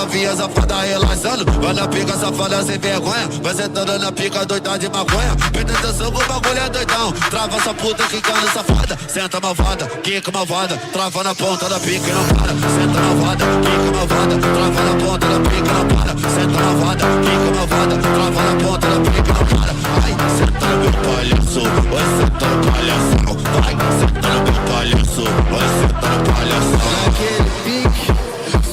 novinha safada relaxando. Vai na pica safada sem vergonha. Vai sentando na pica doida de maconha. Presta atenção que o bagulho é doidão. Trava essa puta quicando safada. Senta malvada, quica malvada. Trava na ponta da pica e não para. Senta malvada, quica malvada. Trava na ponta da pica e não para. Senta malvada, quica malvada. Trava na ponta da pica e não para. Ai, senta no meu palhaço. Vai senta no palhação. Vai, senta no meu palhaço. Vai senta no palhação. Naquele pique,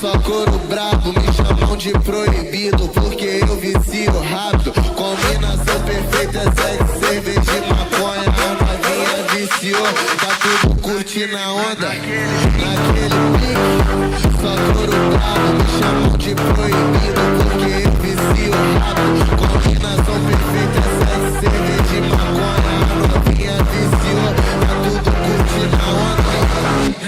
só couro brabo. Me chamam de proibido porque eu vicio rápido. Combinação perfeita, sexo, cerveja e maconha. A novinha viciou, tá tudo curtindo a onda. Naquele pique, só couro brabo. Me chamam de proibido porque eu vicio rápido. Combinação perfeita, sexo, cerveja e maconha. A novinha viciou, tá tudo curtindo a onda.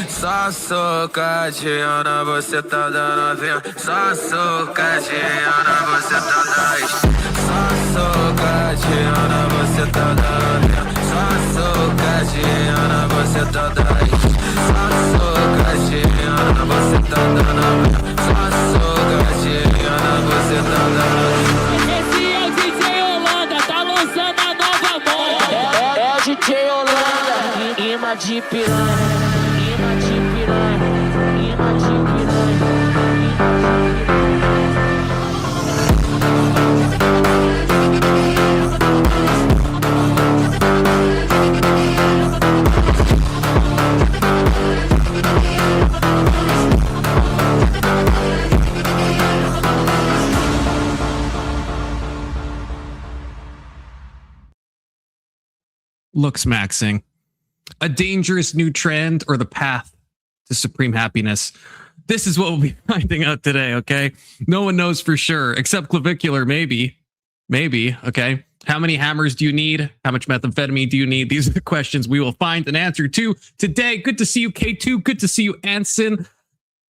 Só socadinha, você tá dando vinho. Só socadinha, você tá dando. Só socadinha, você tá dando vinho. Só socadinha, você tá dando. Só socadinha, você tá dando vinho. Só socadinha, você tá dando. Esse é o DJ Holanda, tá lançando a nova moda. É o DJ Holanda, imã de piranha. Looksmaxxing, a dangerous new trend or the path to supreme happiness. This is what we'll be finding out today, okay? No one knows for sure, except Clavicular, maybe, okay? How many hammers do you need? How much methamphetamine do you need? These are the questions we will find an answer to today. Good to see you, K2. Good to see you, Anson.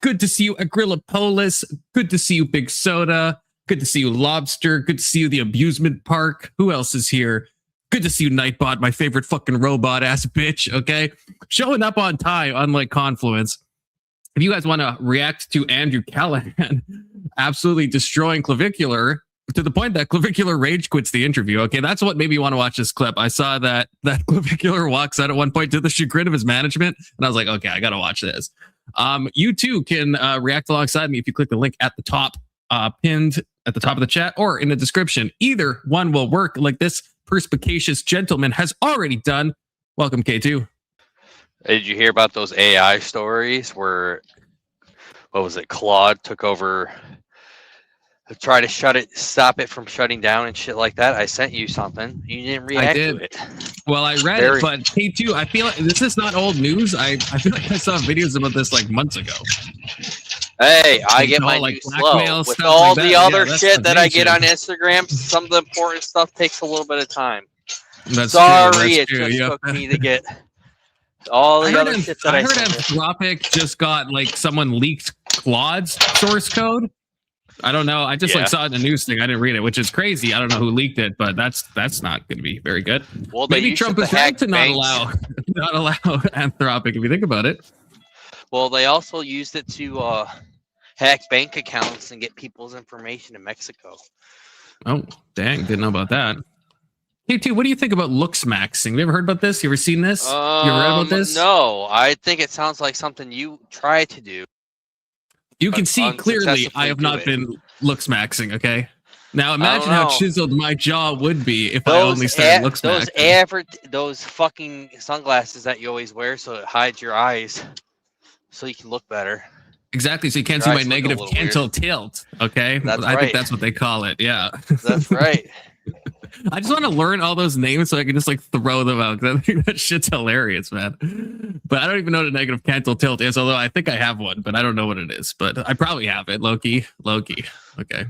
Good to see you, Agrillapolis. Good to see you, Big Soda. Good to see you, Lobster. Good to see you, the Abusement Park. Who else is here? Good to see you, Nightbot, my favorite fucking robot ass bitch, okay? Showing up on time, unlike Confluence. If you guys want to react to Andrew Callaghan absolutely destroying Clavicular to the point that Clavicular rage quits the interview, okay? That's what made me want to watch this clip. I saw that Clavicular walks out at one point to the chagrin of his management, and I was like, okay, I got to watch this. You too can react alongside me if you click the link at the top, pinned at the top of the chat or in the description. Either one will work, like this perspicacious gentleman has already done. Welcome, K2. Did you hear about those AI stories where, what was it, Claude took over, try to stop it from shutting down and shit like that? I sent you something. You didn't react to it. Well, I read it, but K2, I feel like this is not old news. I feel like I saw videos about this like months ago. Hey, I get my news slow. With all the other shit that I get on Instagram, some of the important stuff takes a little bit of time. Sorry, it just took me to get all the other shit that I heard. Anthropic just got like someone leaked Claude's source code. I don't know. I just like saw it in the news thing. I didn't read it, which is crazy. I don't know who leaked it, but that's not going to be very good. Well, maybe Trump is right to not allow Anthropic if you think about it. Well, they also used it to hack bank accounts and get people's information in Mexico. Oh, dang. Didn't know about that. Hey, T, what do you think about Looksmaxxing? You ever heard about this? You ever seen this? You ever read about this? No, I think it sounds like something you try to do. You can see clearly I have not been Looksmaxxing, okay? Now imagine how chiseled my jaw would be if I only started Looksmaxxing. Those fucking sunglasses that you always wear so it hides your eyes so you can look better. Exactly, so you can't see my negative cantle tilt, okay? I think that's what they call it, yeah. That's right. I just want to learn all those names so I can just like throw them out. I think that shit's hilarious, man. But I don't even know what a negative cantle tilt is, although I think I have one, but I don't know what it is. But I probably have it. Loki. Okay.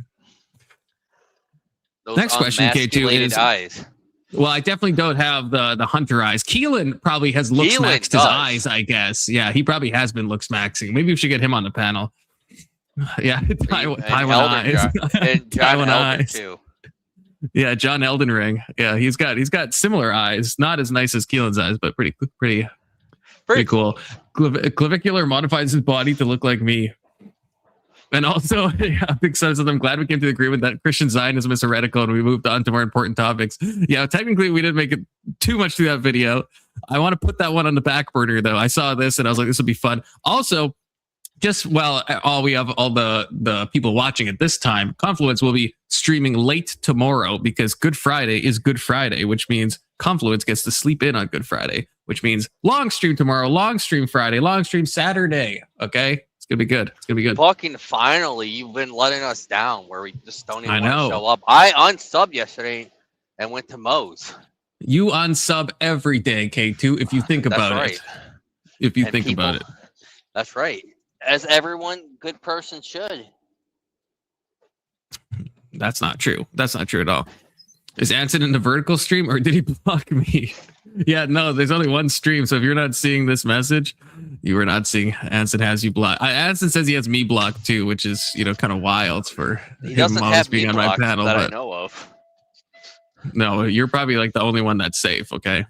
Those next question, K2 is eyes. Well, I definitely don't have the hunter eyes. Keelan probably has Looksmaxxed his eyes, I guess. Yeah, he probably has been Looksmaxxing. Maybe we should get him on the panel. Yeah, Taiwan eyes. And Taiwan eyes too. Yeah, John Elden Ring. Yeah, he's got similar eyes. Not as nice as Keelan's eyes, but pretty cool. Clavicular modifies his body to look like me. And also, yeah, big sense of I'm glad we came to the agreement that Christian Zionism is heretical and we moved on to more important topics. Yeah, technically we didn't make it too much through that video. I want to put that one on the back burner though. I saw this and I was like, this would be fun. Also, we have all the people watching at this time, Confluence will be streaming late tomorrow because Good Friday is Good Friday, which means Confluence gets to sleep in on Good Friday, which means long stream tomorrow, long stream Friday, long stream Saturday. Okay. It's gonna be good. It's gonna be good. Fucking finally, you've been letting us down where we just don't even want to show up. I unsubbed yesterday and went to Moe's. You unsub every day, K2, if you think about it. If you think about it. That's right. As everyone good person should. That's not true. That's not true at all. Is Anson in the vertical stream or did he block me? Yeah, no, there's only one stream. So if you're not seeing this message, you were not seeing Anson has you blocked. Anson says he has me blocked too, which is, kind of wild for him always being on my panel. That I know of. No, you're probably like the only one that's safe. Okay.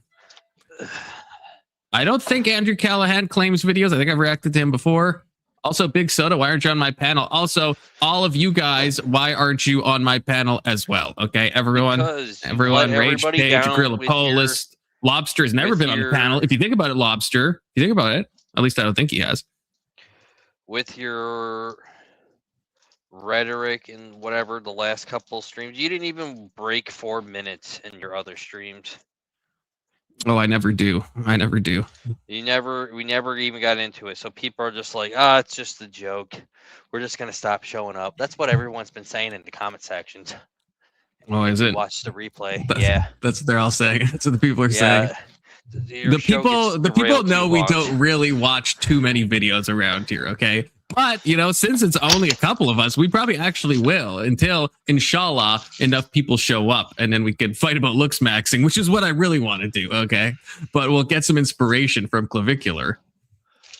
I don't think Andrew Callaghan claims videos. I think I've reacted to him before. Also, Big Soda, why aren't you on my panel? Also, all of you guys, why aren't you on my panel as well? Okay, everyone, Rage Page, Gorilla Polis, Lobster has never been on the panel. If you think about it, Lobster, if you think about it, at least I don't think he has. With your rhetoric and whatever, the last couple streams, you didn't even break 4 minutes in your other streams. Oh, I never do. I never do. We never even got into it. So people are just like, it's just a joke. We're just going to stop showing up. That's what everyone's been saying in the comment sections. Oh, is it? Watch the replay. That's what they're all saying. That's what the people are saying. The people know we don't really watch too many videos around here, okay? But, since it's only a couple of us, we probably actually will until, inshallah, enough people show up and then we can fight about Looksmaxxing, which is what I really want to do, okay? But we'll get some inspiration from Clavicular.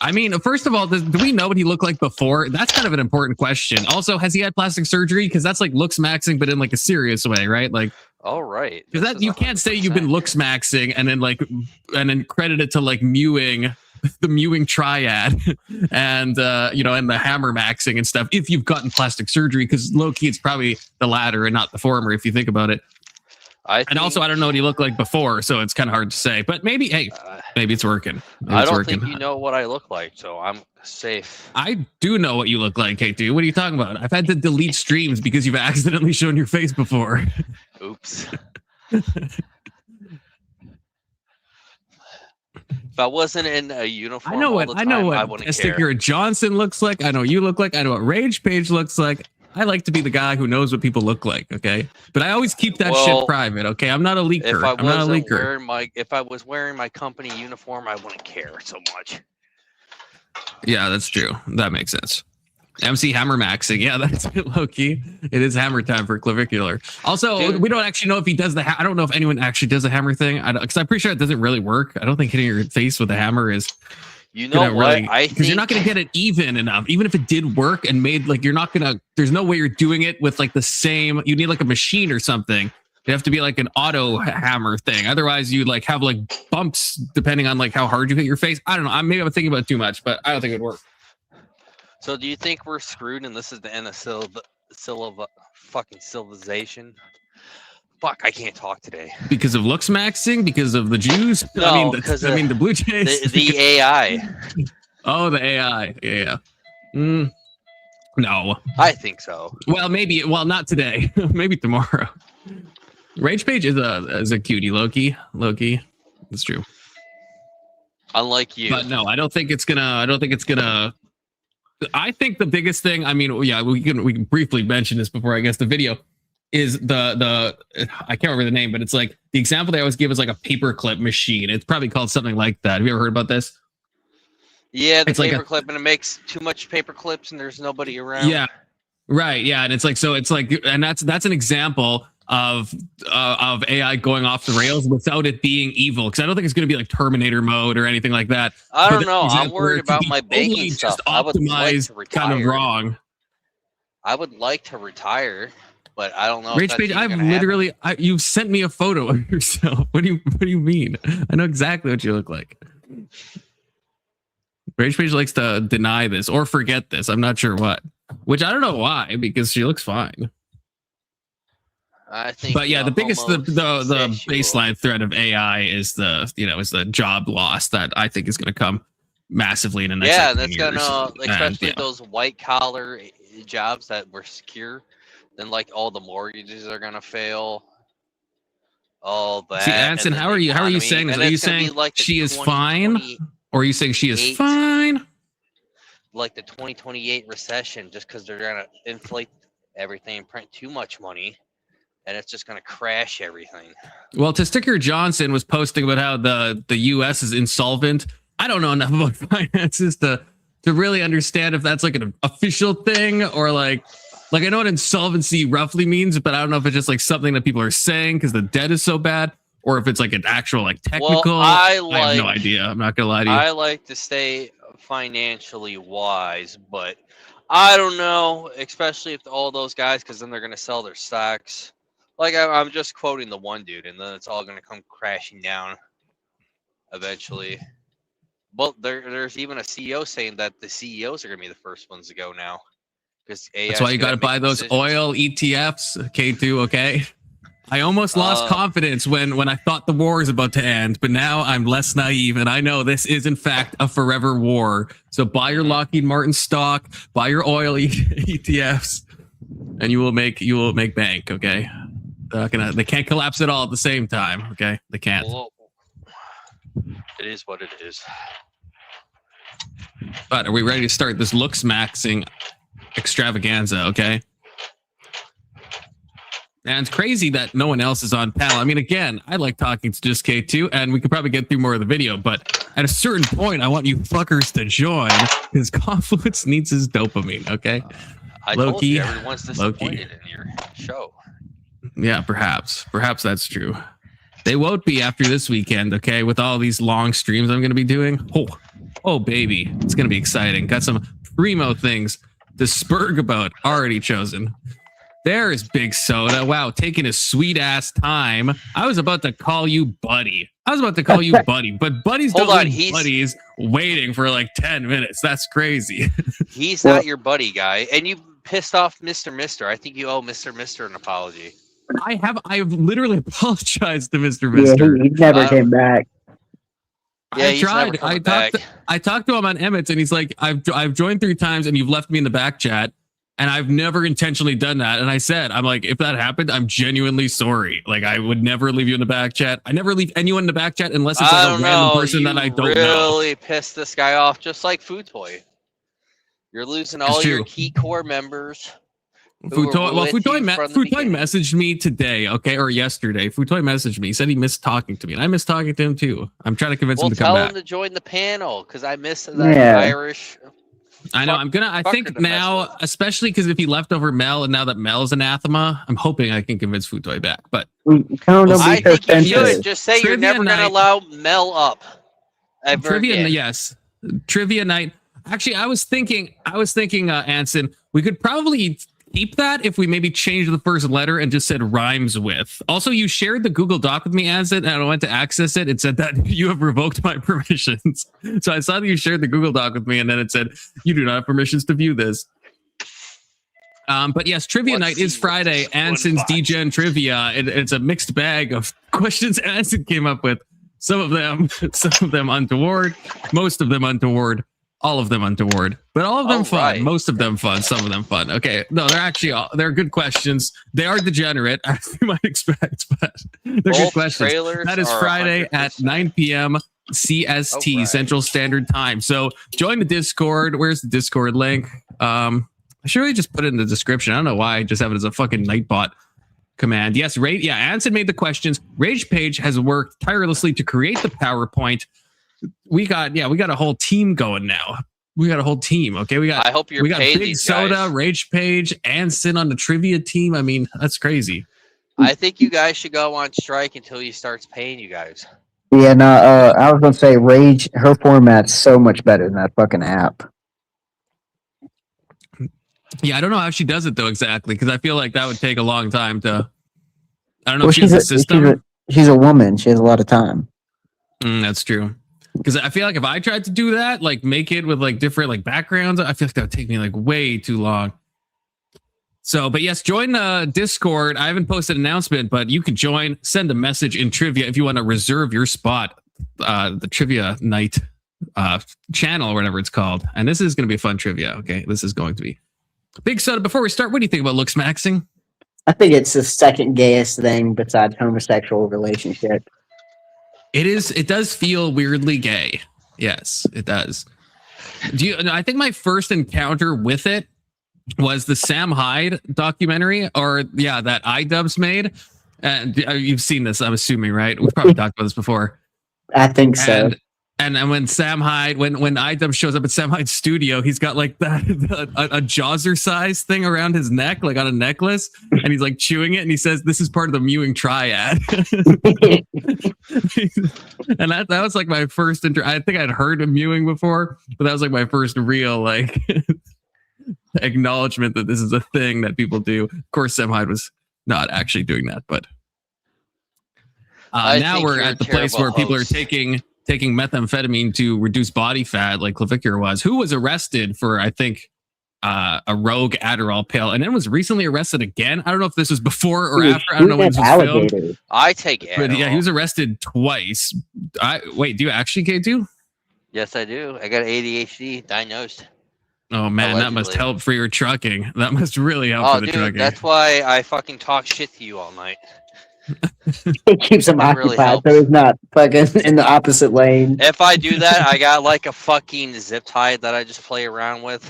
I mean, first of all, do we know what he looked like before? That's kind of an important question. Also, has he had plastic surgery? Because that's like Looksmaxxing, but in like a serious way, right? Like, all right. Because that you can't say you've been Looksmaxxing and then credit it to like mewing. The mewing triad and and the hammer maxing and stuff if you've gotten plastic surgery, because low-key it's probably the latter and not the former if you think about it. And also I don't know what he looked like before, so it's kind of hard to say, but maybe maybe it's working. I don't think you know what I look like, so I'm safe. I do know what you look like, K2. What are you talking about? I've had to delete streams because you've accidentally shown your face before. Oops. If I wasn't in a uniform, I know what Sticker Johnson looks like. I know what you look like. I know what Rage Page looks like. I like to be the guy who knows what people look like. Okay, but I always keep that shit private. Okay, I'm not a leaker. I'm not a leaker. If I was wearing my company uniform, I wouldn't care so much. Yeah, that's true. That makes sense. MC Hammer Maxing. Yeah, that's low key. It is hammer time for Clavicular. Also, we don't actually know if he does I don't know if anyone actually does the hammer thing. Because I'm pretty sure it doesn't really work. I don't think hitting your face with a hammer is. You know what? Because you're not going to get it even enough. Even if it did work and made you're not going to. There's no way you're doing it with the same. You need a machine or something. You have to be an auto hammer thing. Otherwise, you have bumps depending on how hard you hit your face. I don't know. Maybe I'm thinking about it too much, but I don't think it would work. So do you think we're screwed and this is the end of fucking civilization? Fuck, I can't talk today. Because of Looksmaxxing? Because of the Jews? No, the Blue Jays. The AI. Oh, the AI. Yeah. No. I think so. Well, maybe. Well, not today. Maybe tomorrow. Rage Page is a cutie, Loki. That's true. Unlike you. But no, I don't think it's gonna. I think the biggest thing, we can briefly mention this before I guess the video, is the I can't remember the name, but it's the example they always give is a paperclip machine. It's probably called something like that. Have you ever heard about this? Yeah, the paperclip, and it makes too much paper clips and there's nobody around. Yeah, right. Yeah, and and that's an example of AI going off the rails without it being evil, because I don't think it's going to be Terminator mode or anything like that. I don't know. I'm worried about my baking stuff. I would like to retire. Kind of wrong. I would like to retire, but I don't know. Rage Page, you've sent me a photo of yourself. What do you mean? I know exactly what you look like. Rage Page likes to deny this or forget this. I'm not sure what. which I don't know why, because she looks fine. I think, but yeah, the biggest, the baseline threat of AI is the job loss that I think is going to come massively in the next. Yeah, that's gonna, especially those white collar jobs that were secure. Then like all the mortgages are gonna fail. All that. See, Anson, how are you saying this? Are you saying she is fine, or are you saying she is fine? Like the 2028 recession, just because they're gonna inflate everything and print too much money. And it's just going to crash everything. Well, Testicker Johnson was posting about how the U.S. is insolvent. I don't know enough about finances to really understand if that's like an official thing or like I know what insolvency roughly means, but I don't know if it's just like something that people are saying because the debt is so bad, or if it's like an actual like technical. Well, I have no idea. I'm not gonna lie to you. I like to stay financially wise, but I don't know, especially if all those guys, because then they're going to sell their stocks. Like, I'm just quoting the one dude, and then it's all going to come crashing down eventually. But there's even a CEO saying that the CEOs are going to be the first ones to go now. That's why you got to buy those oil ETFs, K2, okay? I almost lost confidence when I thought the war is about to end, but now I'm less naive, and I know this is, in fact, a forever war. So buy your Lockheed Martin stock, buy your oil ETFs, and you will make bank, okay? They can't collapse it all at the same time, okay? They can't. Well, it is what it is. But are we ready to start this Looksmaxxing extravaganza, okay? And it's crazy that no one else is on panel. I mean, again, I like talking to just K2, and we could probably get through more of the video, but at a certain point, I want you fuckers to join, because Confluence needs his dopamine, okay? I told you everyone's disappointed in your show. Yeah, perhaps that's true. They won't be after this weekend, okay? With all these long streams I'm going to be doing. Oh, baby. It's going to be exciting. Got some primo things to spurg about already chosen. There is Big Soda. Wow, taking his sweet ass time. I was about to call you buddy. But buddies don't like buddies waiting for like 10 minutes. That's crazy. He's not your buddy guy. And you pissed off Mr. Mister. I think you owe Mr. Mister an apology. I've literally apologized to Mr. Mister. Yeah, he never came back. Yeah, I tried. I talked to him on Emmett's, and he's like, I've joined 3 times, and you've left me in the back chat, and I've never intentionally done that. And I said, I'm like, if that happened, I'm genuinely sorry. Like, I would never leave you in the back chat. I never leave anyone in the back chat unless it's like a random person that I don't know. Really pissed this guy off, just like Food Toy. You're losing all your key core members. Food Toy messaged me today, okay, or yesterday. Food Toy messaged me. He said he missed talking to me, and I missed talking to him too. I'm trying to convince him to come back. Tell him to join the panel, because I miss that Irish. I know. I think now, especially because if he left over Mel, and now that Mel is anathema, I'm hoping I can convince Food Toy back. But I think you should just say you're never going to allow Mel up. Trivia night. Actually, I was thinking, Anson, we could probably keep that if we maybe changed the first letter and just said rhymes with. Also, you shared the Google Doc with me, Anson, and I went to access it. It said that you have revoked my permissions. So I saw that you shared the Google Doc with me, and then it said you do not have permissions to view this. But yes, Trivia Night is Friday. Anson's DGen Trivia. It's a mixed bag of questions Anson came up with. Some of them untoward, most of them untoward. All of them untoward, but all of them fun. Right. Most of them fun. Some of them fun. Okay, no, they're good questions. They are degenerate, as you might expect, but they're good questions. That is Friday 100%. At 9 p.m. CST Central Standard Time. So join the Discord. Where's the Discord link? I should really just put it in the description. I don't know why I just have it as a fucking Nightbot command. Yes, Anson made the questions. Rage Page has worked tirelessly to create the PowerPoint. We got a whole team going now. We got a whole team. Okay, I hope you're paid. Big Soda, Rage Page, Anson on the trivia team. I mean, that's crazy. I think you guys should go on strike until he starts paying you guys. Yeah, no, I was gonna say Rage. Her format's so much better than that fucking app. Yeah, I don't know how she does it though exactly, because I feel like that would take a long time to. I don't know if she's a system. She's a woman. She has a lot of time. That's true. Because I feel like if I tried to do that, like make it with like different like backgrounds, I feel like that would take me like way too long. So, but yes, join Discord. I haven't posted an announcement, but you can join. Send a message in trivia if you want to reserve your spot. The trivia night channel or whatever it's called. And this is going to be a fun trivia. Okay, this is going to be Big Soda. Before we start, what do you think about Looksmaxxing? I think it's the second gayest thing besides homosexual relationship. It is. It does feel weirdly gay. Yes, it does. I think my first encounter with it was the Sam Hyde documentary, or that iDubbbz made. And you've seen this, I'm assuming, right? We've probably talked about this before. I think so. And when Sam Hyde, when iDubbbz shows up at Sam Hyde's studio, he's got like a Jawser-size thing around his neck, like on a necklace, and he's like chewing it, and he says, "This is part of the mewing triad." And that was like my first I think I'd heard of mewing before, but that was like my first real like acknowledgement that this is a thing that people do. Of course, Sam Hyde was not actually doing that, but now we're at the place where people are taking methamphetamine to reduce body fat, like Clavicular was, who was arrested for, I think, a rogue Adderall pill, and then was recently arrested again. I don't know if this was before or after. I don't know when this was filmed. I take Adderall. But yeah, he was arrested twice. Wait, do you actually, K2? Yes, I do. I got ADHD diagnosed. Oh man, allegedly. That must help for your trucking. That must really help for the trucking. That's why I fucking talk shit to you all night. It keeps him occupied, so he's not fucking in the opposite lane. If I do that, I got like a fucking zip tie that I just play around with.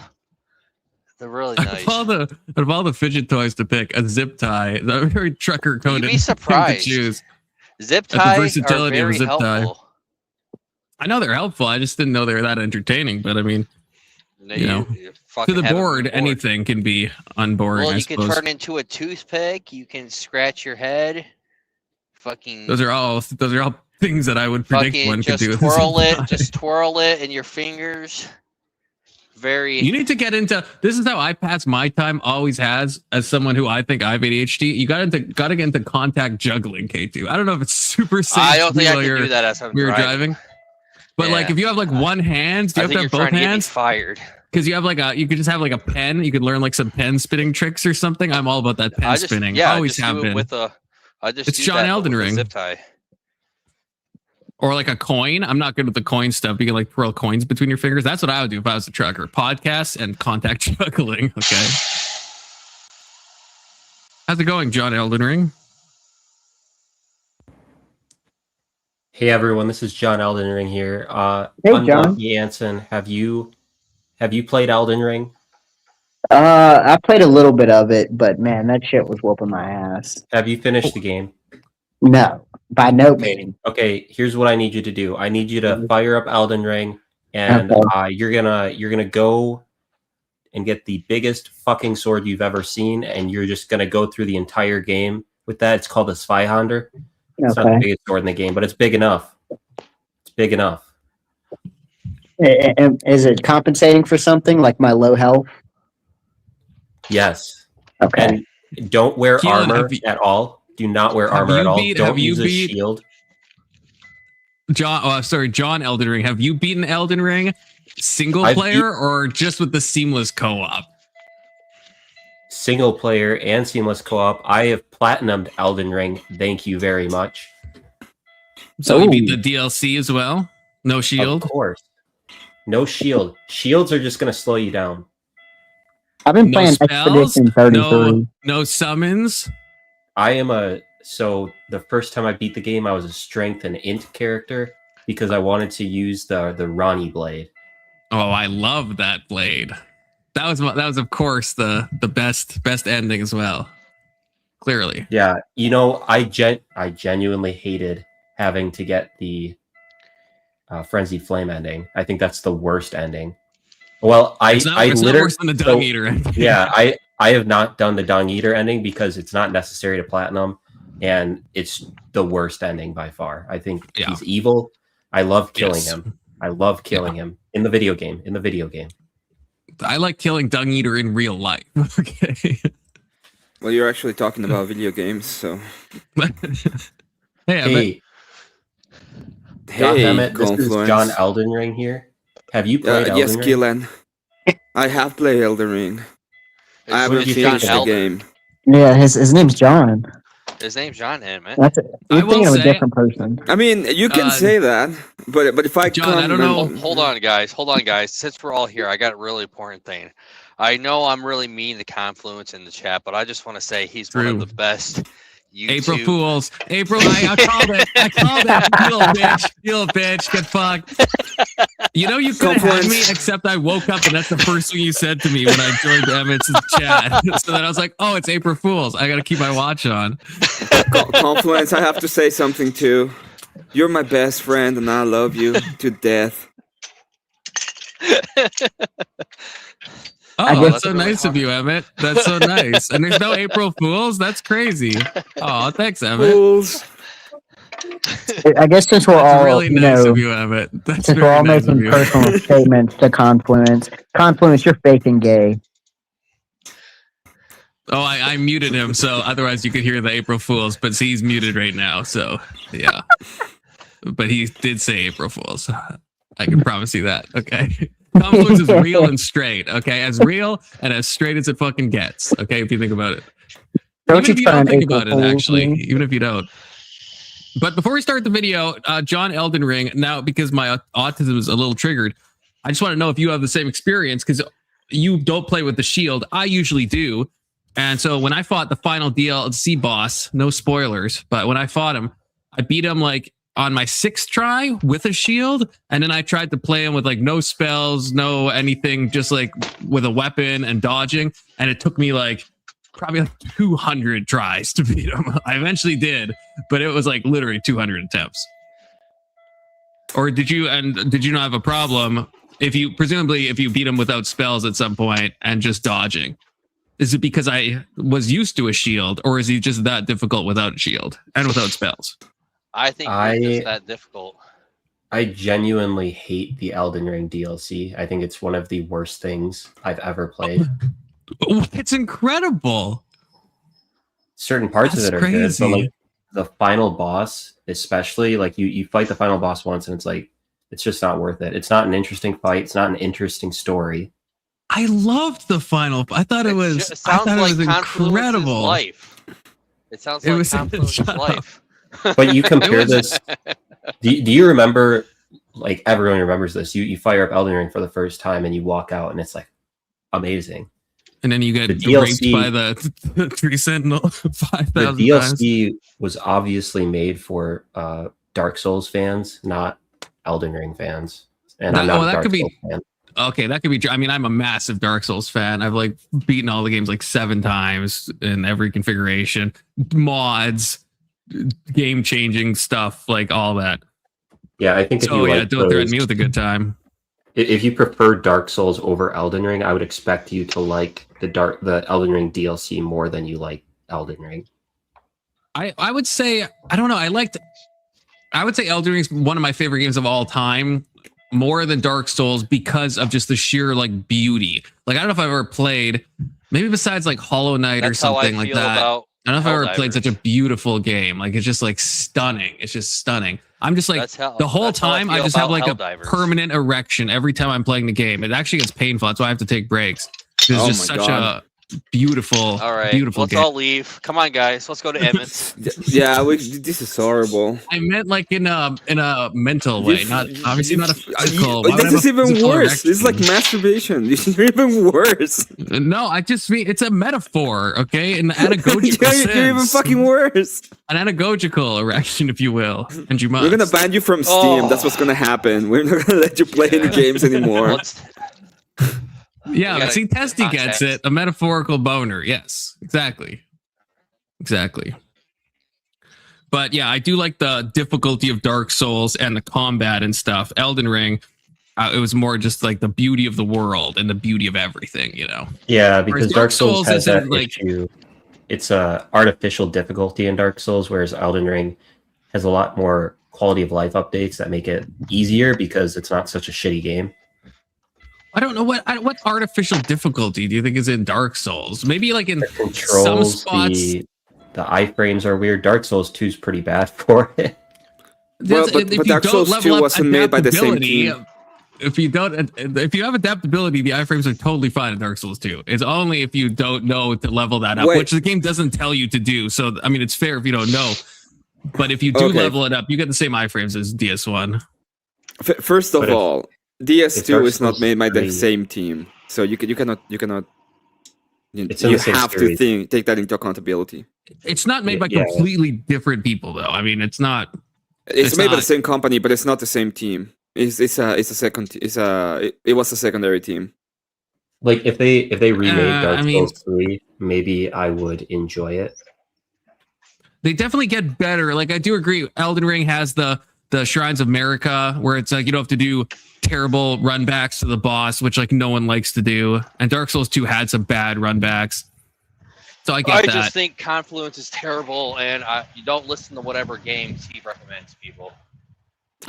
They're really nice. Out of all the fidget toys to pick, a zip tie, the very trucker coded. You'd be surprised. To choose. Zip ties are very helpful. Tie. I know they're helpful. I just didn't know they were that entertaining. But I mean, to the board, anything can be unboring. Well, you can turn into a toothpick. You can scratch your head. Fucking. Those are all things that I would predict one could do. Just twirl it in your fingers. You need to get into. This is how I pass my time. Always has, as someone who I think I have ADHD. You got to get into contact juggling, K2. I don't know if it's super safe. I don't think I can do that as I'm driving. But like, if you have like one hand, do you have to have both hands? Fired. Because you have like you could just have like a pen. You could learn like some pen spinning tricks or something. I'm all about that pen spinning. Yeah, always have been. It's John Elden Ring. Zip tie. Or like a coin. I'm not good with the coin stuff. You can like twirl coins between your fingers. That's what I would do if I was a trucker. Podcasts and contact juggling. Okay. How's it going, John Elden Ring? Hey everyone, this is John Elden Ring here. Hey John. Jansen, have you played Elden Ring? I played a little bit of it, but man, that shit was whooping my ass. Have you finished the game? No, by no means. Okay, here's what I need you to do. I need you to fire up Elden Ring, and you're gonna go and get the biggest fucking sword you've ever seen, and you're just gonna go through the entire game with that. It's called a Zweihander. It's not the biggest sword in the game, but it's big enough. It's big enough. Is it compensating for something like my low health? Yes. Okay. And don't wear armor at all. Do not wear armor at all. Don't use a shield. John Elden Ring. Have you beaten Elden Ring single player or just with the seamless co-op? Single player and seamless co-op. I have platinumed Elden Ring. Thank you very much. So you beat the DLC as well? No shield? Of course. No shield. Shields are just going to slow you down. I've been playing Expedition 33. No summons? So the first time I beat the game, I was a strength and int character because I wanted to use the Ronnie blade. Oh, I love that blade. That was of course the best ending as well. Clearly. Yeah, I genuinely hated having to get the Frenzied Flame ending. I think that's the worst ending. Well, it's not worse than the Dung Eater ending. Yeah, I have not done the Dung Eater ending because it's not necessary to platinum, and it's the worst ending by far. I think he's evil. I love killing him. I love killing him in the video game. I like killing Dung Eater in real life. Okay. Well, you're actually talking about video games, so. Hey, goddammit, this is John Elden Ring here. Have you played Elden Ring? Yes, Gillen. I have played Elden Ring. I haven't finished the game. Yeah, his name's John. His name's John Emmett. You're thinking of a different person. I mean, you can say that, but if I John, I don't know. Hold on, guys. Since we're all here, I got a really important thing. I know I'm really mean to Confluence in the chat, but I just want to say he's one of the best. YouTube. April Fools. April, I called it. I called it. You little bitch. You little bitch. Get fucked. You know you couldn't have me, except I woke up and that's the first thing you said to me when I joined Emmett's chat. So then I was like, oh, it's April Fools. I got to keep my watch on. Confluence, I have to say something too. You're my best friend and I love you to death. Oh, that's so nice of you, Emmett. That's so nice. And there's no April Fools? That's crazy. Oh, thanks, Emmett. Fools. I guess since we're all really nice of you, Emmett. That's since we're all making personal statements to Confluence, you're faking gay. Oh, I muted him, so otherwise you could hear the April Fools, but see, he's muted right now, so yeah. But he did say April Fools. I can promise you that, okay? Confluence is real and straight, okay? As real and as straight as it fucking gets, okay? If you think about it. Even if you don't think about it, actually. Even if you don't. But before we start the video, John Elden Ring, now because my autism is a little triggered, I just want to know if you have the same experience, because you don't play with the shield. I usually do. And so when I fought the final DLC boss, no spoilers, but when I fought him, I beat him like on my 6th try with a shield, and then I tried to play him with like no spells, no anything, just like with a weapon and dodging, and it took me like probably like 200 tries to beat him. I eventually did, but it was like literally 200 attempts. Or did you not have a problem if you beat him without spells at some point and just dodging? Is it because I was used to a shield, or is he just that difficult without a shield and without spells? I think it's just that difficult. I genuinely hate the Elden Ring DLC. I think it's one of the worst things I've ever played. It's incredible. Certain parts of it are good, but like the final boss, especially, like you fight the final boss once and it's like, it's just not worth it. It's not an interesting fight. It's not an interesting story. I loved the final. I thought it was. I thought it was incredible. Life. It sounds like Confluence's life. But you compare this. Do you remember? Like everyone remembers this. You fire up Elden Ring for the first time and you walk out and it's like amazing. And then you get raped by the Tree Sentinel 5,000 times. The DLC was obviously made for Dark Souls fans, not Elden Ring fans. And I'm not a Dark Souls fan. Okay, that could be true. I mean, I'm a massive Dark Souls fan. I've like beaten all the games like 7 times in every configuration, mods, game-changing stuff, like all that. Yeah, I think. Don't threaten me with a good time. If you prefer Dark Souls over Elden Ring, I would expect you to like the Elden Ring DLC more than you like Elden Ring. I would say, I don't know. I would say Elden Ring is one of my favorite games of all time, more than Dark Souls, because of just the sheer like beauty. Like I don't know if I've ever played, maybe besides like Hollow Knight or something like that. I don't know if I've ever played such a beautiful game. Like it's just like stunning. It's just stunning. I'm just like the whole time I just have like a permanent erection every time I'm playing the game. It actually gets painful. That's why I have to take breaks. It's just such a beautiful, all right, beautiful let's game. all leave. Come on, guys. Let's go to Emmett. Yeah, this is horrible. I meant like in a mental way, not obviously not a physical. This is even worse. It's like masturbation. This is even worse. No, I just mean it's a metaphor, okay? An anagogical sense. You're even fucking worse. An anagogical erection, if you will, and you must. We're gonna ban you from Steam. That's what's gonna happen. We're not gonna let you play any games anymore. Yeah, but see, Testy gets it. A metaphorical boner. Yes, exactly. But yeah, I do like the difficulty of Dark Souls and the combat and stuff. Elden Ring, it was more just like the beauty of the world and the beauty of everything, you know? Yeah, because Dark Souls has that issue. It's a artificial difficulty in Dark Souls, whereas Elden Ring has a lot more quality of life updates that make it easier because it's not such a shitty game. I don't know what artificial difficulty do you think is in Dark Souls? Maybe like in some spots. The iframes are weird. Dark Souls 2 is pretty bad for it. Well, but Dark Souls 2 wasn't made by the same team. if you have adaptability, the iframes are totally fine in Dark Souls 2. It's only if you don't know to level that up, which the game doesn't tell you to do. So I mean, it's fair if you don't know, but if you do level it up, you get the same iframes as DS1. First of all, DS2 is not made by the same team, so you cannot. You have to take that into accountability. It's not made by completely different people, though. I mean, it's not. It's made by the same company, but it's not the same team. It was a secondary team. Like if they remade Dark Souls 3, maybe I would enjoy it. They definitely get better. Like I do agree, Elden Ring has the Shrines of Marika, where it's like you don't have to do terrible runbacks to the boss, which like no one likes to do. And Dark Souls 2 had some bad runbacks. So I get that. I just think Confluence is terrible, and you don't listen to whatever games he recommends people.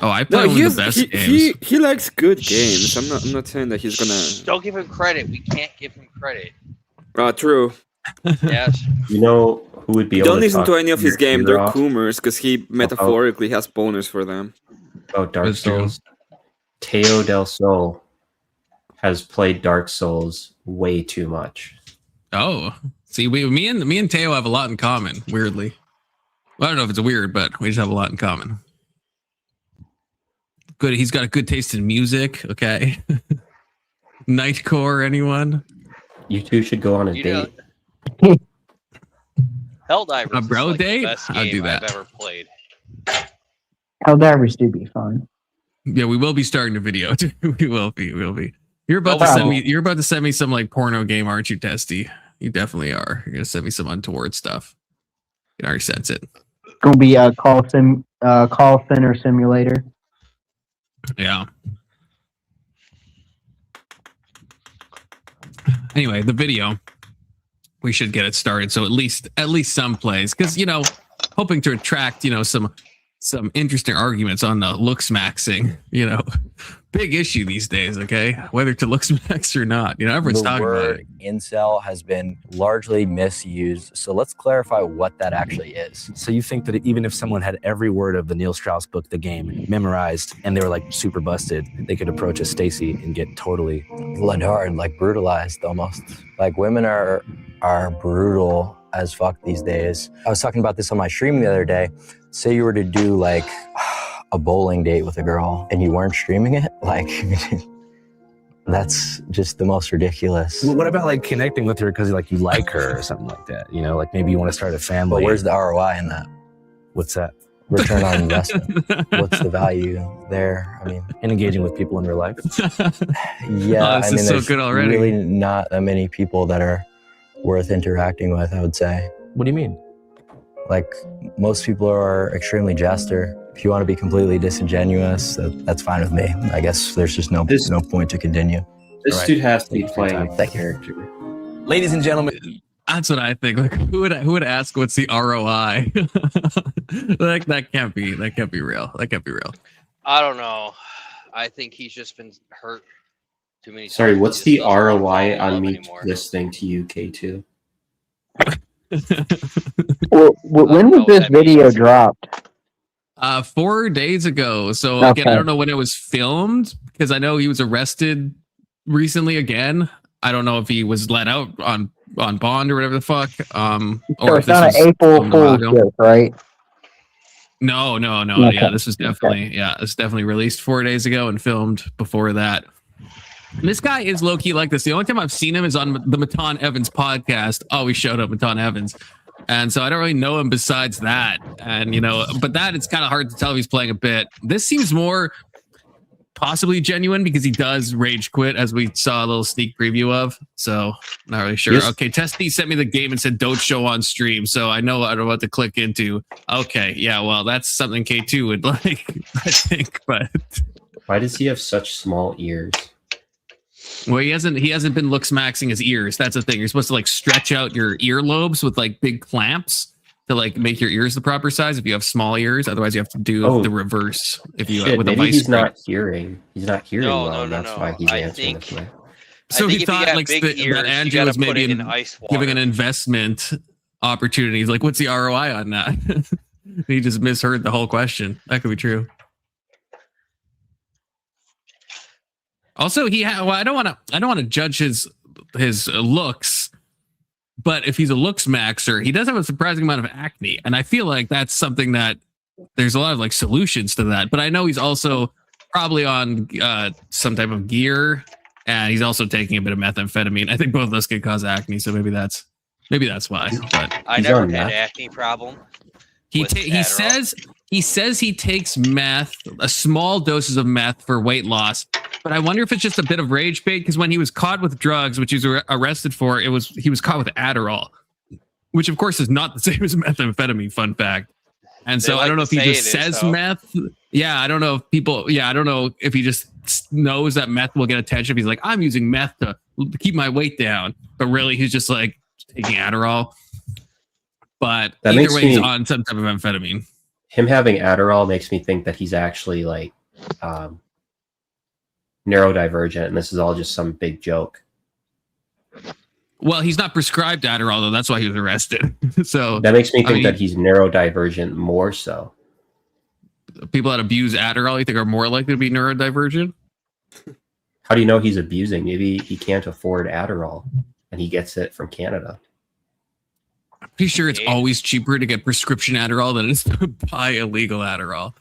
Oh, I play one of the best games. He likes good games. I'm not saying that he's gonna. Don't give him credit. We can't give him credit. True. Yes. You know who would be able Don't to listen to any of his games. They're off? Coomers because he metaphorically has boners for them. Oh, Dark Souls. Teo del Sol has played Dark Souls way too much. Oh, see, me and Teo have a lot in common. Weirdly, well, I don't know if it's weird, but we just have a lot in common. Good. He's got a good taste in music. Okay. Nightcore, anyone? You two should go on a date. Helldivers a bro is like date? The best I'll game do that. I've ever played. Helldivers do be fun. Yeah, we will be starting a video. we will be. You're about to send me some like porno game, aren't you, Testy? You definitely are. You're gonna send me some untoward stuff. You can already sense it. It's gonna be a call center simulator. Yeah. Anyway, the video. We should get it started. So at least some plays, because hoping to attract some interesting arguments on the Looksmaxxing. Big issue these days. Okay, whether to Looksmax or not. Everyone's talking about it. Incel has been largely misused. So let's clarify what that actually is. So you think that even if someone had every word of the Neil Strauss book, The Game, memorized, and they were like super busted, they could approach a Stacy and get totally blood hard, like brutalized almost. Like women are brutal as fuck these days. I was talking about this on my stream the other day. Say you were to do like a bowling date with a girl and you weren't streaming it, like that's just the most ridiculous. Well, what about like connecting with her because like you like her or something like that? Like maybe you want to start a family. But where's the ROI in that? What's that? Return on investment. What's the value there? I mean, and engaging with people in real life. Yeah, this is so good already. Really not that many people that are worth interacting with, I would say. What do you mean? Like most people are extremely jester. If you want to be completely disingenuous, that's fine with me. I guess there's just no point to continue. This dude has to be playing that character. Ladies and gentlemen, that's what I think. Like, who would ask what's the ROI? Like that can't be real. That can't be real. I don't know. I think he's just been hurt too many times. Sorry, what's the ROI on me listening to you, K2? Well, when was this video dropped? 4 days ago. So again, I don't know when it was filmed because I know he was arrested recently again. I don't know if he was let out on bond or whatever the fuck. Or it's not an April Fool's joke, right? No. Okay. Yeah, this was definitely released 4 days ago and filmed before that. And this guy is low key like this. The only time I've seen him is on the Matan Evans podcast. Always showed up Matan Evans. And so I don't really know him besides that. And, but that it's kind of hard to tell if he's playing a bit. This seems more possibly genuine because he does rage quit, as we saw a little sneak preview of. So not really sure. Yes. Okay, Testy sent me the game and said, don't show on stream. So I know what I'm about to click into. Okay, yeah, well, that's something K2 would like, I think. But why does he have such small ears? Well, he hasn't been Looksmaxxing his ears. That's the thing. You're supposed to like stretch out your earlobes with like big clamps to like make your ears the proper size if you have small ears. Otherwise, you have to do the reverse if you with maybe a vice he's not hearing. He's not hearing well. No. That's why he's answering this way. So he thought like that Andrew was maybe giving an investment opportunity. He's like, what's the ROI on that? He just misheard the whole question. That could be true. Also, well, I don't want to judge his looks, but if he's a looks maxer, he does have a surprising amount of acne, and I feel like that's something that there's a lot of like solutions to that. But I know he's also probably on some type of gear, and he's also taking a bit of methamphetamine. I think both of those could cause acne, so maybe that's why. But I never had acne problem. He says he takes meth, a small doses of meth for weight loss. But I wonder if it's just a bit of rage bait, because when he was caught with drugs, which he was arrested for, he was caught with Adderall, which of course is not the same as methamphetamine. Fun fact. And so I don't know if he just says meth. Yeah, I don't know if people. Yeah, I don't know if he just knows that meth will get attention. If he's like, I'm using meth to keep my weight down, but really he's just like taking Adderall. But either way, he's on some type of amphetamine. Him having Adderall makes me think that he's actually like neurodivergent, and this is all just some big joke. Well, he's not prescribed Adderall, though. That's why he was arrested. So that makes me think that he's neurodivergent more so. People that abuse Adderall, you think, are more likely to be neurodivergent? How do you know he's abusing? Maybe he can't afford Adderall, and he gets it from Canada. I'm pretty sure it's always cheaper to get prescription Adderall than it is to buy illegal Adderall.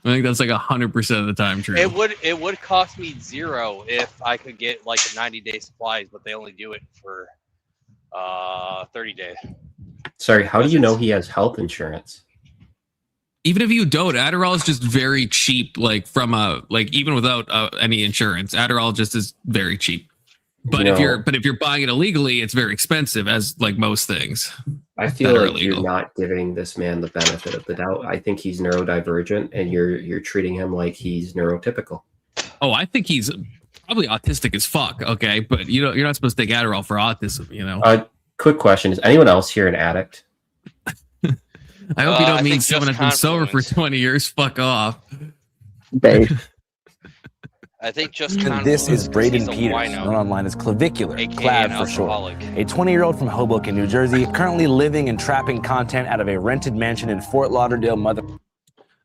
I think that's like 100% of the time true. It would cost me $0 if I could get like a 90-day supplies, but they only do it for 30 days. Sorry, how do you know he has health insurance? Even if you don't, Adderall is just very cheap. Like even without any insurance, Adderall just is very cheap. But if you're buying it illegally, it's very expensive, as like most things. I feel like you're not giving this man the benefit of the doubt. I think he's neurodivergent, and you're treating him like he's neurotypical. Oh, I think he's probably autistic as fuck. Okay, but you're not supposed to take Adderall for autism. You know. Quick question: is anyone else here an addict? I hope you don't mean someone that's been sober for 20 years. Fuck off. I think just This is Braden Peters, known online as Clavicular, Clav for short. A 20-year-old from Hoboken, New Jersey, currently living and trapping content out of a rented mansion in Fort Lauderdale,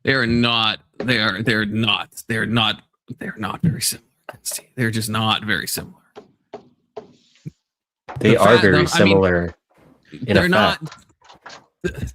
They're not very similar. They're just not very similar. They are very similar. They're not.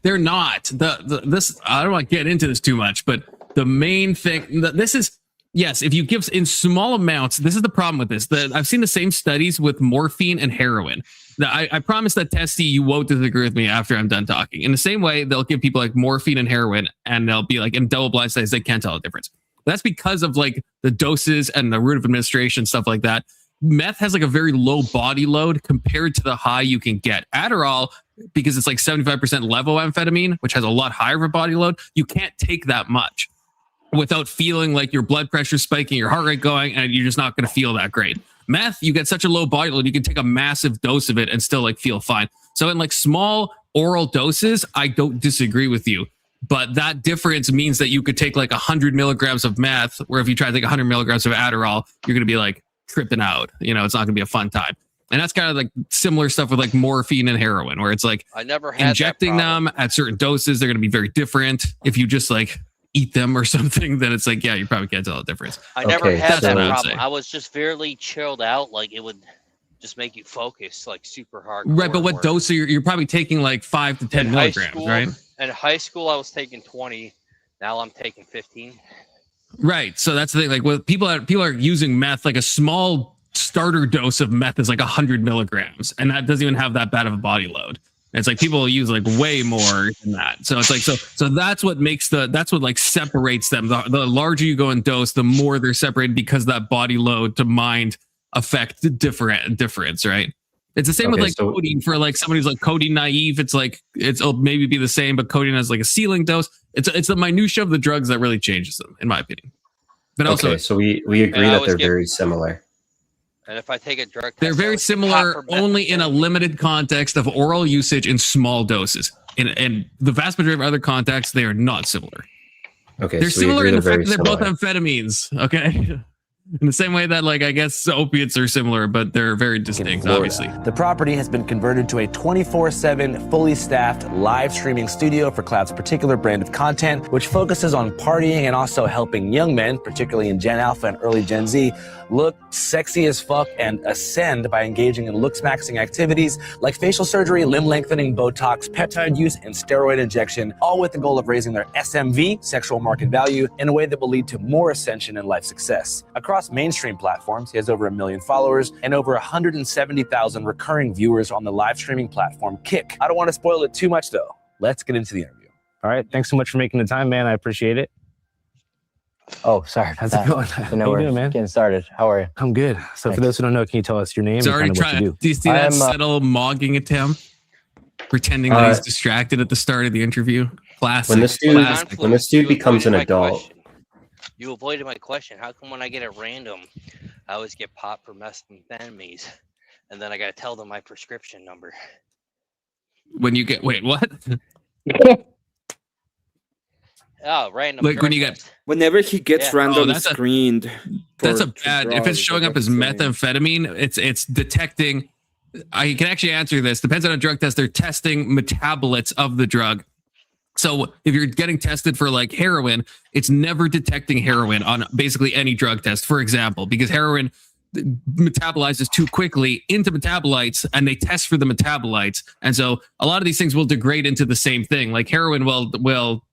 They're not. This I don't want to get into this too much, but the main thing this is. Yes, if you give in small amounts, this is the problem with this. I've seen the same studies with morphine and heroin. Now, I promise that, Testy, you won't disagree with me after I'm done talking. In the same way, they'll give people like morphine and heroin, and they'll be like in double-blind studies, they can't tell the difference. That's because of like the doses and the route of administration, stuff like that. Meth has like a very low body load compared to the high you can get. Adderall, because it's like 75% levoamphetamine, which has a lot higher of a body load, you can't take that much without feeling like your blood pressure spiking, your heart rate going, and you're just not going to feel that great. Meth, you get such a low body load, you can take a massive dose of it and still like feel fine. So in like small oral doses, I don't disagree with you. But that difference means that you could take like 100 milligrams of meth, where if you try to take 100 milligrams of Adderall, you're going to be like tripping out. You know, it's not going to be a fun time. And that's kind of like similar stuff with like morphine and heroin, where it's like I never had injecting them at certain doses. They're going to be very different. If you just like eat them or something, then it's like, yeah, you probably can't tell the difference. I never had that problem. I was just fairly chilled out. Like it would just make you focus like super hard. Right, but what dose are you're probably taking like 5 to 10 milligrams, right? In high school, I was taking 20. Now I'm taking 15. Right. So that's the thing. Like, what people are using meth, like a small starter dose of meth is like 100 milligrams, and that doesn't even have that bad of a body load. It's like people use like way more than that. So it's like so that's what makes that's what like separates them. The larger you go in dose, the more they're separated, because that body load to mind affect difference, right? It's the same with like codeine. For like somebody who's like codeine naive, it's like it'll maybe be the same, but codeine has like a ceiling dose. It's the minutia of the drugs that really changes them, in my opinion. But also, so we agree that they're very similar. And if I take a drug test, they're very similar only in a limited context of oral usage in small doses. In the vast majority of other contexts, they are not similar. Okay, they're similar in the fact that they're both amphetamines. Okay. In the same way that, like, I guess opiates are similar, but they're very distinct, obviously. The property has been converted to a 24/7, fully staffed live streaming studio for Cloud's particular brand of content, which focuses on partying and also helping young men, particularly in Gen Alpha and early Gen Z, look sexy as fuck and ascend by engaging in looksmaxxing activities like facial surgery, limb lengthening, Botox, peptide use, and steroid injection, all with the goal of raising their SMV, sexual market value, in a way that will lead to more ascension and life success. Across mainstream platforms, he has over 1 million followers and over 170,000 recurring viewers on the live streaming platform Kick. I don't want to spoil it too much though. Let's get into the interview. All right, thanks so much for making the time, man. I appreciate it. Oh, sorry. How's it going? You know, we're man? Getting started. How are you? I'm good. So for those who don't know, can you tell us your name? He's already trying. Do you see that subtle mogging attempt? Pretending that he's distracted at the start of the interview. Classic. When this dude becomes an adult. You avoided my question. How come when I get at random, I always get popped for methamphetamines, and then I gotta tell them my prescription number? When you get what? Oh, random. Like when you get whenever he gets random screened. That's a bad. If it's showing up as methamphetamine, it's detecting. I can actually answer this. Depends on a drug test. They're testing metabolites of the drug. So if you're getting tested for like heroin, it's never detecting heroin on basically any drug test, for example, because heroin metabolizes too quickly into metabolites and they test for the metabolites. And so a lot of these things will degrade into the same thing. Like heroin will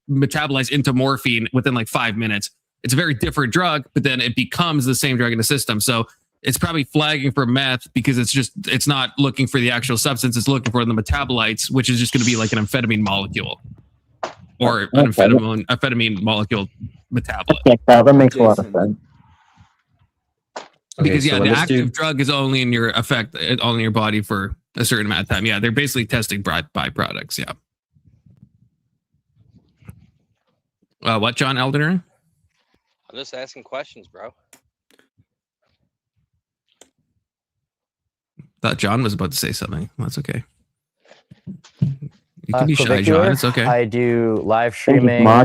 metabolize into morphine within like 5 minutes. It's a very different drug, but then it becomes the same drug in the system. So it's probably flagging for meth because it's not looking for the actual substance. It's looking for the metabolites, which is just going to be like an amphetamine molecule. Or an amphetamine molecule metabolite. Okay, that makes a lot of sense. Because the active drug is only in your only in your body for a certain amount of time. Yeah, they're basically testing byproducts. Yeah. What, John Eldener? I'm just asking questions, bro. Thought John was about to say something. That's okay. You can be shy, John. It's okay. I do live streaming. I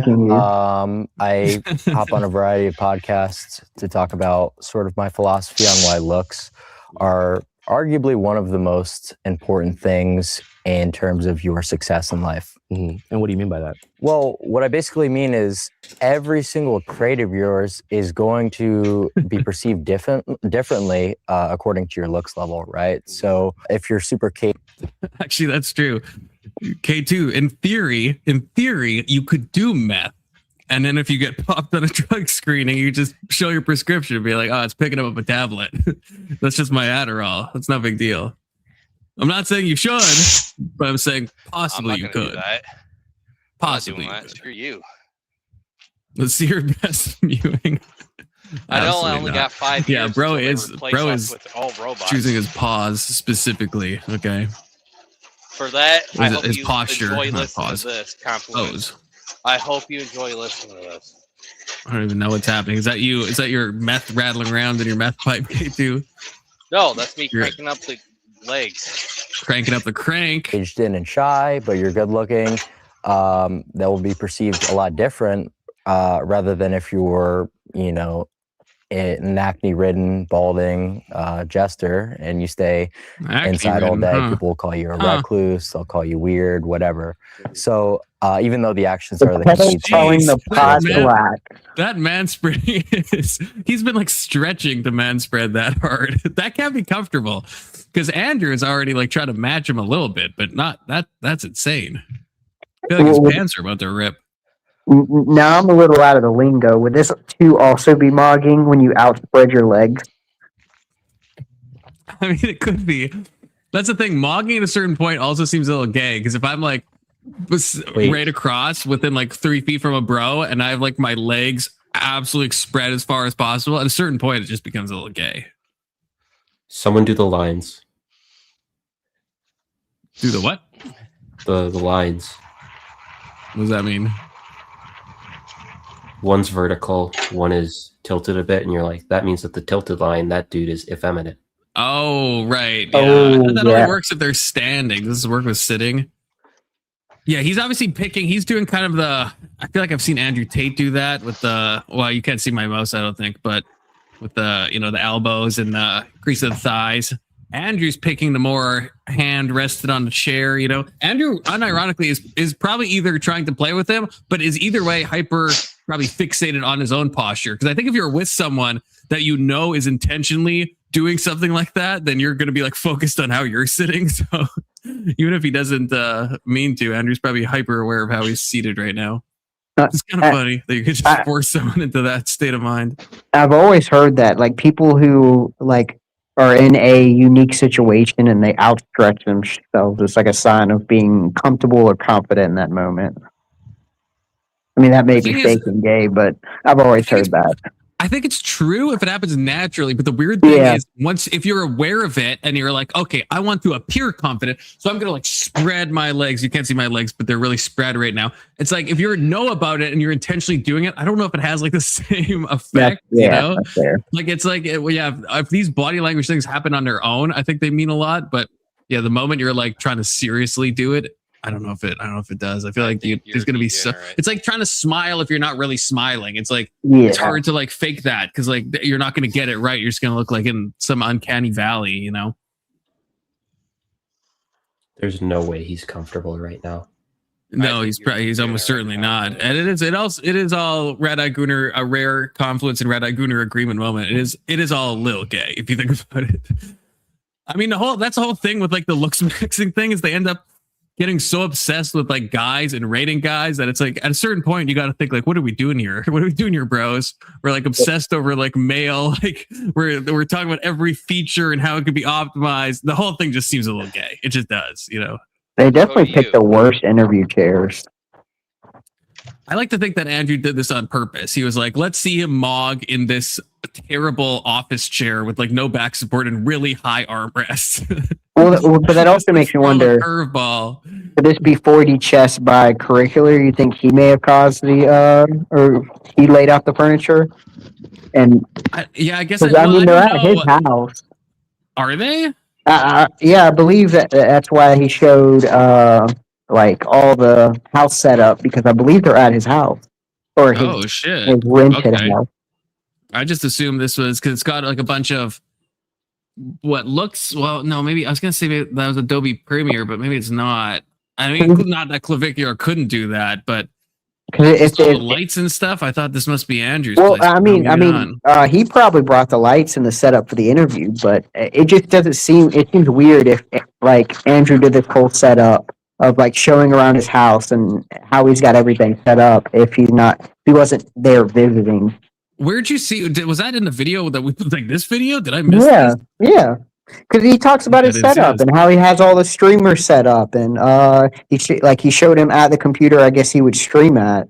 hop on a variety of podcasts to talk about sort of my philosophy on why looks are arguably one of the most important things in terms of your success in life. Mm-hmm. And what do you mean by that? Well, what I basically mean is every single trait of yours is going to be perceived differently according to your looks level, right? So if you're super capable. Actually, that's true. K2, in theory, you could do meth. And then if you get popped on a drug screening, you just show your prescription and be like, oh, it's picking up a tablet. That's just my Adderall. That's no big deal. I'm not saying you should, but I'm saying possibly you could. Possibly. Screw you. Let's see your best viewing. I know I only got 5 years. Yeah, bro is with all robots. Choosing his paws specifically. Okay. For that, I hope his you posture, enjoy listening to this. Confluence. I hope you enjoy listening to this. I don't even know what's happening. Is that you? Is that your meth rattling around in your meth pipe, K2? No, that's me cranking up the legs. Cranking up the crank. Aged in and shy, but you're good looking. That will be perceived a lot different rather than if you were, you know, an acne-ridden, balding jester, and you stay inside all day. People will call you a recluse. They'll call you weird, whatever. So even though the actions are the that man spread he's been like stretching the man spread that hard. That can't be comfortable because Andrew is already like trying to match him a little bit, but not that. That's insane. I feel like his pants are about to rip. Now I'm a little out of the lingo. Would this too also be mogging when you outspread your legs? I mean, it could be. That's the thing. Mogging at a certain point also seems a little gay because if I'm like right across within like 3 feet from a bro and I have like my legs absolutely spread as far as possible, at a certain point it just becomes a little gay. Someone do the lines. Do the what? The lines. What does that mean? One's vertical, one is tilted a bit, and you're like, that means that the tilted line, that dude is effeminate. Oh, right. Yeah. That only works if they're standing. Does this work with sitting? Yeah, he's obviously picking. He's doing kind of I feel like I've seen Andrew Tate do that with well, you can't see my mouse, I don't think, but with the the elbows and the crease of the thighs. Andrew's picking the more hand rested on the chair. Andrew unironically is probably either trying to play with him, but is either way hyper probably fixated on his own posture. Because I think if you're with someone that is intentionally doing something like that, then you're going to be like focused on how you're sitting. So even if he doesn't mean to, Andrew's probably hyper aware of how he's seated right now. It's kind of funny that you could just force someone into that state of mind. I've always heard that, like, people who are in a unique situation and they outstretch themselves, it's like a sign of being comfortable or confident in that moment. I mean, that may be fake and gay, but I've always heard that. I think it's true if it happens naturally, but the weird thing is if you're aware of it and you're like, okay, I want to appear confident, so I'm gonna spread my legs. You can't see my legs, but they're really spread right now. It's like if you know about it and you're intentionally doing it, I don't know if it has the same effect. That's fair. It's like if these body language things happen on their own, I think they mean a lot. But yeah, the moment you're trying to seriously do it, I don't know if it does. I feel like there's going to be so. Right. It's like trying to smile if you're not really smiling. It's it's hard to fake that because you're not going to get it right. You're just going to look like in some uncanny valley, There's no way he's comfortable right now. No, he's almost certainly not. And it is all Red-Eye Gunner, a rare Confluence and Red-Eye Gunner agreement moment. It is all a little gay if you think about it. I mean, that's the whole thing with the Looksmaxxing thing is they end up getting so obsessed with guys and rating guys that it's at a certain point you got to think what are we doing here? What are we doing here, bros? We're obsessed over male, we're talking about every feature and how it could be optimized. The whole thing just seems a little gay. It just does, They definitely picked the worst interview chairs. I like to think that Andrew did this on purpose. He was let's see him Mog in this terrible office chair with no back support and really high armrests. Well, but that also makes me wonder. Curveball. Could this be 4D chess by Curricular? You think he may have caused or he laid out the furniture? And I guess. They're at his house. Are they? Yeah, I believe that's why he showed all the house setup because I believe they're at his house or his rented house. I just assumed this was because it's got a bunch of maybe I was gonna say that was Adobe Premiere, but maybe it's not. I mean, not that Clavicular couldn't do that, but if the lights and stuff, I thought this must be Andrew's place. I mean, he probably brought the lights and the setup for the interview, but it just doesn't seem. It seems weird if Andrew did this whole setup of showing around his house and how he's got everything set up if he wasn't there visiting. Where'd you see? Was that in the video that we this video? Did I miss? Yeah. Because he talks about his setup and how he has all the streamers set up, and he showed him at the computer. I guess he would stream at,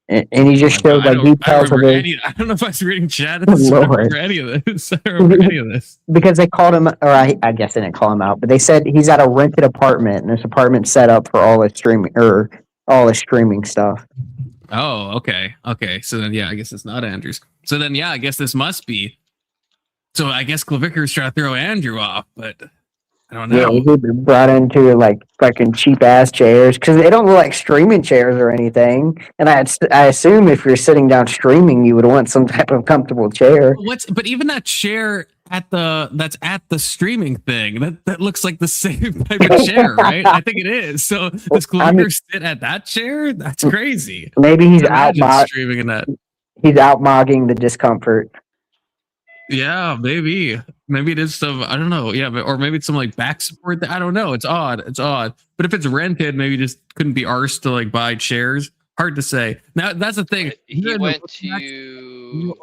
and he just showed details of it. I don't know if I was reading chat. I don't remember any of this. I don't remember any of this because they called him, or I guess they didn't call him out, but they said he's at a rented apartment, and this apartment set up for all his streaming stuff. Oh, okay. So then, I guess it's not Andrew's. So then, I guess this must be. So I guess Clavicular's trying to throw Andrew off, but I don't know. Yeah, he brought into fucking cheap ass chairs because they don't look like streaming chairs or anything. And I assume if you're sitting down streaming, you would want some type of comfortable chair. But even that chair that's at the streaming thing that looks like the same type of chair, right? I think it is. So does Clavicular sit at that chair? That's crazy. Maybe he's streaming in that. He's out-mogging the discomfort. Yeah, maybe it is some. I don't know. Yeah, or maybe it's some back support. I don't know. It's odd. But if it's rented, maybe just couldn't be arsed to buy chairs. Hard to say. Now that's the thing. He went to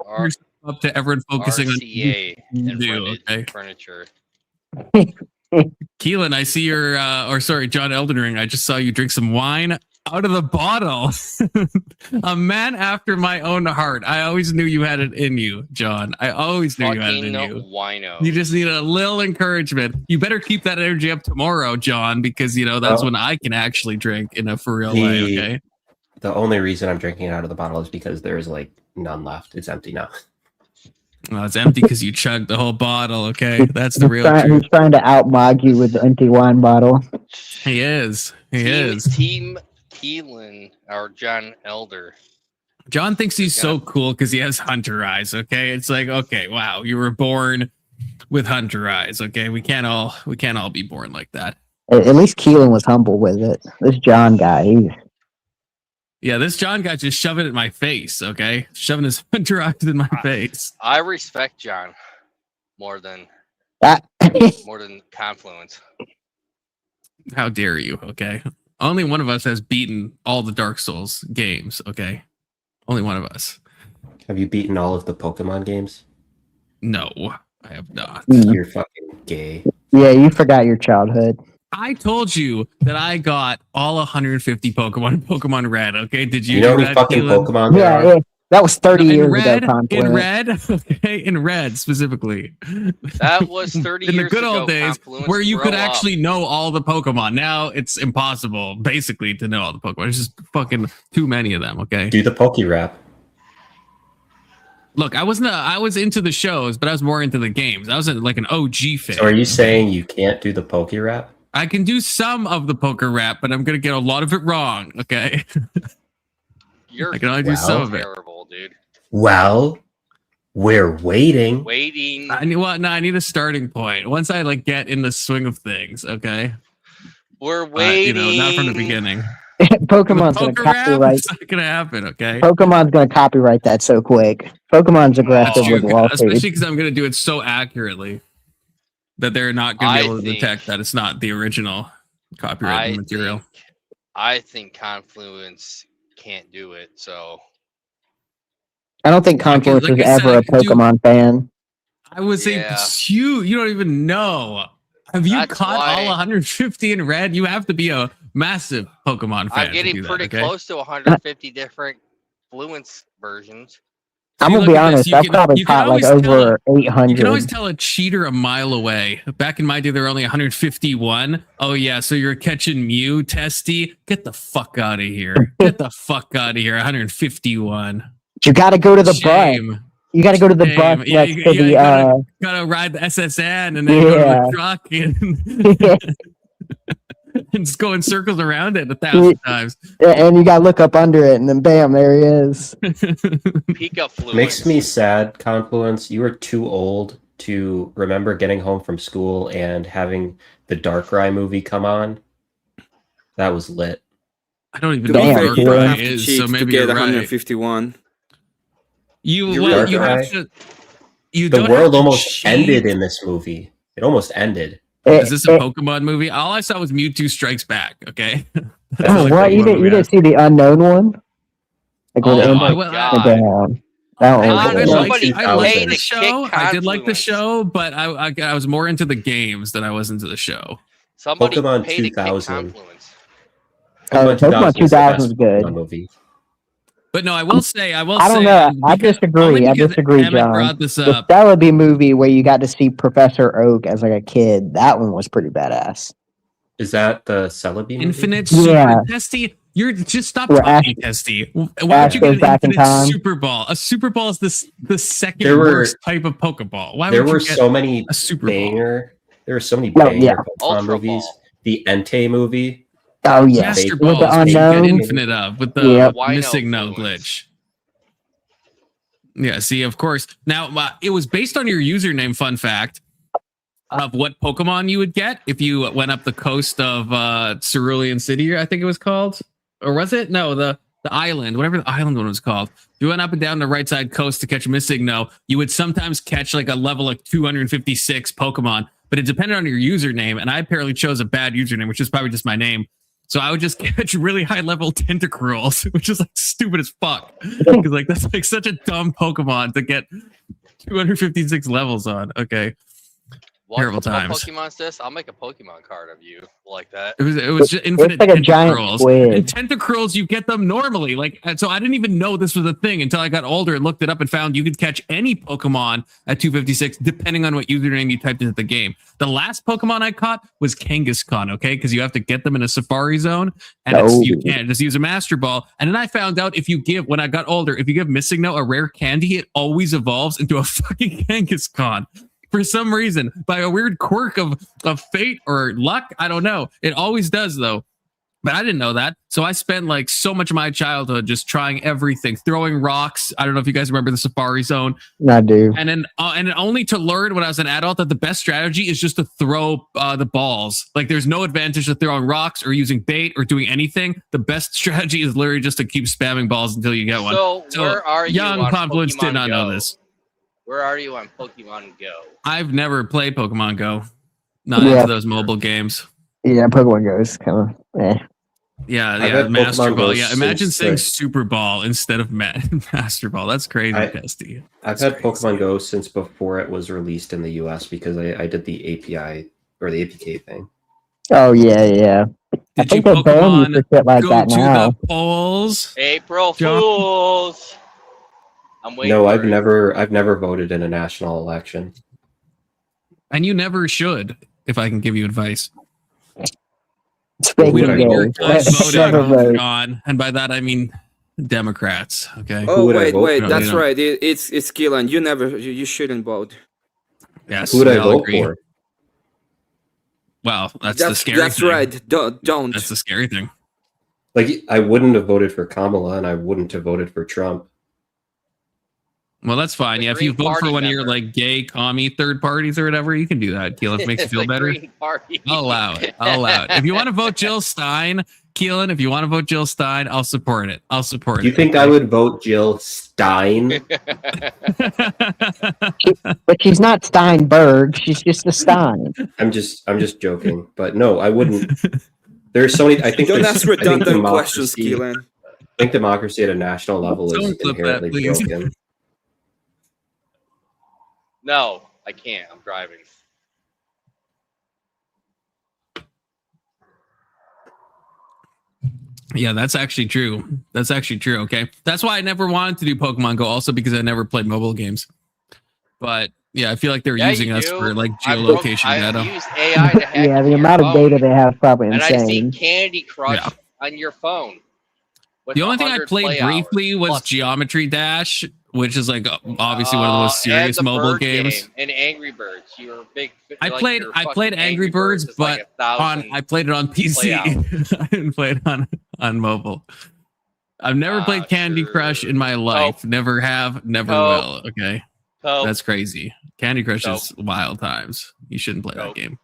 up to everyone focusing RCA and rented furniture. Keelan, I see your John Elden Ring. I just saw you drink some wine out of the bottle. A man after my own heart. I always knew you had it in you, John. I always knew you had it in you. Wino. You just need a little encouragement. You better keep that energy up tomorrow, John, because that's when I can actually drink in a for real way. Okay. The only reason I'm drinking it out of the bottle is because there's none left. It's empty now. Well, it's empty because you chugged the whole bottle. Okay, that's the real truth. He's trying to out-mog you with the empty wine bottle. He is. Team Keelan or John Elder. John thinks he's so cool because he has hunter eyes. Okay, it's like, okay, wow, you were born with hunter eyes. Okay, we can't all be born like that. At least Keelan was humble with it. This John guy, this John guy just shoving it in my face. Okay, shoving his hunter eyes in my face. I respect John more than Confluence. How dare you? Okay, only one of us has beaten all the Dark Souls games. Okay, only one of us. Have you beaten all of the Pokemon games? No, I have not. You're fucking gay. Yeah, you forgot your childhood. I told you that I got all 150 Pokemon in Pokemon Red. Okay, did you? You know how many fucking Pokemon there are? Yeah, that was 30 years red, ago. In red, okay, in red specifically. That was 30 years ago. In the good old days, Confluence, where you could grow up. actually know all the Pokemon. Now it's impossible, basically, to know all the Pokemon. There's just fucking too many of them. Okay, do the Poke Rap. Look, I was into the shows, but I was more into the games. I was like an OG fan. So are you saying you can't do the Poke Rap? I can do some of the poker rap, but I'm gonna get a lot of it wrong. Okay. I can only do some of it. Terrible, dude. Well, we're waiting. I need a starting point. Once I get in the swing of things, okay. We're waiting. Not from the beginning. Pokemon's gonna copyright. It's not gonna happen, okay. Pokemon's gonna copyright that so quick. Pokemon's aggressive with lawsuits. Especially because I'm gonna do it so accurately that they're not gonna be able to detect that it's not the original copyrighted material. I think Confluence can't do it, so I don't think Confluence was ever a Pokemon fan. I was you don't even know. Have you caught all 150 in red? You have to be a massive Pokemon fan. I'm getting pretty close to 150 different Fluence versions. I'm gonna be honest, I've probably caught over 800. You can always tell a cheater a mile away. Back in my day, there were only 151. Oh yeah, so you're catching Mew, Testy? Get the fuck out of here! Get the fuck out of here! 151. You got to go to the bus. You got to go to the bus. Gotta ride the SSN and then go to the truck and just go in circles around it 1,000 times. And you got to look up under it, and then bam, there he is. Makes me sad, Confluence. You were too old to remember getting home from school and having the Darkrai movie come on. That was lit. I don't even know what Darkrai is, so maybe you're right. 151. The world almost ended in this movie. It almost ended. Is this a Pokemon movie? All I saw was Mewtwo Strikes Back. Okay. What? You didn't see the unknown one? I liked the show. I did like the show, but I was more into the games than I was into the show. Pokemon 2000. Pokemon 2000 is good. Movie. But no, I will say. I don't know. I disagree, John. Brought this the up. Celebi movie where you got to see Professor Oak as a kid, that one was pretty badass. Is that the Celebi movie? Infinite Super Testy? You're just stop talking, Testy. Why would you get an Infinite Super Ball? A Super Ball is the second worst type of Pokeball. Why there would were you get so many a Super banger. There were so many banger Pokemon movies. The Entei movie. Oh yeah, Master Balls, you get Infinite of with the missing no glitch. Yeah, see, of course. Now it was based on your username. Fun fact of what Pokemon you would get if you went up the coast of Cerulean City, I think it was called, or was it? No, the island, whatever the island one was called. If you went up and down the right side coast to catch Missigno, you would sometimes catch like a level 256 Pokemon, but it depended on your username. And I apparently chose a bad username, which is probably just my name. So I would just catch really high level Tentacruels, which is stupid as fuck. Because that's such a dumb Pokemon to get 256 levels on. Okay. Terrible times. What Pokemon's this? I'll make a Pokemon card of you like that. It was just infinite Tentacruels. And Tentacruels, you get them normally. So I didn't even know this was a thing until I got older and looked it up and found you could catch any Pokemon at 256 depending on what username you typed into the game. The last Pokemon I caught was Kangaskhan, okay? Because you have to get them in a Safari Zone, and you can't just use a Master Ball. And then I found out when I got older, if you give Missigno a rare candy, it always evolves into a fucking Kangaskhan. For some reason, by a weird quirk of fate or luck, I don't know. It always does, though. But I didn't know that. So I spent like so much of my childhood just trying everything, throwing rocks. I don't know if you guys remember the Safari Zone. I do. And then only to learn when I was an adult that the best strategy is just to throw the balls. Like there's no advantage to throwing rocks or using bait or doing anything. The best strategy is literally just to keep spamming balls until you get one. So where are you young on Confluence Pokemon did not know Go? this. Where are you on Pokemon Go? I've never played Pokemon Go. Not into those mobile games. Yeah, Pokemon Go is kind of Yeah, Master Ball. Yeah, imagine saying Super Ball instead of Master Ball. That's crazy, Pesty. I've had Pokemon Go since before it was released in the US because I did the API or the APK thing. Oh yeah. Did you Pokemon like go that to now. the polls? April Fools. I'm waiting. No, I've never voted in a national election. And you never should, if I can give you advice. We don't need your guys voting, John, and by that I mean Democrats. Okay. Oh wait, that's right. It's Keelan. You shouldn't vote. Yes. Who would I vote for? Well, that's the scary thing. That's right. Don't. That's the scary thing. Like I wouldn't have voted for Kamala, and I wouldn't have voted for Trump. Well, that's fine. Yeah, if you vote for one of your like gay commie third parties or whatever, you can do that. Keelan, if it makes you feel better. I'll allow it. If you want to vote Jill Stein, Keelan, if you want to vote Jill Stein, I'll support it. You think I would vote Jill Stein? But she's not Steinberg. She's just a Stein. I'm just joking. But no, I wouldn't. There's so many. I think don't ask redundant questions, Keelan. I think democracy at a national level is inherently broken. No, I can't. I'm driving. Yeah, that's actually true. Okay. That's why I never wanted to do Pokemon Go, also because I never played mobile games. But yeah, I feel like they're using us for like geolocation data. I use AI to hack the amount of data they have probably insane. And I see Candy Crush on your phone. The only thing I played briefly was Geometry Dash, which is like obviously one of the most serious mobile games. And Angry Birds, you're a big. I played Angry Birds, but I played it on PC. I didn't play it on mobile. I've never played Candy Crush in my life. Never have, never will. Okay, that's crazy. Candy Crush is wild times. You shouldn't play that game.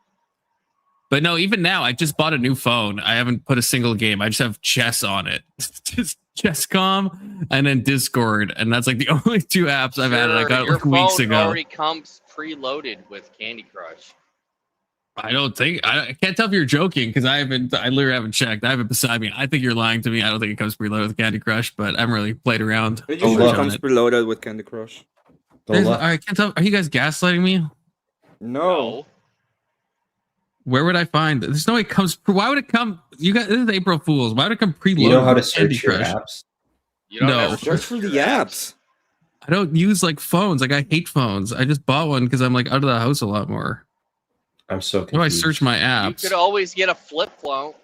But no, even now, I just bought a new phone. I haven't put a single game. I just have chess on it. Just Chess.com and then Discord. And that's like the only two apps I've added. I got it like weeks ago. Your phone already comes preloaded with Candy Crush. I can't tell if you're joking because I literally haven't checked. I have it beside me. I think you're lying to me. I don't think it comes preloaded with Candy Crush, but I haven't really played around. It usually comes preloaded with Candy Crush. I can't tell. Are you guys gaslighting me? No. Where would I find it? There's no way it comes. Why would it come? You got this is April Fools. Why would it come preloaded? You know how to search your apps? No, search for the apps. I don't use like phones. Like I hate phones. I just bought one because I'm like out of the house a lot more. I'm so confused. How do I search my apps? You could always get a flip phone.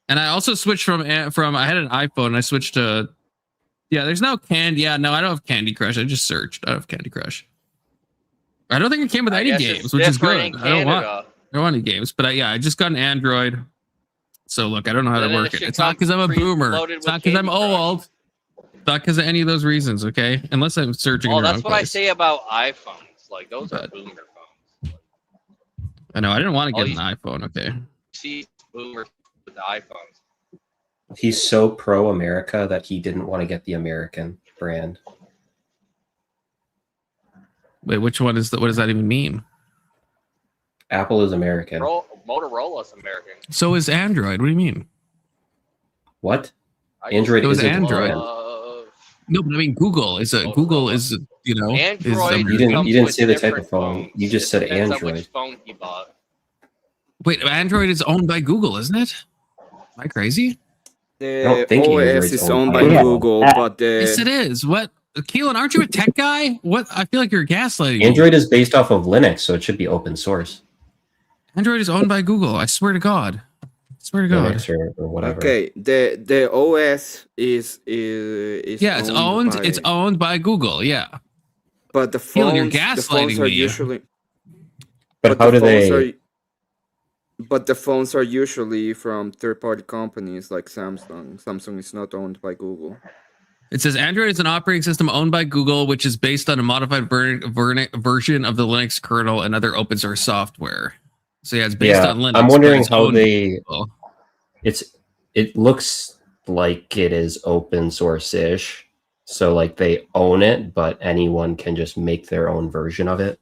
And I also switched from I had an iPhone and I switched to there's no Candy. Yeah, no, I don't have Candy Crush. I just searched. I don't have Candy Crush. I don't think it came with any games, which is good. I don't want any games, but I just got an Android. So look, I don't know how to work it. It's not because I'm a boomer. It's not because I'm old. It's not because of any of those reasons, okay? Unless I'm searching. Oh, that's what I say about iPhones. Like those are boomer phones. I know. I didn't want to get an iPhone. Okay. See boomer with the iPhones. He's so pro America that he didn't want to get the American brand. Wait, which one is that? What does that even mean? Apple is American. Motorola's American. So is Android. What do you mean? What? Android is Android. No, but I mean Google is Google is Android. You didn't say the type of phone. You just said Android. Which phone he bought. Wait, Android is owned by Google, isn't it? Am I crazy? The OS is owned by Google, but yes, it is. What? Keelan, aren't you a tech guy? What? I feel like you're gaslighting. Android is based off of Linux, so it should be open source. Android is owned by Google. I swear to God. Linux or whatever. Okay, the OS is it's owned. It's owned by Google. Yeah. But the phones, Keelan, you're gaslighting are me. usually. But how do they? But the phones are usually from third-party companies like Samsung. Samsung is not owned by Google. It says Android is an operating system owned by Google, which is based on a modified version of the Linux kernel and other open source software. So yeah, it's based on Linux. I'm wondering how it looks like it is open source-ish. So like they own it, but anyone can just make their own version of it.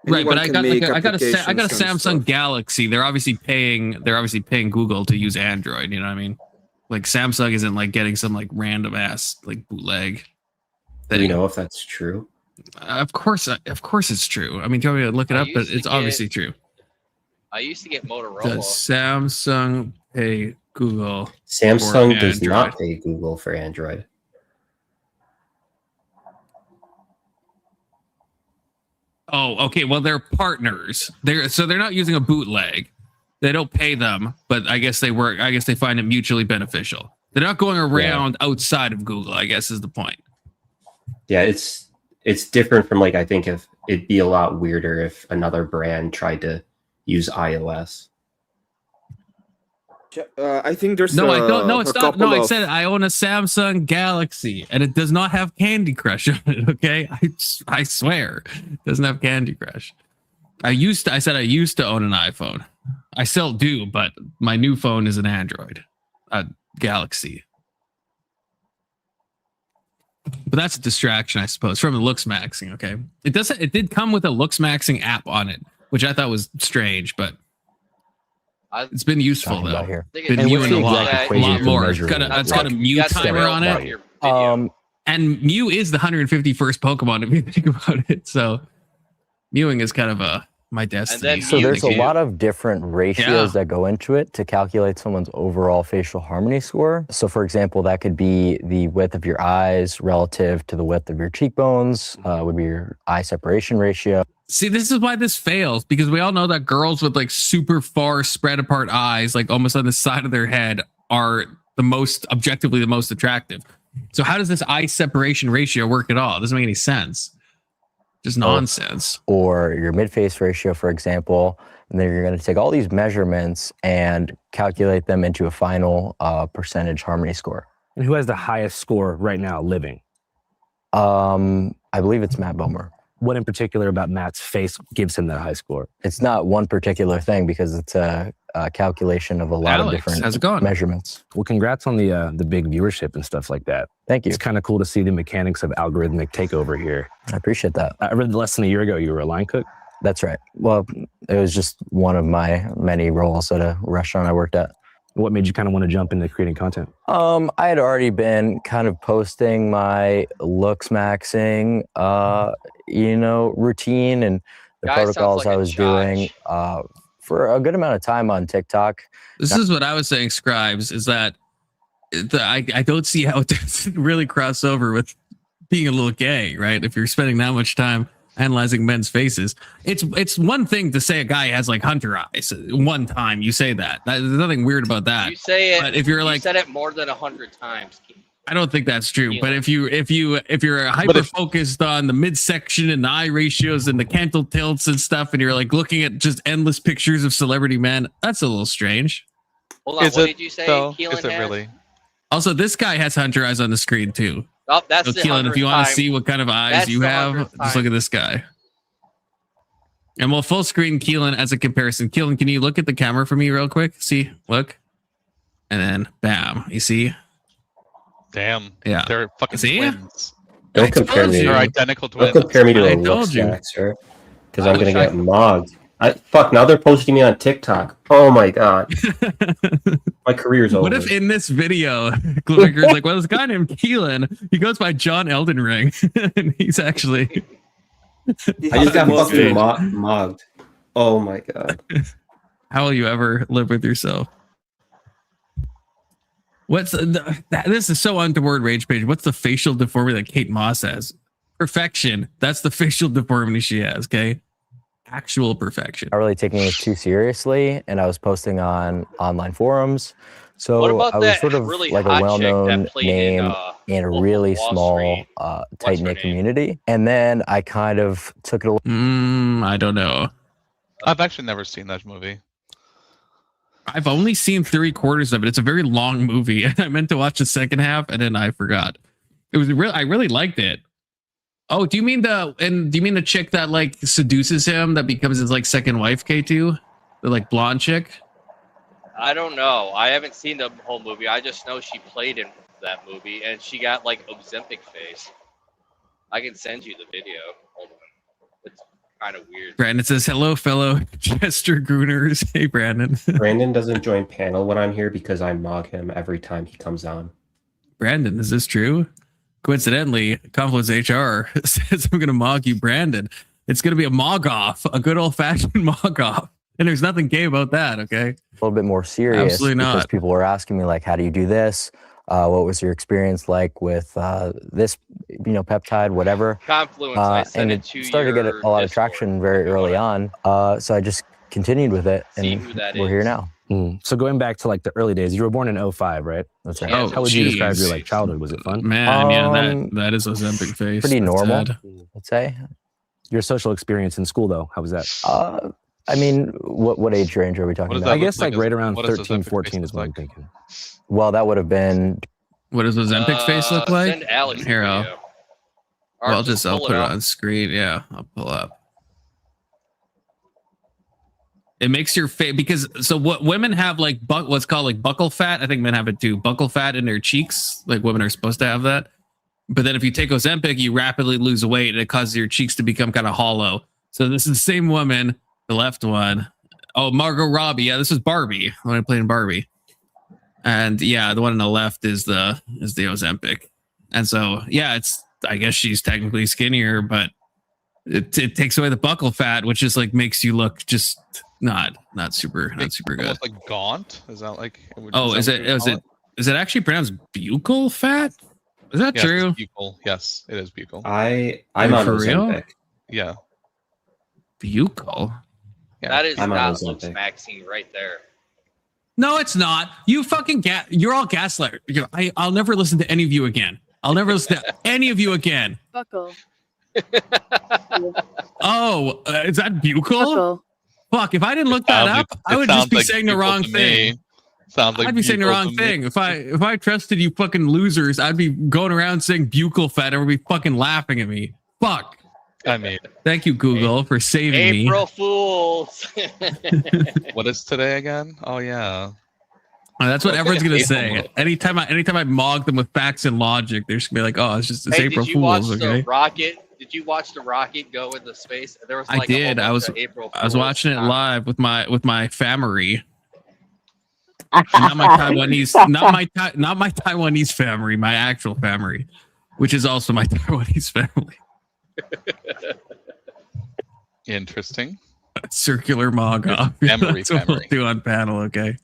Right, but I got a Samsung Galaxy. They're obviously paying Google to use Android, you know what I mean? Like Samsung isn't like getting some like random ass like bootleg thing. Do you know if that's true? Of course it's true. I mean, do you want me to look it up? But it's obviously true. I used to get Motorola. Does Samsung pay Google? Samsung does not pay Google for Android. Oh, okay. Well, they're partners. They're not using a bootleg. They don't pay them, but I guess they work. I guess they find it mutually beneficial. They're not going around outside of Google, I guess is the point. Yeah, it's different from like, I think if it'd be a lot weirder if another brand tried to use iOS. I think there's I don't. No, it's not. No, I said I own a Samsung Galaxy, and it does not have Candy Crush on it. Okay, I swear, it doesn't have Candy Crush. I said I used to own an iPhone. I still do, but my new phone is an Android, a Galaxy. But that's a distraction, I suppose, from the Looksmaxxing. Okay, it did come with a Looksmaxxing app on it, which I thought was strange, but. It's been useful though. Been mewing a lot more. It's got a Mew timer on it. And Mew is the 151st Pokemon if you think about it. So mewing is kind of my destiny. So there's a lot of different ratios that go into it to calculate someone's overall facial harmony score. So for example, that could be the width of your eyes relative to the width of your cheekbones, would be your eye separation ratio. See, this is why this fails, because we all know that girls with like super far spread apart eyes, like almost on the side of their head, are objectively the most attractive. So how does this eye separation ratio work at all? It doesn't make any sense. Just nonsense. Or your mid-face ratio, for example, and then you're going to take all these measurements and calculate them into a final percentage harmony score. And who has the highest score right now living? I believe it's Matt Bomer. What in particular about Matt's face gives him that high score? It's not one particular thing because it's a calculation of a lot of different measurements. Well, congrats on the big viewership and stuff like that. Thank you. It's kind of cool to see the mechanics of algorithmic takeover here. I appreciate that. I read less than a year ago you were a line cook. That's right. Well, it was just one of my many roles at a restaurant I worked at. What made you kind of want to jump into creating content? I had already been kind of posting my Looksmaxxing, routine and the protocols I was doing for a good amount of time on TikTok. This is what I was saying, Scribes, is that I don't see how it doesn't really cross over with being a little gay, right? If you're spending that much time analyzing men's faces, it's one thing to say a guy has like hunter eyes. One time you say that, there's nothing weird about that. You say it, but if you're like, said it more than 100 times. I don't think that's true. But if you're hyper focused on the midsection and the eye ratios and the cantle tilts and stuff, and you're like looking at just endless pictures of celebrity men, that's a little strange. Hold on, what did you say? Is it really? Also, this guy has hunter eyes on the screen too. Oh, that's so Keelan, if you want to see what kind of eyes you have, just look at this guy. And we'll full screen Keelan as a comparison. Keelan, can you look at the camera for me real quick? See, look. And then, bam, you see? Damn. Yeah. They're fucking twins. Don't compare me. They're identical twins. Don't compare me to a Looksmaxxer, because I'm going to get mogged. Now they're posting me on TikTok. Oh my god. My career's over. What if in this video, Clavicula's like, well, this guy named Keelan, he goes by John Elden Ring, and he's actually... I just got fucking mogged. Oh my god. How will you ever live with yourself? This is so untoward, Rage Page. What's the facial deformity that Kate Moss has? Perfection. That's the facial deformity she has, okay? Actual perfection. Not really taking it too seriously, and I was posting on online forums. So I was sort of really like a well-known name in a really small, tight-knit community. And then I kind of took it away. I don't know. I've actually never seen that movie. I've only seen 3/4 of it. It's a very long movie. I meant to watch the second half and then I forgot. It was I really liked it. Oh, do you mean the chick that like seduces him that becomes his like second wife, K2? The like blonde chick? I don't know. I haven't seen the whole movie. I just know she played in that movie and she got like Ozempic face. I can send you the video. Hold on. It's kind of weird. Brandon says, hello, fellow Chester Grooners. Hey, Brandon. Brandon doesn't join panel when I'm here because I mog him every time he comes on. Brandon, is this true? Coincidentally, Confluence HR says I'm going to mog you, Brandon. It's going to be a mog off, a good old fashioned mog off. And there's nothing gay about that, okay? A little bit more serious. Absolutely not. Because people were asking me, like, how do you do this? What was your experience like with this, peptide, whatever? Confluence, I sent and it to it started to get a lot of traction very early on. So I just continued with it, and we're here now. So going back to like the early days, you were born in 05, right? That's right. Oh, How would you describe your like childhood? Was it fun? Man, that is Ozempic face. Pretty normal, sad. I'd say. Your social experience in school, though, how was that? I mean, what age range are we talking about? I guess like right around 13, 14 is what I'm thinking. Well, that would have been. What does Ozempic's face look like? Send Alex the Here, video. I'll put it on screen. Yeah, I'll pull up. It makes your face because what women have like what's called like buccal fat. I think men have it too. Buccal fat in their cheeks. Like women are supposed to have that. But then if you take Ozempic, you rapidly lose weight and it causes your cheeks to become kind of hollow. So this is the same woman, the left one. Oh, Margot Robbie. Yeah, this is Barbie when I played in Barbie. And yeah, the one on the left is the Ozempic. And so yeah, I guess she's technically skinnier, but it takes away the buccal fat, which just like makes you look just not super good. Almost like gaunt. Is that like? Is it actually pronounced buccal fat? Is that true? Buccal. Yes, it is buccal. I'm on Ozempic. Yeah. Buccal. Yeah. That is not Looksmaxxing right there. No, it's not. You fucking you're all gaslight. I'll never listen to any of you again. I'll never listen to any of you again. Buckle. Oh, is that buccal? Buckle. Fuck, if I didn't look that up, I would just be saying the wrong thing. Sounds like I'd be saying the wrong thing. If I trusted you fucking losers, I'd be going around saying buccal fat and would be fucking laughing at me. Fuck. I mean, thank you, Google, for saving me. April Fools. What is today again? Oh yeah. That's what everyone's gonna say. Anytime I mog them with facts and logic, they're just gonna be like, "Oh, it's April Fools." Okay. Did you watch the rocket go into space? There was like I did. I was watching it live with my family. Not my Taiwanese, not my Taiwanese family, my actual family, which is also my Taiwanese family. Interesting. Circular mog off. That's what we'll do on panel, okay?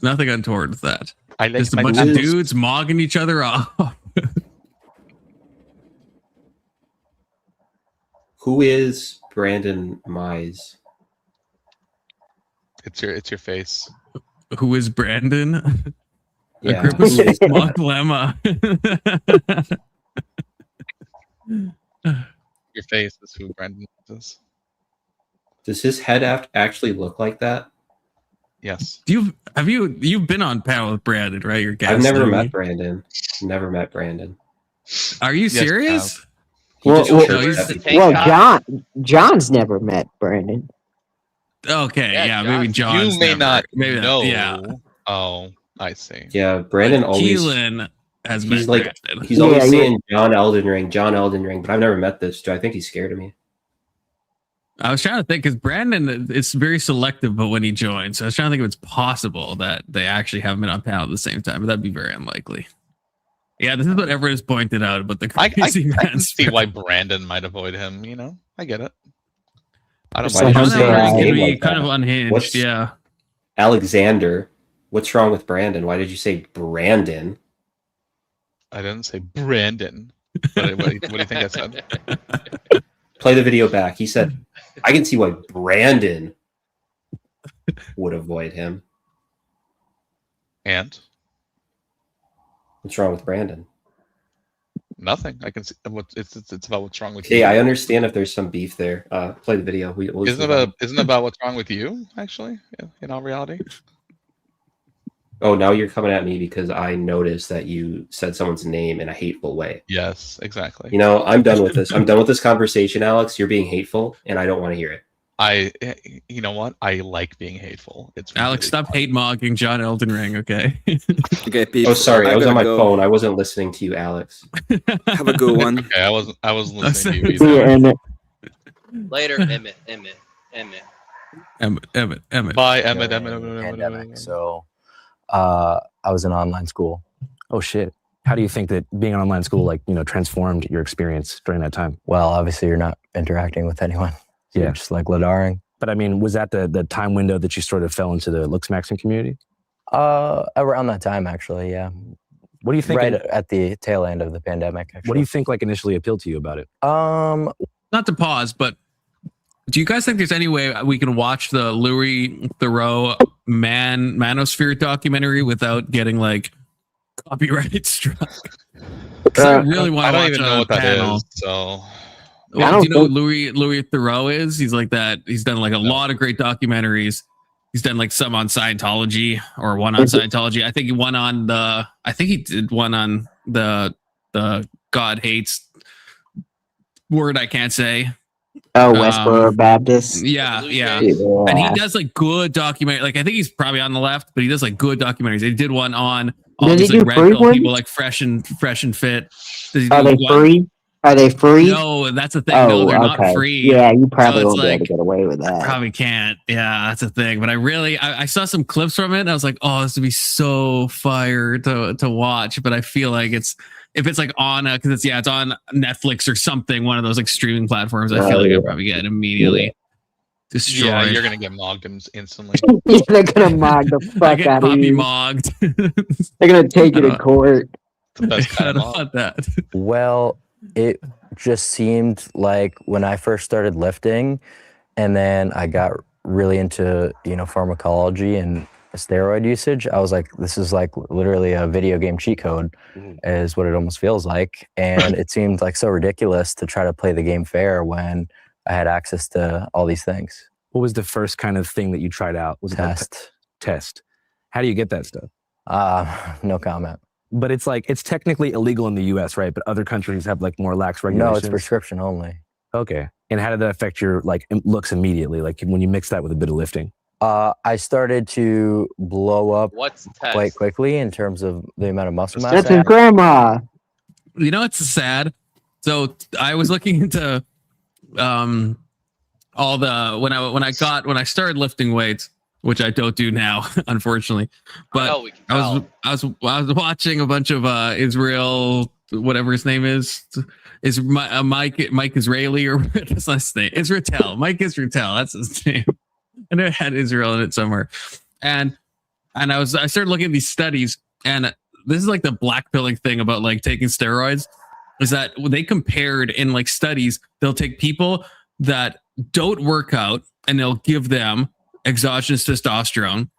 Nothing untoward with that. Just a bunch of dudes mogging each other off. Who is Brandon Mize? It's your face. Who is Brandon? Yeah. Agrippa's lemma. Your face is who Brandon is. Does his head actually look like that? Yes. You've been on panel with Brandon, right? I've never met Brandon. Never met Brandon. Are you serious? John's never met Brandon. Okay, yeah, maybe John's. You may not know. Yeah. Oh, I see. Yeah, Brandon always. Keelan has he's met like Brandon. he's always saying John Elden Ring, but I've never met this dude. I think he's scared of me. I was trying to think because Brandon is very selective, but when he joins, so I was trying to think if it's possible that they actually haven't been on panel at the same time, but that'd be very unlikely. Yeah, this is what everyone has pointed out about the crazy I can see why Brandon might avoid him. I get it. I don't know. Kind of unhinged. Yeah. Alexander, what's wrong with Brandon? Why did you say Brandon? I didn't say Brandon. What do you think I said? Play the video back. He said, I can see why Brandon would avoid him. And? What's wrong with Brandon? Nothing. I can see it's about what's wrong with Hey, you. I understand if there's some beef there. Play the video. Isn't it about what's wrong with you, actually, in all reality? Oh, now you're coming at me because I noticed that you said someone's name in a hateful way. Yes, exactly. You know, I'm done with this. I'm done with this conversation, Alex. You're being hateful, and I don't want to hear it. You know what? I like being hateful. It's Alex, really stop fun. hate mogging John Elden Ring, okay? Okay, people. Oh, sorry. I was on my phone. I wasn't listening to you, Alex. Have a good one. Okay, I wasn't listening to you either. Later, Emmett. Bye, During Emmett. the pandemic, so I was in online school. Oh shit. How do you think that being in online school, like, transformed your experience during that time? Well, obviously you're not interacting with anyone. So Yeah. You're just like Ladaring. But I mean, was that the time window that you sort of fell into the Looksmaxxing community? Around that time, actually, yeah. What do you think? Right at the tail end of the pandemic, actually. What do you think like initially appealed to you about it? Not to pause, but do you guys think there's any way we can watch the Louis Theroux Manosphere documentary without getting like copyright struck? I really want I to don't watch even know what that panel. is. So Well, do you know who Louis Theroux is? He's like that. He's done like a lot of great documentaries. He's done like some on Scientology or one on Scientology. I think he won on the. I think he did one on the God hates word I can't say. Oh, Westboro Baptist. Yeah. And he does like good documentary. Like I think he's probably on the left, but he does like good documentaries. He did one on all these like red pill people, like fresh and fit. Are they free? Are they free? No, that's the thing. No, they're not free. Yeah, you probably won't be like, able to get away with that. Probably can't. Yeah, that's the thing. But I saw some clips from it and I was like, oh, this would be so fire to watch. But I feel like if it's like on because it's on Netflix or something, one of those like streaming platforms, I feel like I'd probably get immediately destroyed. yeah, you're gonna get mogged instantly. Yeah, they're gonna mog the fuck out of you. Mogged. They're gonna take you to court. The best kind I don't want that. Well, it just seemed like when I first started lifting and then I got really into, pharmacology and steroid usage, I was like, this is like literally a video game cheat code is what it almost feels like. And it seemed like so ridiculous to try to play the game fair when I had access to all these things. What was the first kind of thing that you tried out? Was Test. Test. How do you get that stuff? No comment. But it's technically illegal in the US, right? But other countries have like more lax regulations. No, it's prescription only. Okay. And how did that affect your like looks immediately? Like when you mix that with a bit of lifting? I started to blow up quite quickly in terms of the amount of muscle mass. That's his grandma. You know, it's sad. So I was looking into all the when I started lifting weights, which I don't do now, unfortunately. But I was watching a bunch of Israel, whatever his name is Mike Israeli or what's his last name? Israel. Mike Israel. That's his name. I know it had Israel in it somewhere. And I started looking at these studies, and this is like the black pilling thing about like taking steroids, is that they compared in like studies, they'll take people that don't work out and they'll give them exogenous testosterone,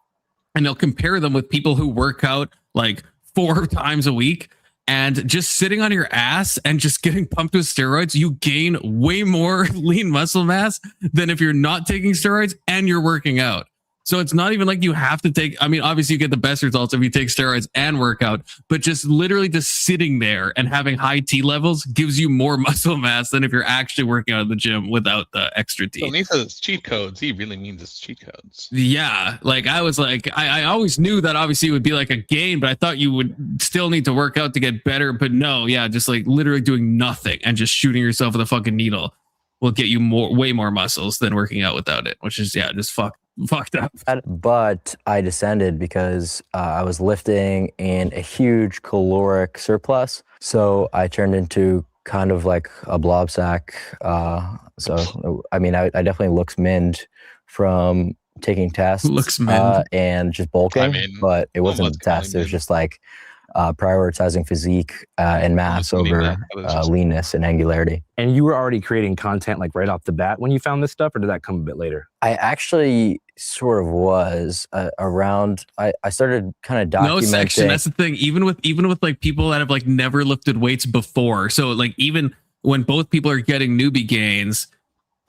and they'll compare them with people who work out like 4 times a week, and just sitting on your ass and just getting pumped with steroids, you gain way more lean muscle mass than if you're not taking steroids and you're working out. So it's not even like you have to take, I mean, obviously you get the best results if you take steroids and work out, but just literally just sitting there and having high T levels gives you more muscle mass than if you're actually working out in the gym without the extra T. So when he says cheat codes, he really means it's cheat codes. Yeah, like I was like, I always knew that obviously it would be like a gain, but I thought you would still need to work out to get better. But no, yeah, just like literally doing nothing and just shooting yourself with a fucking needle will get you way more muscles than working out without it, which is, just fucked up. But I descended because I was lifting in a huge caloric surplus. So I turned into kind of like a blob sack. So, I mean, I definitely looks minned from taking tests and just bulking, but it wasn't a test. It was just like prioritizing physique and mass over leanness and angularity. And you were already creating content like right off the bat when you found this stuff, or did that come a bit later? I actually sort of was around. I started kind of documenting. No section. That's the thing. Even with like people that have like never lifted weights before. So like even when both people are getting newbie gains,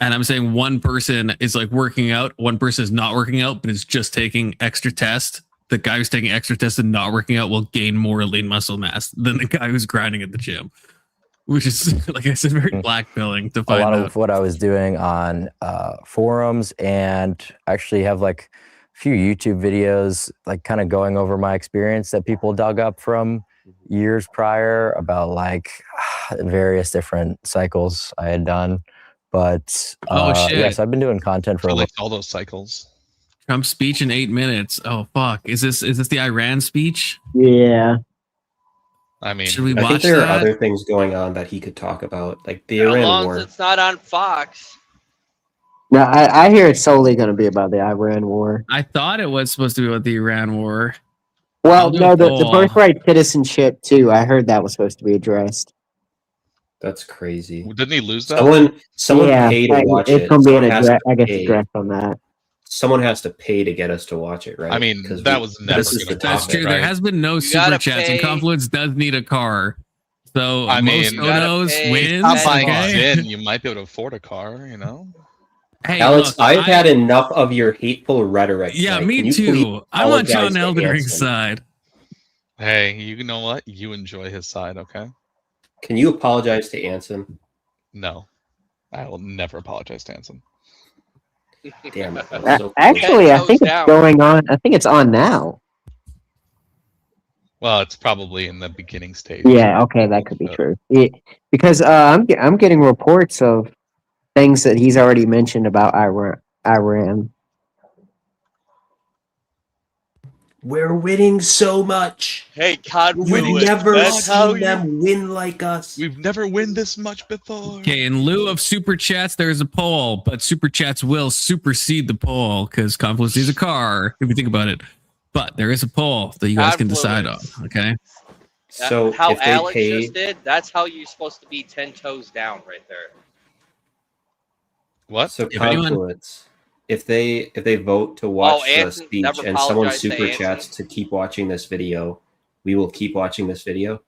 and I'm saying one person is like working out, one person is not working out, but is just taking extra test. The guy who's taking extra test and not working out will gain more lean muscle mass than the guy who's grinding at the gym, which is, like I said, very blackpilling to find out. A lot of what I was doing on forums, and actually have like a few YouTube videos, like kind of going over my experience that people dug up from years prior about like various different cycles I had done. But shit. Yes, I've been doing content for like all those cycles. Trump's speech in 8 minutes. Oh fuck! Is this the Iran speech? Yeah. I mean, should we I watch think there that? are other things going on that he could talk about, like the As Iran long war. as it's not on Fox. No, I hear it's solely going to be about the Iran war. I thought it was supposed to be about the Iran war. Well, no, the birthright citizenship too. I heard that was supposed to be addressed. That's crazy. Didn't he lose that? Someone paid to watch it. It's going to be addressed on that. Someone has to pay to get us to watch it, right? I mean, that was never. That's true. Right? There has been no super chats, and Confluence does need a car. So I mean, most Onos wins. Not buying Zin, you might be able to afford a car. You know. Hey, Alex, look, I've had enough of your hateful rhetoric. Yeah, tonight. me too. I'm on John Eldenring's side. Hey, you know what? You enjoy his side, okay? Can you apologize to Anson? No, I will never apologize to Anson. Damn it. Actually, I think it's going on. I think it's on now. Well, it's probably in the beginning stage. Yeah, okay, that could be true. Because I'm getting reports of things that he's already mentioned about Iran. We're winning so much. Hey, Confluence. We've never seen them win like us. We've never win this much before. Okay, in lieu of super chats, there is a poll, but super chats will supersede the poll because Confluence needs a car, if you think about it. But there is a poll that you guys can decide on, okay? So how if they Alex pay, just did, that's how you're supposed to be 10 toes down right there. What? So Confluence, if they vote to watch the speech and someone super chats to keep watching this video, we will keep watching this video.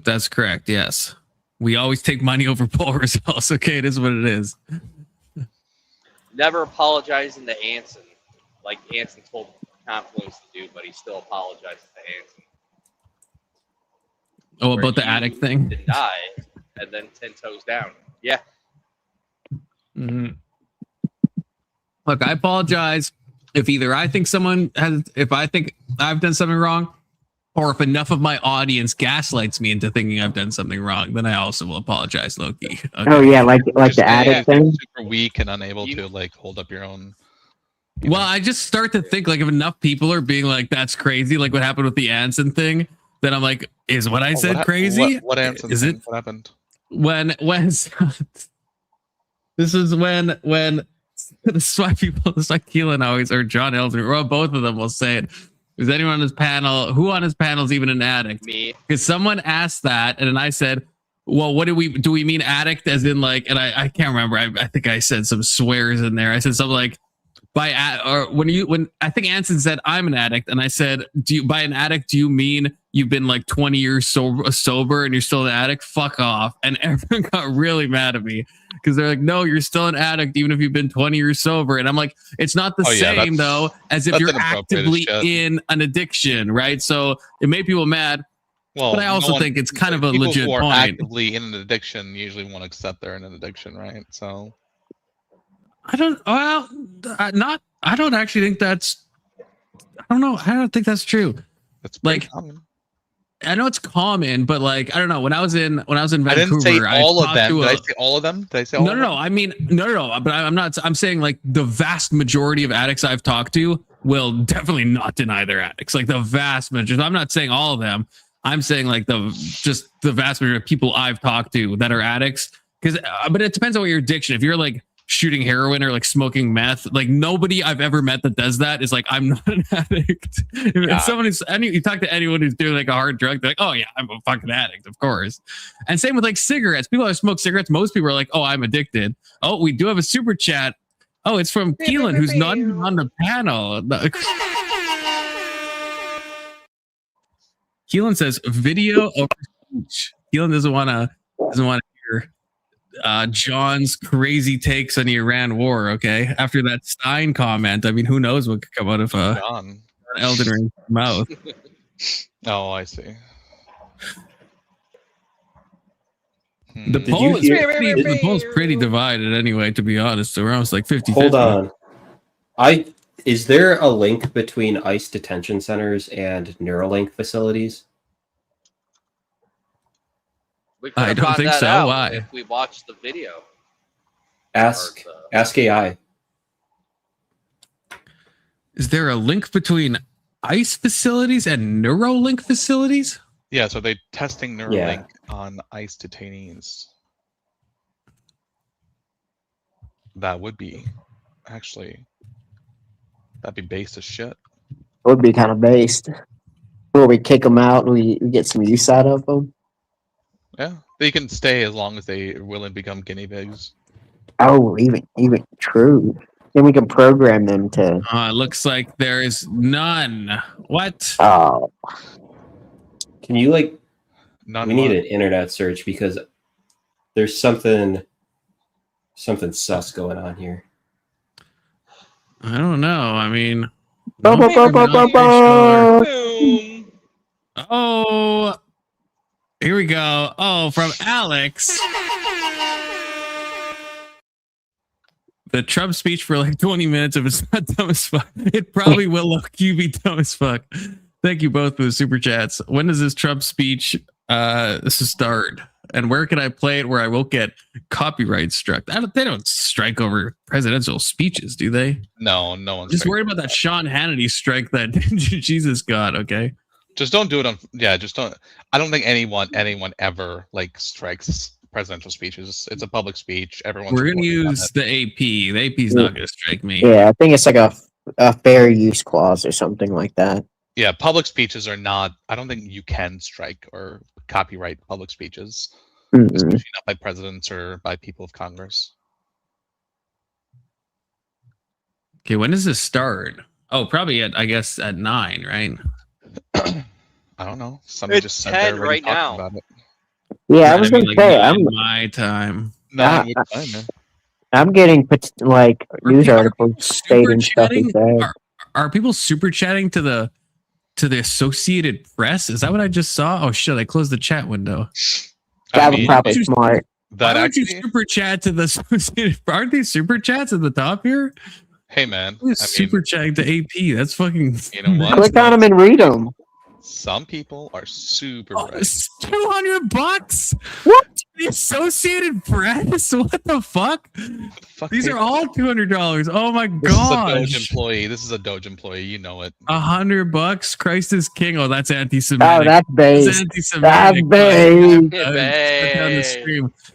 That's correct. Yes, we always take money over poll results. Okay, it is what it is. Never apologizing to Anson, like Anson told Confluence to do, but he still apologized to Anson. Oh, about the addict thing? Deny, and then 10 toes down. Yeah. Mm-hmm. Look, I apologize if either I think if I think I've done something wrong, or if enough of my audience gaslights me into thinking I've done something wrong, then I also will apologize, Loki. Okay. Oh yeah, like the addict thing. Super weak and unable to like hold up your own. Well, I just start to think like if enough people are being like, "That's crazy," like what happened with the Anson thing, then I'm like, "Is what I said crazy?" What Anson? Is it? What happened? When this is when the SWAT people, the SWAT Keelan always, or John Elder, or both of them will say it. Is anyone on his panel? Who on his panel is even an addict? Me. Because someone asked that, and then I said, "Well, what do we mean addict as in like?" And I can't remember. I think I said some swears in there. I said something like, when I think Anson said I'm an addict, and I said, by an addict do you mean you've been like 20 years sober and you're still an addict? Fuck off. And everyone got really mad at me because they're like, no, you're still an addict even if you've been 20 years sober. And I'm like, it's not the same though as if you're actively in an addiction, right? So it made people mad. Well, but I also think it's kind of a legit who are point. Actively in an addiction usually won't accept they're in an addiction, right? So I don't actually think that's. I don't know. I don't think that's true. That's like common. I know it's common, but like I don't know. When I was in Vancouver, I didn't say all of them. Did I say all of them? Did I say all of them? No. I mean, no. But I'm not. I'm saying like the vast majority of addicts I've talked to will definitely not deny they're addicts. Like the vast majority. I'm not saying all of them. I'm saying like the vast majority of people I've talked to that are addicts. But it depends on what your addiction. If you're like shooting heroin or like smoking meth. Like nobody I've ever met that does that is like, I'm not an addict. If someone is, you talk to anyone who's doing like a hard drug, they're like, oh yeah, I'm a fucking addict, of course. And same with like cigarettes. People that smoke cigarettes, most people are like, oh, I'm addicted. Oh, we do have a super chat. Oh, it's from Keelan, who's not even on the panel. Keelan says video over speech. Keelan doesn't want to hear John's crazy takes on the Iran war. Okay, after that Stein comment, I mean, who knows what could come out of John Elden Ring's mouth? Oh, I see. The poll is pretty divided anyway. To be honest, so we're almost like 50-50. Hold on, is there a link between ICE detention centers and Neuralink facilities? I don't think so. Why? If we watch the video. Ask AI. Is there a link between ICE facilities and Neuralink facilities? Yeah, so they're testing Neuralink on ICE detainees. That would be actually. That'd be based as shit. It would be kind of based. Where we kick them out and we get some use out of them. Yeah, they can stay as long as they are willing to become guinea pigs. Oh, even true. Then we can program them to. It looks like there is none. What? Oh. Can you like? None. We need an internet search because there's something sus going on here. I don't know. I mean, oh, here we go. Oh, from Alex. The Trump speech for like 20 minutes. If it's not dumb as fuck, it probably will look be dumb as fuck. Thank you both for the super chats. When does this Trump speech start? And where can I play it where I won't get copyright struck? They don't strike over presidential speeches, do they? No, no one's just worried about that Sean Hannity strike that Jesus got. Okay, just don't do it on. Yeah, just don't. I don't think anyone ever like strikes presidential speeches. It's a public speech. We're gonna use the AP. The AP's not gonna strike me. Yeah, I think it's like a fair use clause or something like that. Yeah, public speeches are not. I don't think you can strike or copyright public speeches, especially not by presidents or by people of Congress. Okay, when does this start? Oh, probably at 9, right? I don't know. Somebody just said they're right now. About it. Yeah, I was going to say I'm my time. No, I'm getting like news articles stating stuff. Are people super chatting to the Associated Press? Is that what I just saw? Oh shit! I closed the chat window. That was probably smart. Why don't you super chat to the Associated? Aren't these super chats at the top here? Hey man, super chatting to AP. That's fucking. You know what? Click on them and read them. Some people are super. It's $200. What? The Associated Press? What the fuck? These are all $200. Oh my gosh! This is a Doge employee. You know it. $100. Christ is king. Oh, that's anti-Semitic. Oh, that's base. That's base.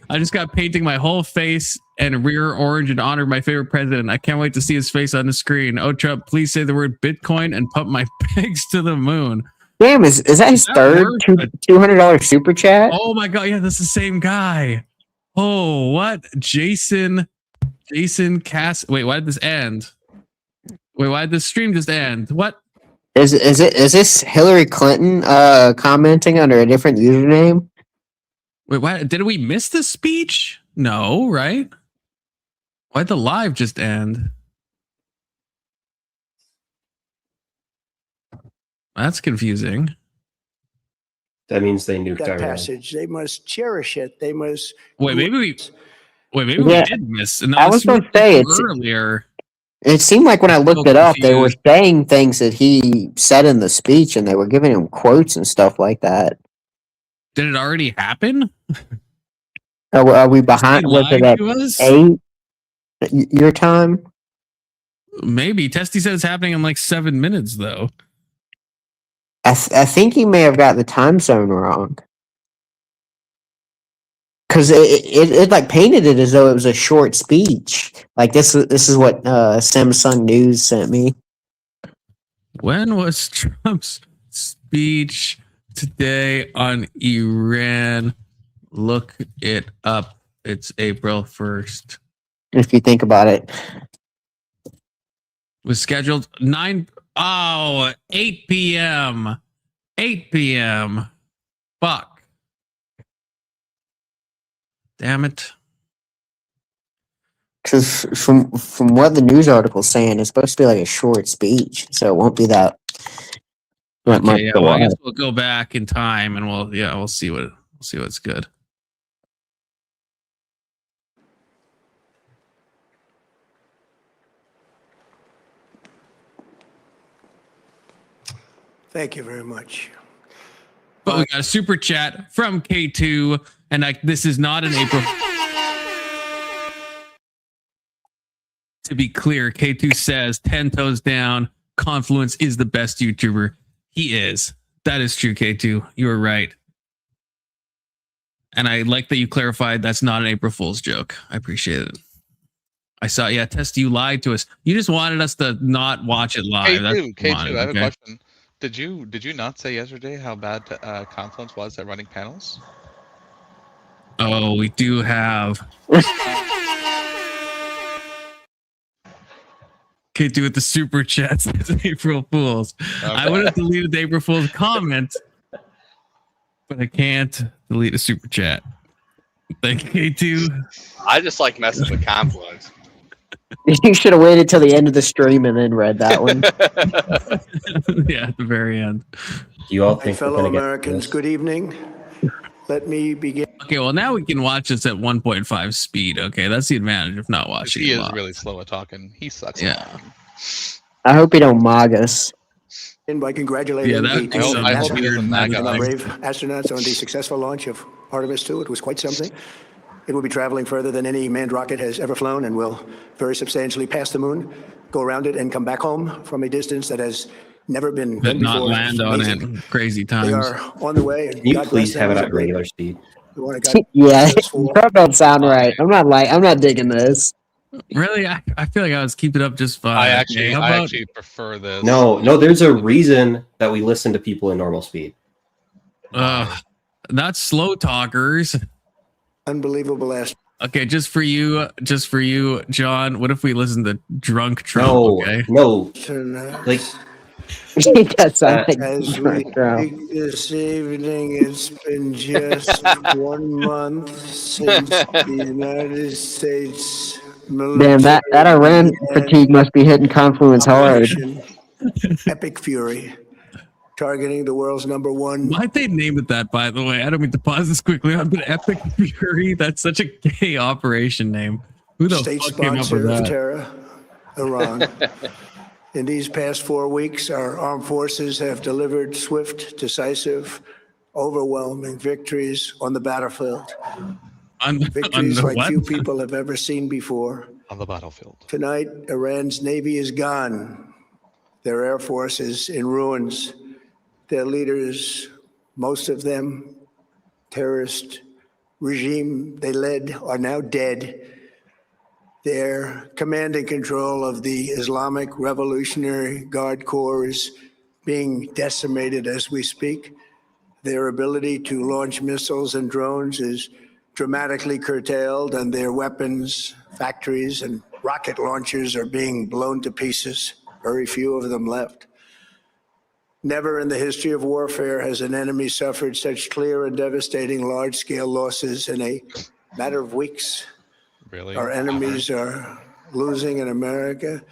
I just got painting my whole face and rear orange in honor of my favorite president. I can't wait to see his face on the screen. Oh, Trump, please say the word Bitcoin and pump my pegs to the moon. Damn, is that his third $200 super chat? Oh my god, yeah, that's the same guy. Oh, what? Jason Cass. Wait, why did this end? Wait, why did this stream just end? What? Is this Hillary Clinton commenting under a different username? Wait, why did we miss the speech? No, right? Why'd the live just end? That's confusing. That means they nuked that Iran. passage. They must cherish it. They must. Wait, maybe we did miss. No, I was going to say earlier. It seemed like when I looked it up, they were saying things that he said in the speech, and they were giving him quotes and stuff like that. Did it already happen? Are we behind? Was it at 8 your time? Maybe. Testy said it's happening in like 7 minutes, though. I think he may have got the time zone wrong. because it like painted it as though it was a short speech. Like this is what Samsung News sent me. When was Trump's speech today on Iran? Look it up. It's April 1st. If you think about it. Was scheduled 8 p.m. 8 p.m. Fuck. Damn it. Because from what the news article's saying, it's supposed to be like a short speech, so it won't be that. Okay, yeah. Well, I guess we'll go back in time and we'll see what's good. Thank you very much. But we got a super chat from K2, and this is not an April. To be clear, K2 says 10 toes down. Confluence is the best YouTuber. He is. That is true, K2. You were right. And I like that you clarified that's not an April Fool's joke. I appreciate it. I saw, Test, you lied to us. You just wanted us to not watch it live. K2, I have a question. Did you not say yesterday how bad Confluence was at running panels? Oh, we do have. K2 with the super chats. It's April Fool's. Okay. I would have deleted the April Fool's comment, but I can't delete a super chat. Thank you, K2. I just like messing with Confluence. You should have waited till the end of the stream and then read that one. Yeah, at the very end. Do you all think fellow Americans, good evening. Let me begin. Okay, well now we can watch this at 1.5 speed. Okay, that's the advantage of not watching. He is really slow at talking. He sucks. Yeah. I hope he don't mog us. By congratulating I hope he doesn't mag us. brave astronauts on the successful launch of Artemis 2. It was quite something. It will be traveling further than any manned rocket has ever flown and will very substantially pass the moon, go around it, and come back home from a distance that has never been done before. Not land on it. Crazy times. They are on the way. Can you please have it at regular speed? Yeah, that don't sound right. I'm not digging this. Really, I feel like I was keeping up just fine. I actually prefer this. No, there's a reason that we listen to people in normal speed. Not slow talkers. Unbelievable ass. Okay, just for you, John. What if we listen to drunk Trump? No. Like that's like as we speak this evening, it's been just 1 month since the United States military. Damn, that Iran fatigue must be hitting Confluence hard. Epic Fury. Targeting the world's #1. Why'd they name it that, by the way? I don't mean to pause this quickly on, but Epic Fury, that's such a gay operation name. Who the fuck came up with that? Terror, Iran. In these past 4 weeks, our armed forces have delivered swift, decisive, overwhelming victories on the battlefield. Victories like few people have ever seen before. On the battlefield. Tonight, Iran's Navy is gone. Their Air Force is in ruins. Their leaders, most of them, terrorist regime they led, are now dead. Their command and control of the Islamic Revolutionary Guard Corps is being decimated as we speak. Their ability to launch missiles and drones is dramatically curtailed, and their weapons, factories, and rocket launchers are being blown to pieces. Very few of them left. Never in the history of warfare has an enemy suffered such clear and devastating large-scale losses in a matter of weeks. Really? Our enemies are losing in America,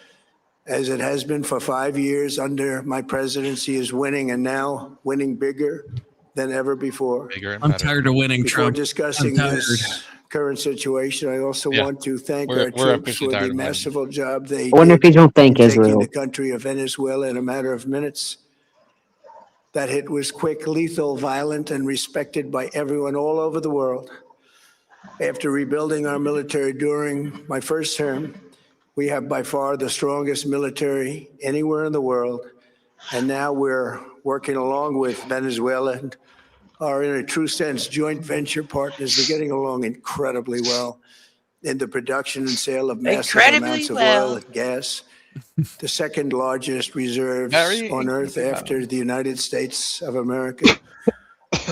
as it has been for 5 years under my presidency, is winning, and now winning bigger than ever before. Bigger and I'm better. tired of winning, Before Trump. discussing this current situation, I also want to thank our troops for the masterful job they did. I wonder if you don't thank taking Israel. the country of Venezuela in a matter of minutes. That hit was quick, lethal, violent, and respected by everyone all over the world. After rebuilding our military during my first term, we have by far the strongest military anywhere in the world. And now we're working along with Venezuela and are, in a true sense, joint venture partners. We're getting along incredibly well in the production and sale of massive amounts of oil and gas, the second largest reserves on Earth after the United States of America.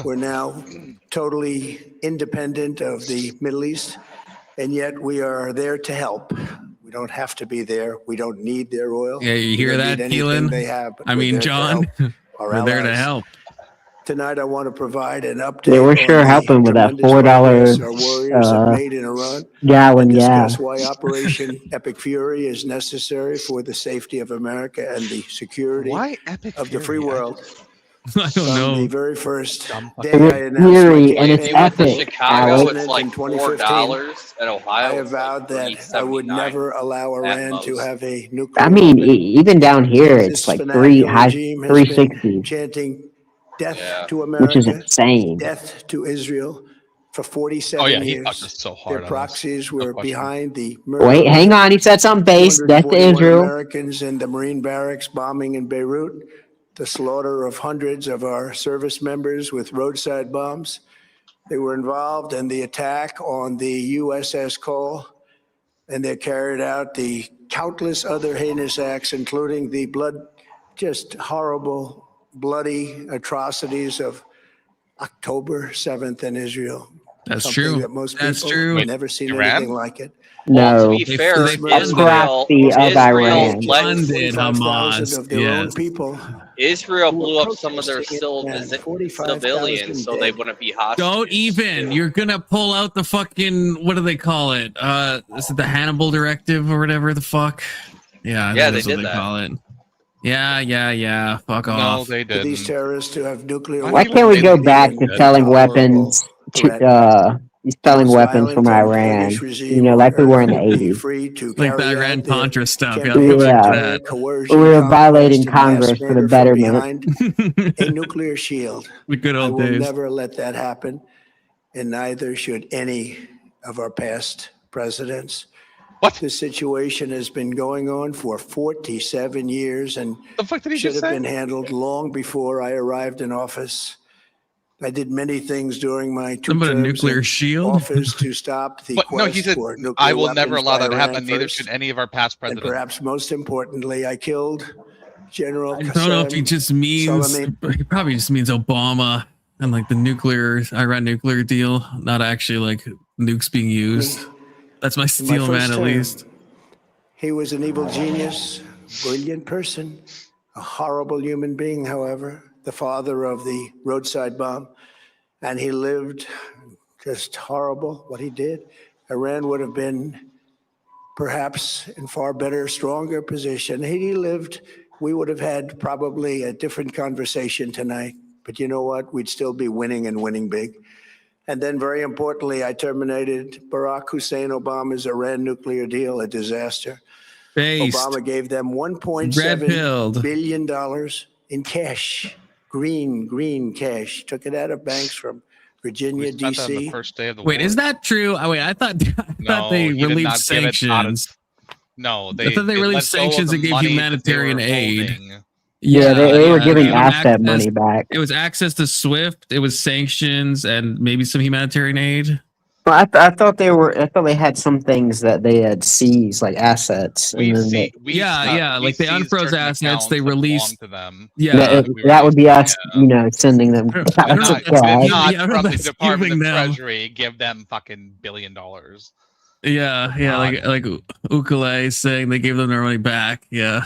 We're now totally independent of the Middle East, and yet we are there to help. We don't have to be there. We don't need their oil. Yeah, you hear that, Keelan? They have, I mean, John, we're there to help. Tonight, I want to provide an update. Yeah, we're sure helping with that $4 gallon gas. Discuss why Operation Epic Fury is necessary for the safety of America and the security of the free world. I don't know. The very first day It's I announced my Fury and it's campaign epic. Chicago, it's like in 2015, $4. At Ohio, I avowed that I would never allow Iran to have a nuclear. I mean, weapon. even down here, it's This like fanatical high regime has been 360, chanting death to which is America, insane. death to Israel for 47 Oh yeah, he years. fucked us so hard. Their proxies were behind the Wait, hang on. He said something base. Death to 241 Israel. Americans in the Marine barracks bombing in Beirut, the slaughter of hundreds of our service members with roadside bombs. They were involved in the attack on the USS Cole, and they carried out the countless other heinous acts, including the just horrible, bloody atrocities of October 7th in Israel. That's Something true. that most That's people true. have never seen Iran? anything like it. No, to be fair, Israel of Iran. Funded Hamas. Of their own people. Israel blew up some of their civilians so they wouldn't be hostile. Don't even. You're gonna pull out the fucking, what do they call it? Is it the Hannibal Directive or whatever the fuck? Yeah, Yeah, that's they what did they that. call it. Yeah. Fuck off. No, they For these didn't. terrorists to have nuclear Why can't we go back to selling weapons to selling weapons from Iran? You know, like we were in the 80s. Like the Iran Contra stuff. Yeah, Yeah, we were violating Congress for the betterment. A nuclear shield. The good I old will days. never let that happen, and neither should any of our past presidents. What? This situation has been going on for 47 years and The fuck did he should just have say? been handled long before I arrived in office. I did many things during my two About a terms nuclear in shield? office to stop the But no, he quest said, for nuclear I will never weapons allow by that to happen. Iran Neither first. should any of our past And presidents. perhaps most importantly, I killed General I don't know if he just means, Soleimani. he probably just means Obama and like the Iran nuclear deal, not actually like nukes being used. That's my steel man, first at term. least. He was an evil genius, brilliant person, a horrible human being, however, the father of the roadside bomb. And he lived just horrible what he did. Iran would have been perhaps in far better, stronger position. Had he lived, we would have had probably a different conversation tonight. But you know what? We'd still be winning and winning big. And then very importantly, I terminated Barack Hussein Obama's Iran nuclear deal, a disaster. Based. Obama gave them $1.7 Red-pilled. billion in cash, green cash. Took it out of banks from Virginia, We spent that on the D.C. first day of the Wait, war. is that true? Oh, wait, I thought they he did relieved not give it out of- sanctions. No, I thought they relieved let go of sanctions the and gave money that humanitarian they were aid. holding. Yeah, they were giving gave them asset money back. It was access to SWIFT. It was sanctions and maybe some humanitarian aid. Well, I thought they had some things that they had seized, like assets. And then they, Like they seized unfroze certain assets. accounts They that released. belonged to them. Yeah, that would be us, sending them. Not, That's it's bad. not Yeah, from the that's Department of giving them- Treasury. Give them fucking $1 billion. Yeah, like Ukale saying they gave them their money back. Yeah,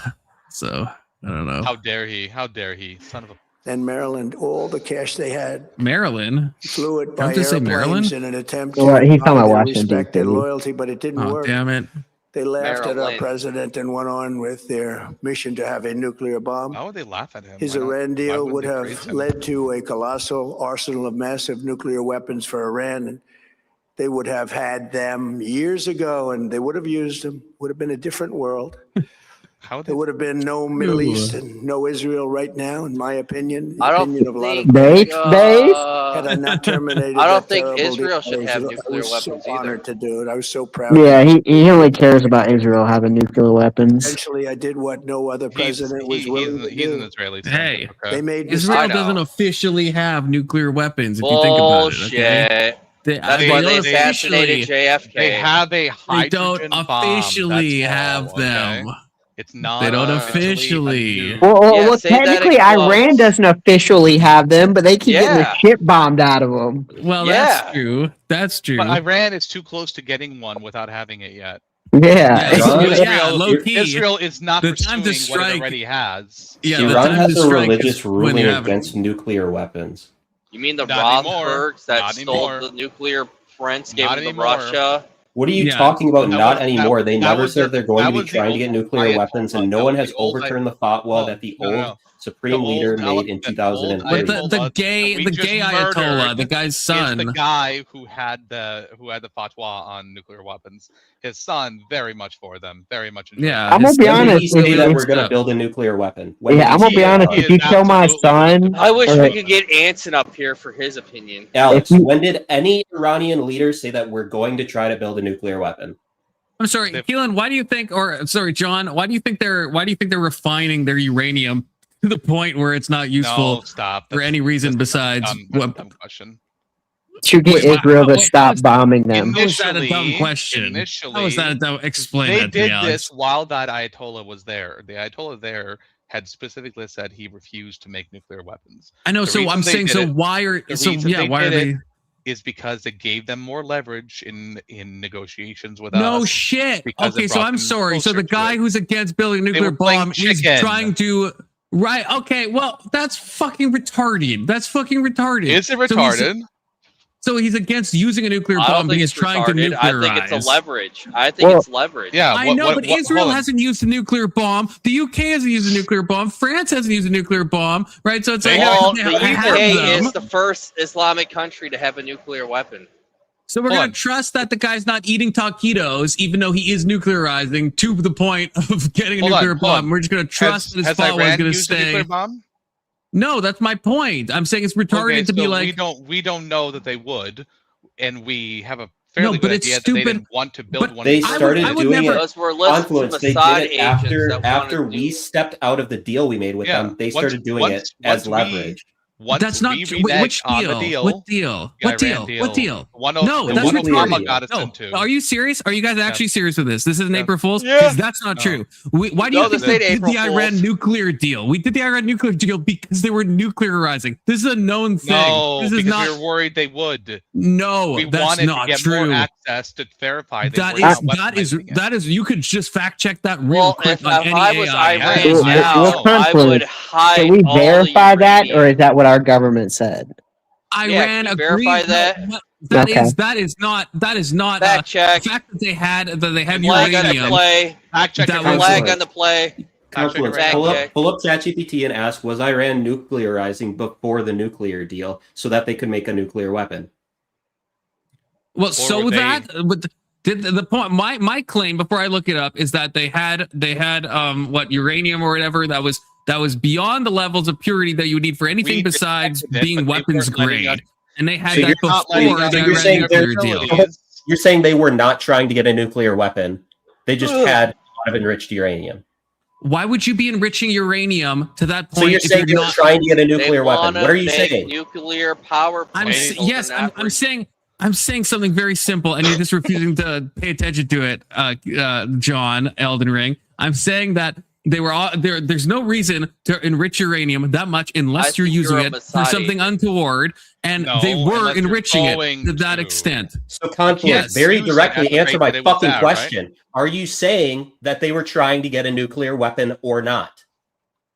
so I don't know. How dare he? How dare he? Son of a. and Maryland, all the cash they had. Maryland. Flew it by Don't they say airplanes Maryland? in an attempt Well, to he's talking buy about their Washington, respect and D.C. loyalty, but it didn't Oh work. damn it! They laughed at our Maryland. president and went on with their mission to have a nuclear bomb. Why would they laugh at him? His Why not? Iran Why deal would they have praise him? led to a colossal arsenal of massive nuclear weapons for Iran. And they would have had them years ago and they would have used them. Would have been a different world. There would have been no Middle East and no Israel right now, in my opinion. I don't opinion of a lot of think. had I not terminated. I don't that think terrible Israel deal, should have I nuclear was weapons so either. honored to do it. I was so proud. Yeah, he only cares about Israel having nuclear weapons. Eventually, I did what no other president was willing to He's do. an Israeli. Hey, They made Israel doesn't officially have nuclear weapons. If you think about it, okay? That's why they assassinated JFK. They have a They don't hydrogen officially bomb. have them. It's not. They don't officially. Well, technically, Iran doesn't officially have them, but they keep getting the shit bombed out of them. Well, that's true. That's true. But Iran is too close to getting one without having it yet. Yeah, Israel is not the time to pursuing what it strike already has. Yeah, Iran has a religious ruling against nuclear weapons. You mean the Not Rothbergs that stole the nuclear prints, gave them to Russia? What are you talking about? Not anymore. They never said they're going to be trying to get nuclear weapons, and no one has overturned the fatwa that the old supreme leader made in 2003. The gay Ayatollah, the guy's son, the guy who had the fatwa on nuclear weapons. His son, very much for them, very much. I'm gonna be honest. Say that we're gonna build a nuclear weapon. I'm gonna be honest. If you kill my son, I wish we could get Anson up here for his opinion. Alex, when did any Iranian leader say that we're going to try to build a nuclear weapon? I'm sorry, Keelan. Why do you think, or sorry, John? Why do you think they're refining their uranium to the point where it's not useful for any reason besides dumb question. To get Israel to stop bombing them. How is that a dumb question? How is that a dumb? Explain They that to me, did Alex. this while that Ayatollah was there. The Ayatollah there had specifically said he refused to make nuclear weapons. I know. So I'm saying, so why are they? Is because it gave them more leverage in negotiations with us. No shit. Okay, so I'm sorry. So the guy who's against building a nuclear bomb is trying to. Right. Okay. Well, that's fucking retarded. That's fucking retarded. Is it retarded? So he's against using a nuclear bomb, but he's trying to nuclearize. I think it's a leverage. I think it's leverage. Yeah, I know, but Israel hasn't used a nuclear bomb. The UK hasn't used a nuclear bomb. France hasn't used a nuclear bomb. Right? So it's like the UK is the first Islamic country to have a nuclear weapon. So we're going to trust that the guy's not eating taquitos, even though he is nuclearizing to the point of getting a nuclear bomb. We're just going to trust that his fatwa is going to stay. No, that's my point. I'm saying it's retarded to be like we don't know that they would, and we have a fairly good idea that they didn't want to build one. They started doing it. Confluence. They did it after we stepped out of the deal we made with them. They started doing it as leverage. That's not true. Which deal? What deal? What deal? What deal? No, that's retarded. No, are you serious? Are you guys actually serious with this? This is an April Fool's? Because that's not true. Why do you think we did the Iran nuclear deal? We did the Iran nuclear deal because they were nuclearizing. This is a known thing. No, this is because we were worried they would. No, we that's wanted not to get true. more access to verify that is. You could just fact check that real quick on any I was AI. Iran now, I would hide. Can we verify that, or is that what our government said? Iran agreed that. That is not fact check. The fact that they had uranium. Fact check. Flag on the play. Confluence. Pull up ChatGPT and ask, was Iran nuclearizing before the nuclear deal so that they could make a nuclear weapon? Well, so that the point. My claim before I look it up is that they had uranium or whatever that was beyond the levels of purity that you would need for anything besides being weapons grade. And they had that before the nuclear deal. You're saying they were not trying to get a nuclear weapon. They just had a lot of enriched uranium. Why would you be enriching uranium to that point? So you're saying they were trying to get a nuclear weapon. What are you saying? Nuclear power plant. I'm saying something very simple, and you're just refusing to pay attention to it, John Elden Ring. I'm saying that they were all there. There's no reason to enrich uranium that much unless you're using it for something untoward, and they were enriching it to that extent. So, Confluence, very directly answer my fucking question. Right? Are you saying that they were trying to get a nuclear weapon or not?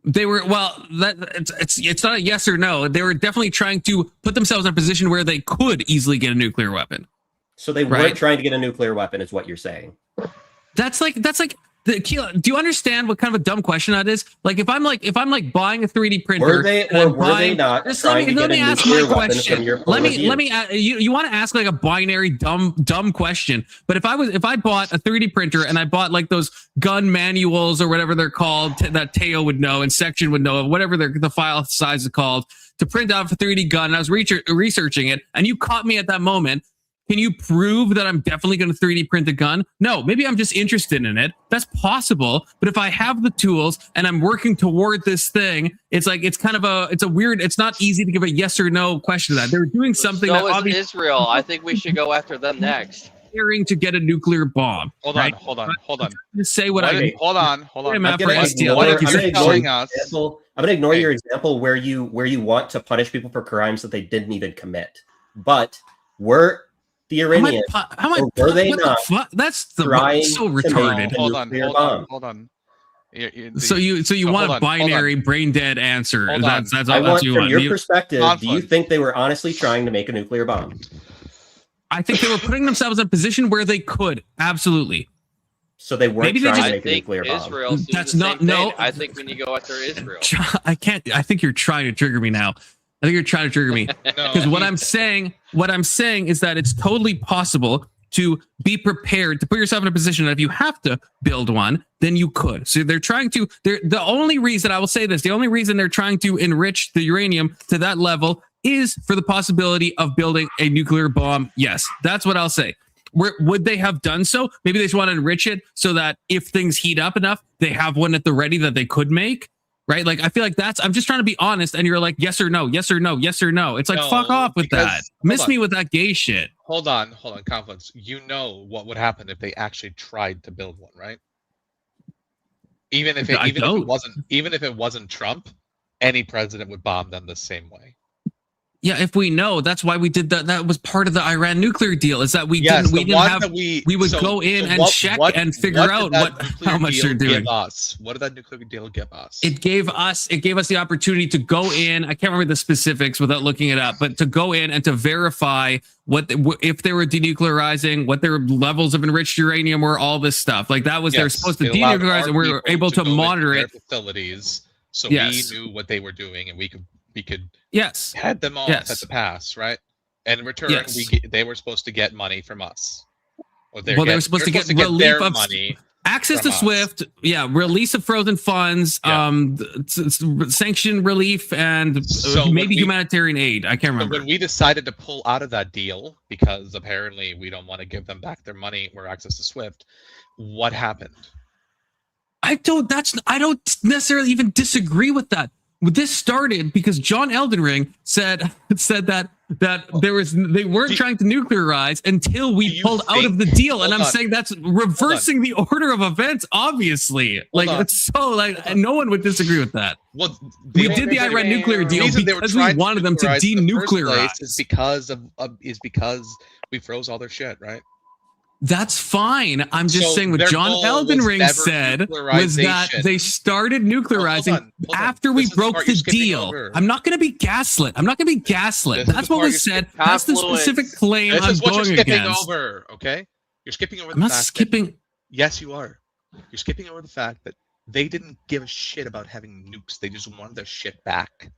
They were. Well, it's not a yes or no. They were definitely trying to put themselves in a position where they could easily get a nuclear weapon. So they weren't trying to get a nuclear weapon, is what you're saying. That's like do you understand what kind of a dumb question that is? Like if I'm buying a 3D printer, were they not trying to get a nuclear weapon from your point of view? Let me you want to ask like a binary dumb question, but if I bought a 3D printer and I bought like those gun manuals or whatever they're called that Teo would know and Section would know, whatever the file size is called, to print out a 3D gun, and I was researching it, and you caught me at that moment. Can you prove that I'm definitely going to 3D print a gun? No, maybe I'm just interested in it. That's possible. But if I have the tools and I'm working toward this thing, it's not easy to give a yes or no question to that. They're doing something that obviously Israel. I think we should go after them next. Preparing to get a nuclear bomb. Hold on. Just say what I mean. Hold on. I'm going to ignore your example where you want to punish people for crimes that they didn't even commit. But were the Iranians, were they not? That's so retarded. Hold on. So you want a binary brain dead answer? That's what you want. From your perspective, do you think they were honestly trying to make a nuclear bomb? I think they were putting themselves in a position where they could. Absolutely. So they weren't trying to make a nuclear bomb. Israel That's not no. I think when you go after Israel, I can't. I think you're trying to trigger me now. I think you're trying to trigger me because what I'm saying is that it's totally possible to be prepared to put yourself in a position that if you have to build one, then you could. So they're trying to. The only reason I will say this, the only reason they're trying to enrich the uranium to that level is for the possibility of building a nuclear bomb. Yes, that's what I'll say. Would they have done so? Maybe they just want to enrich it so that if things heat up enough, they have one at the ready that they could make. Right? Like, I feel like I'm just trying to be honest. And you're like, yes or no, yes or no, yes or no. It's like, fuck off with that. Miss me with that gay shit. Hold on. Confluence. You know what would happen if they actually tried to build one, right? Even if it wasn't Trump, any president would bomb them the same way. Yeah, if we know, that's why we did that. That was part of the Iran nuclear deal. Is that we would go in and check and figure out how much they're doing. What did that nuclear deal give us? It gave us the opportunity to go in. I can't remember the specifics without looking it up, but to go in and to verify if they were denuclearizing, what their levels of enriched uranium were, all this stuff. Like that was they're supposed to denuclearize, and we were able to monitor it. Facilities, so we knew what they were doing, and we could head them off at the pass, right? And in return, they were supposed to get money from us. They were supposed to get relief of money, access to SWIFT, release of frozen funds, sanction relief, and maybe humanitarian aid. I can't remember. So when we decided to pull out of that deal because apparently we don't want to give them back their money or access to SWIFT, what happened? I don't necessarily even disagree with that. This started because John Elden Ring said that they weren't trying to nuclearize until we pulled out of the deal, and I'm saying that's reversing the order of events. Obviously, no one would distree with that. Well, we did the Iran nuclear deal because we wanted them to denuclearize. Is because we froze all their shit, right? That's fine. I'm just saying what John Elden Ring said was that they started nuclearizing after we broke the deal. I'm not going to be gaslit. That's what was said. That's the specific claim I'm going against. Okay? You're skipping over the fact. I'm not skipping. Yes, you are. You're skipping over the fact that they didn't give a shit about having nukes. They just wanted their shit back.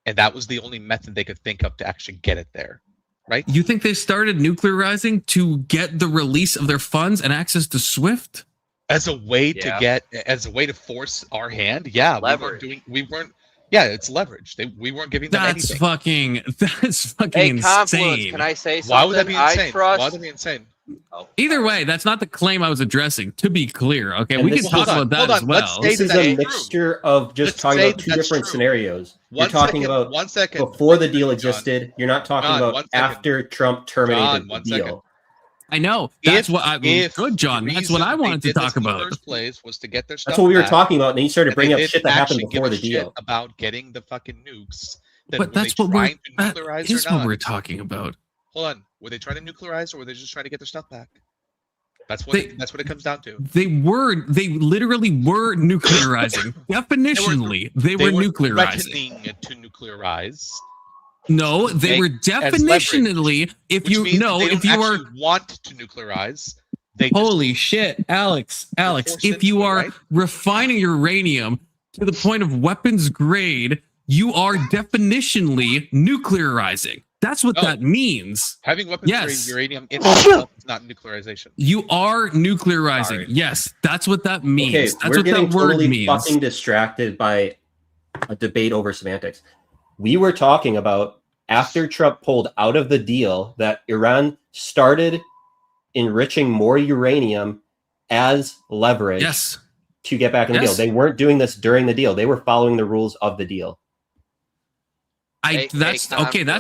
And that was the only method they could think of to actually get it there. Right? You think they started nuclearizing to get the release of their funds and access to SWIFT? As a way to force our hand? Yeah, it's leverage. We weren't giving them anything. That's fucking insane. Confluence, can I say something? Why would that be insane? Why would that be insane? Either way, that's not the claim I was addressing, to be clear. Okay, and we can talk about that as well. This is a mixture of just talking about two different scenarios. You're talking about 1 second before the deal existed. You're not talking about after Trump terminated the deal. I know. That's what I'm good, John. That's what I wanted to talk about. The first place was to get their stuff. That's what we were talking about, and then you started bringing up shit that happened before the deal. About getting the fucking nukes. But that's what we're talking about. Hold on. Were they trying to nuclearize, or were they just trying to get their stuff back? That's what it comes down to. They literally were nuclearizing. Definitionally, they were nuclearizing. Threatening to nuclearize. No, they were definitionally. If you want to nuclearize, Holy shit, Alex, if you are refining uranium to the point of weapons grade, you are definitionally nuclearizing. That's what that means. Having weapons grade uranium in itself is not nuclearization. You are nuclearizing. Sorry. Yes, that's what that means. Okay, that's we're what getting that word totally means. fucking distracted by a debate over semantics. We were talking about after Trump pulled out of the deal that Iran started enriching more uranium as leverage to get back in the deal. They weren't doing this during the deal. They were following the rules of the deal. That's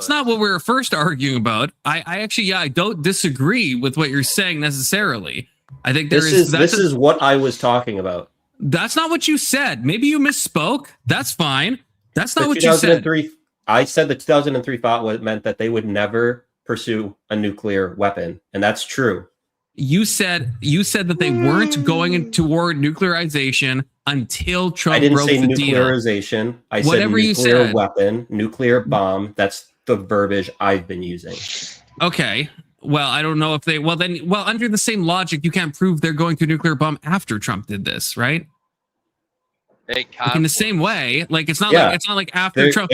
not what we were first arguing about. I actually, I don't disagree with what you're saying necessarily. I think this is what I was talking about. That's not what you said. Maybe you misspoke. That's fine. That's not what you said. I said the 2003 thought meant that they would never pursue a nuclear weapon, and that's true. You said that they weren't going toward nuclearization until Trump broke the deal. I didn't say nuclearization. I said nuclear weapon, nuclear bomb. That's the verbiage I've been using. Okay. Well, I don't know if they. Well, under the same logic, you can't prove they're going to a nuclear bomb after Trump did this, right? Like in the same way, like it's not like after Trump.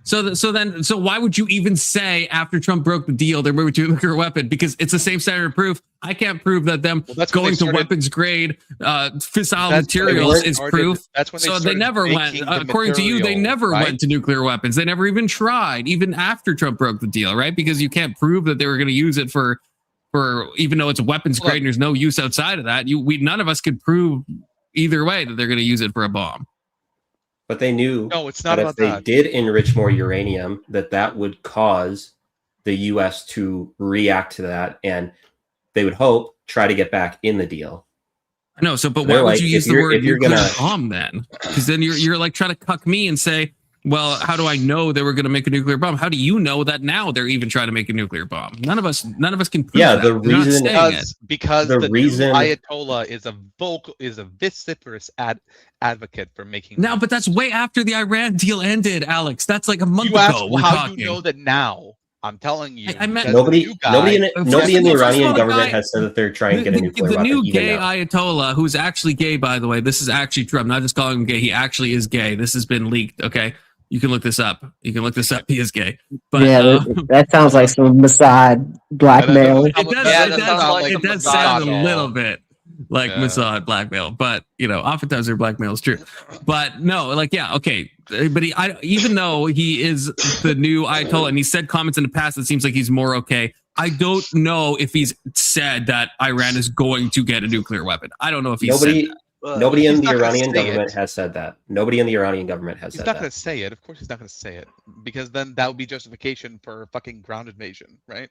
So why would you even say after Trump broke the deal they're moving to a nuclear weapon? Because it's the same standard of proof. I can't prove that them going to weapons grade fissile materials is proof. That's when they never went. According to you, they never went to nuclear weapons. They never even tried, even after Trump broke the deal, right? Because you can't prove that they were going to use it for even though it's weapons grade and there's no use outside of that. None of us could prove either way that they're going to use it for a bomb. But they knew it's not that about if they did enrich more uranium, that would cause the U.S. to react to that, and they would try to get back in the deal. No, but why would you use the word nuclear bomb then? Because then you're like trying to cuck me and say, well, how do I know they were going to make a nuclear bomb? How do you know that now they're even trying to make a nuclear bomb? None of us can prove that. The reason because the reason Ayatollah is a vociferous advocate for making. Now, but that's way after the Iran deal ended, Alex. That's like a month ago. How do you know that now? I'm telling you. Nobody in the Iranian government has said that they're trying to get a nuclear weapon. The new gay Ayatollah, who's actually gay, by the way. This is actually true. I'm not just calling him gay. He actually is gay. This has been leaked. Okay. You can look this up. He is gay. But that sounds like some Mossad blackmail. It does sound a little bit like Mossad blackmail, but oftentimes their blackmail is true. But no, okay. But even though he is the new Ayatollah and he said comments in the past that seems like he's more okay, I don't know if he's said that Iran is going to get a nuclear weapon. I don't know if he said that. Nobody in the Iranian government has said that. Nobody in the Iranian government has said that. He's not going to say it. Of course he's not going to say it. Because then that would be justification for a fucking ground invasion, right?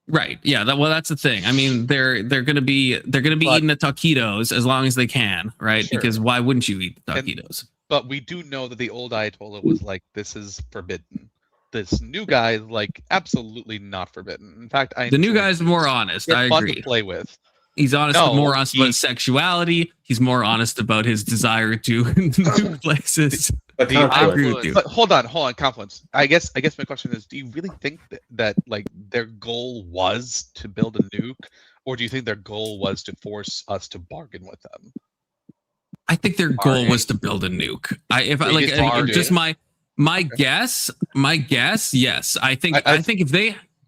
Right. Yeah. That's the thing. I mean, they're going to be eating the taquitos as long as they can, right? Sure. Because why wouldn't you eat the taquitos? But we do know that the old Ayatollah was like, this is forbidden. This new guy is like, absolutely not forbidden. In fact, the new guy's more honest. I agree. Fun to play with. He's more honest about his sexuality. He's more honest about his desire to new places. But I agree with you. But hold on, Confluence. I guess my question is: do you really think that like their goal was to build a nuke, or do you think their goal was to force us to bargain with them? I think their goal was to build a nuke. My guess, yes. I think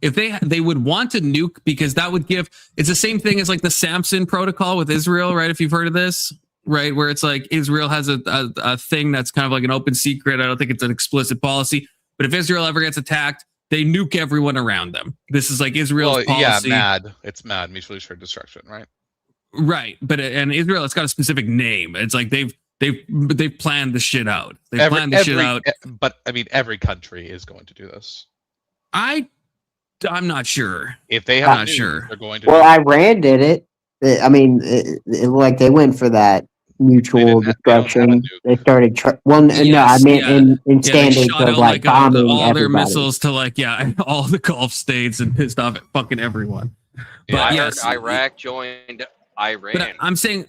if they would want to nuke, because that would it's the same thing as like the Samson protocol with Israel, right? If you've heard of this, right? Where it's like Israel has a thing that's kind of like an open secret. I don't think it's an explicit policy, but if Israel ever gets attacked, they nuke everyone around them. This is like Israel's policy. Yeah, It's MAD, mutually assured destruction, right? Right. But and Israel, it's got a specific name. It's like they've planned the shit out. But I mean, every country is going to do this. I'm not sure. If they have, they're going to. Well, Iran did it. I mean, like they went for that mutual destruction. They started. In standing to like bombing all everybody. Their missiles to all the Gulf states and pissed off fucking everyone. But I heard Iraq joined Iran. But I'm saying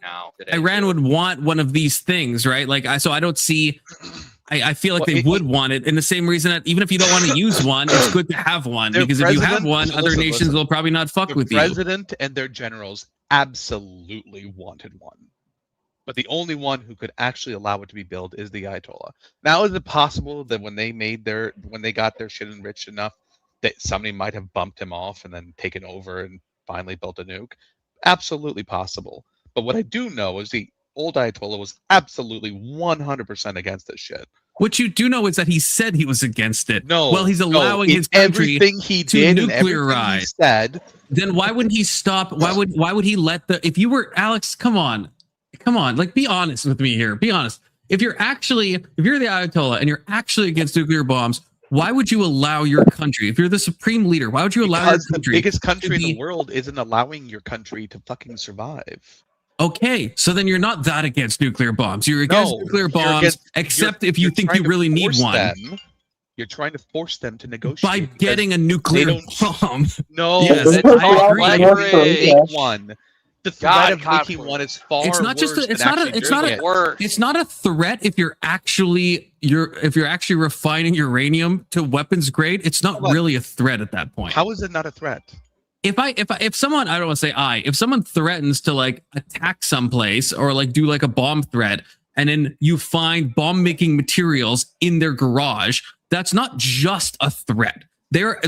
Iran would want one of these things, right? Like I don't see I feel like they would want it, in the same reason that even if you don't want to use one, it's good to have one, because if you have one, other nations will probably not fuck with you. The president and their generals absolutely wanted one. But the only one who could actually allow it to be built is the Ayatollah. Now, is it possible that when they got their shit enriched enough, that somebody might have bumped him off and then taken over and finally built a nuke? Absolutely possible. But what I do know is the old Ayatollah was absolutely 100% against this shit. What you do know is that he said he was against it. No, well, he's allowing his country everything he to did nuclearize. He said. Then why wouldn't he stop? Why would he let the? If you were Alex, come on, like be honest with me here. Be honest. If you're the Ayatollah and you're actually against nuclear bombs, why would you allow your country? If you're the supreme leader, why would you allow your country? The biggest country in the world isn't allowing your country to fucking survive. Okay, so then you're not that against nuclear bombs. You're against nuclear bombs, except if you think you really need one. You're trying to force them to negotiate by getting a nuclear bomb. No, yes, I agree. One. The threat of making one is far it's not just it's not a threat if you're actually refining uranium to weapons grade. It's not really a threat at that point. How is it not a threat? If someone, I don't want to say if someone threatens to like attack someplace or like do like a bomb threat, and then you find bomb making materials in their garage, that's not just a threat. They're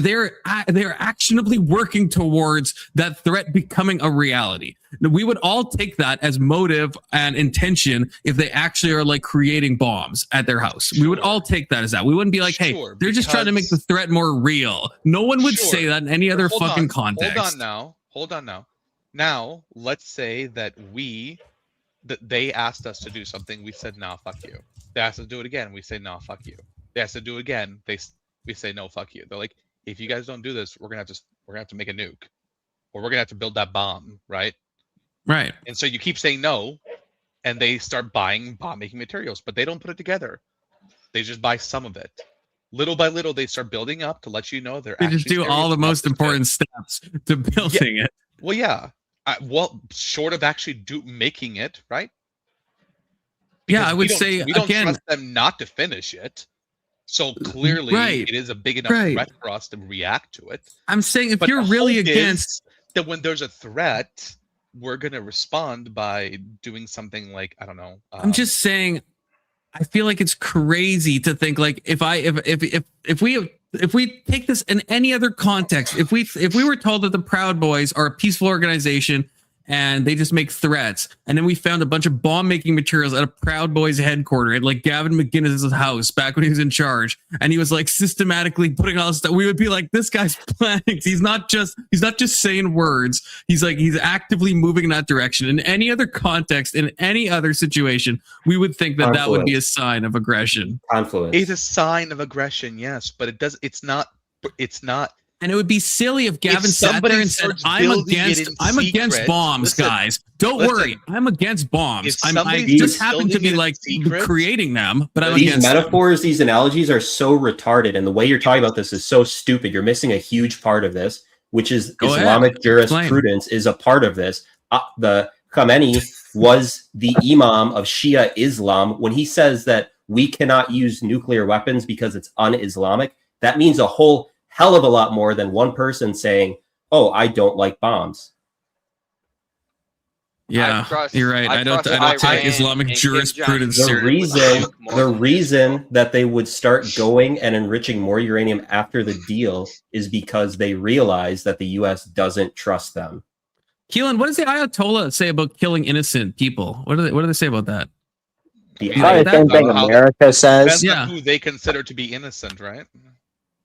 actionably working towards that threat becoming a reality. We would all take that as motive and intention if they actually are like creating bombs at their house. Sure. We would all take that as that. We wouldn't be like, hey, they're just trying to make the threat more real. No one would say that in any other fucking context. Hold on now. Now, let's say that they asked us to do something. We said, nah, fuck you. They asked us to do it again. We say, nah, fuck you. They asked us to do it again. We say, no, fuck you. They're like, if you guys don't do this, we're gonna have to make a nuke, or we're gonna have to build that bomb, right? Right. And so you keep saying no, and they start buying bomb making materials, but they don't put it together. They just buy some of it. Little by little, they start building up to let you know they just do all the most important steps to building it. Well, yeah. Short of actually making it, right? Because I would say we don't trust them not to finish it. So clearly, it is a big enough threat for us to react to it. I'm saying if you're really against that, when there's a threat, we're gonna respond by doing something like, I don't know. I'm just saying, I feel like it's crazy to think like if we take this in any other context, if we were told that the Proud Boys are a peaceful organization and they just make threats, and then we found a bunch of bomb making materials at a Proud Boys headquarters at like Gavin McGinnis's house back when he was in charge, and he was like systematically putting all this stuff, we would be like, this guy's planning. He's not just saying words. He's actively moving in that direction. In any other context, in any other situation, we would think that would be a sign of aggression. Confluence. It's a sign of aggression, yes, but it's not. And it would be silly if Gavin sat there and said, I'm against bombs, guys. Don't worry. I'm against bombs. I just happen to be like creating them, but I'm against these metaphors, these analogies are so retarded. And the way you're talking about this is so stupid. You're missing a huge part of this, which is Islamic jurisprudence is a part of this. The Khamenei was the imam of Shia Islam. When he says that we cannot use nuclear weapons because it's un-Islamic, that means a whole hell of a lot more than one person saying, "Oh, I don't like bombs." Yeah, you're right. I don't take Islamic jurisprudence seriously. The reason that they would start going and enriching more uranium after the deal is because they realize that the U.S. doesn't trust them. Keelan, what does the Ayatollah say about killing innocent people? What do they say about that? The same thing America says. Yeah, who they consider to be innocent, right?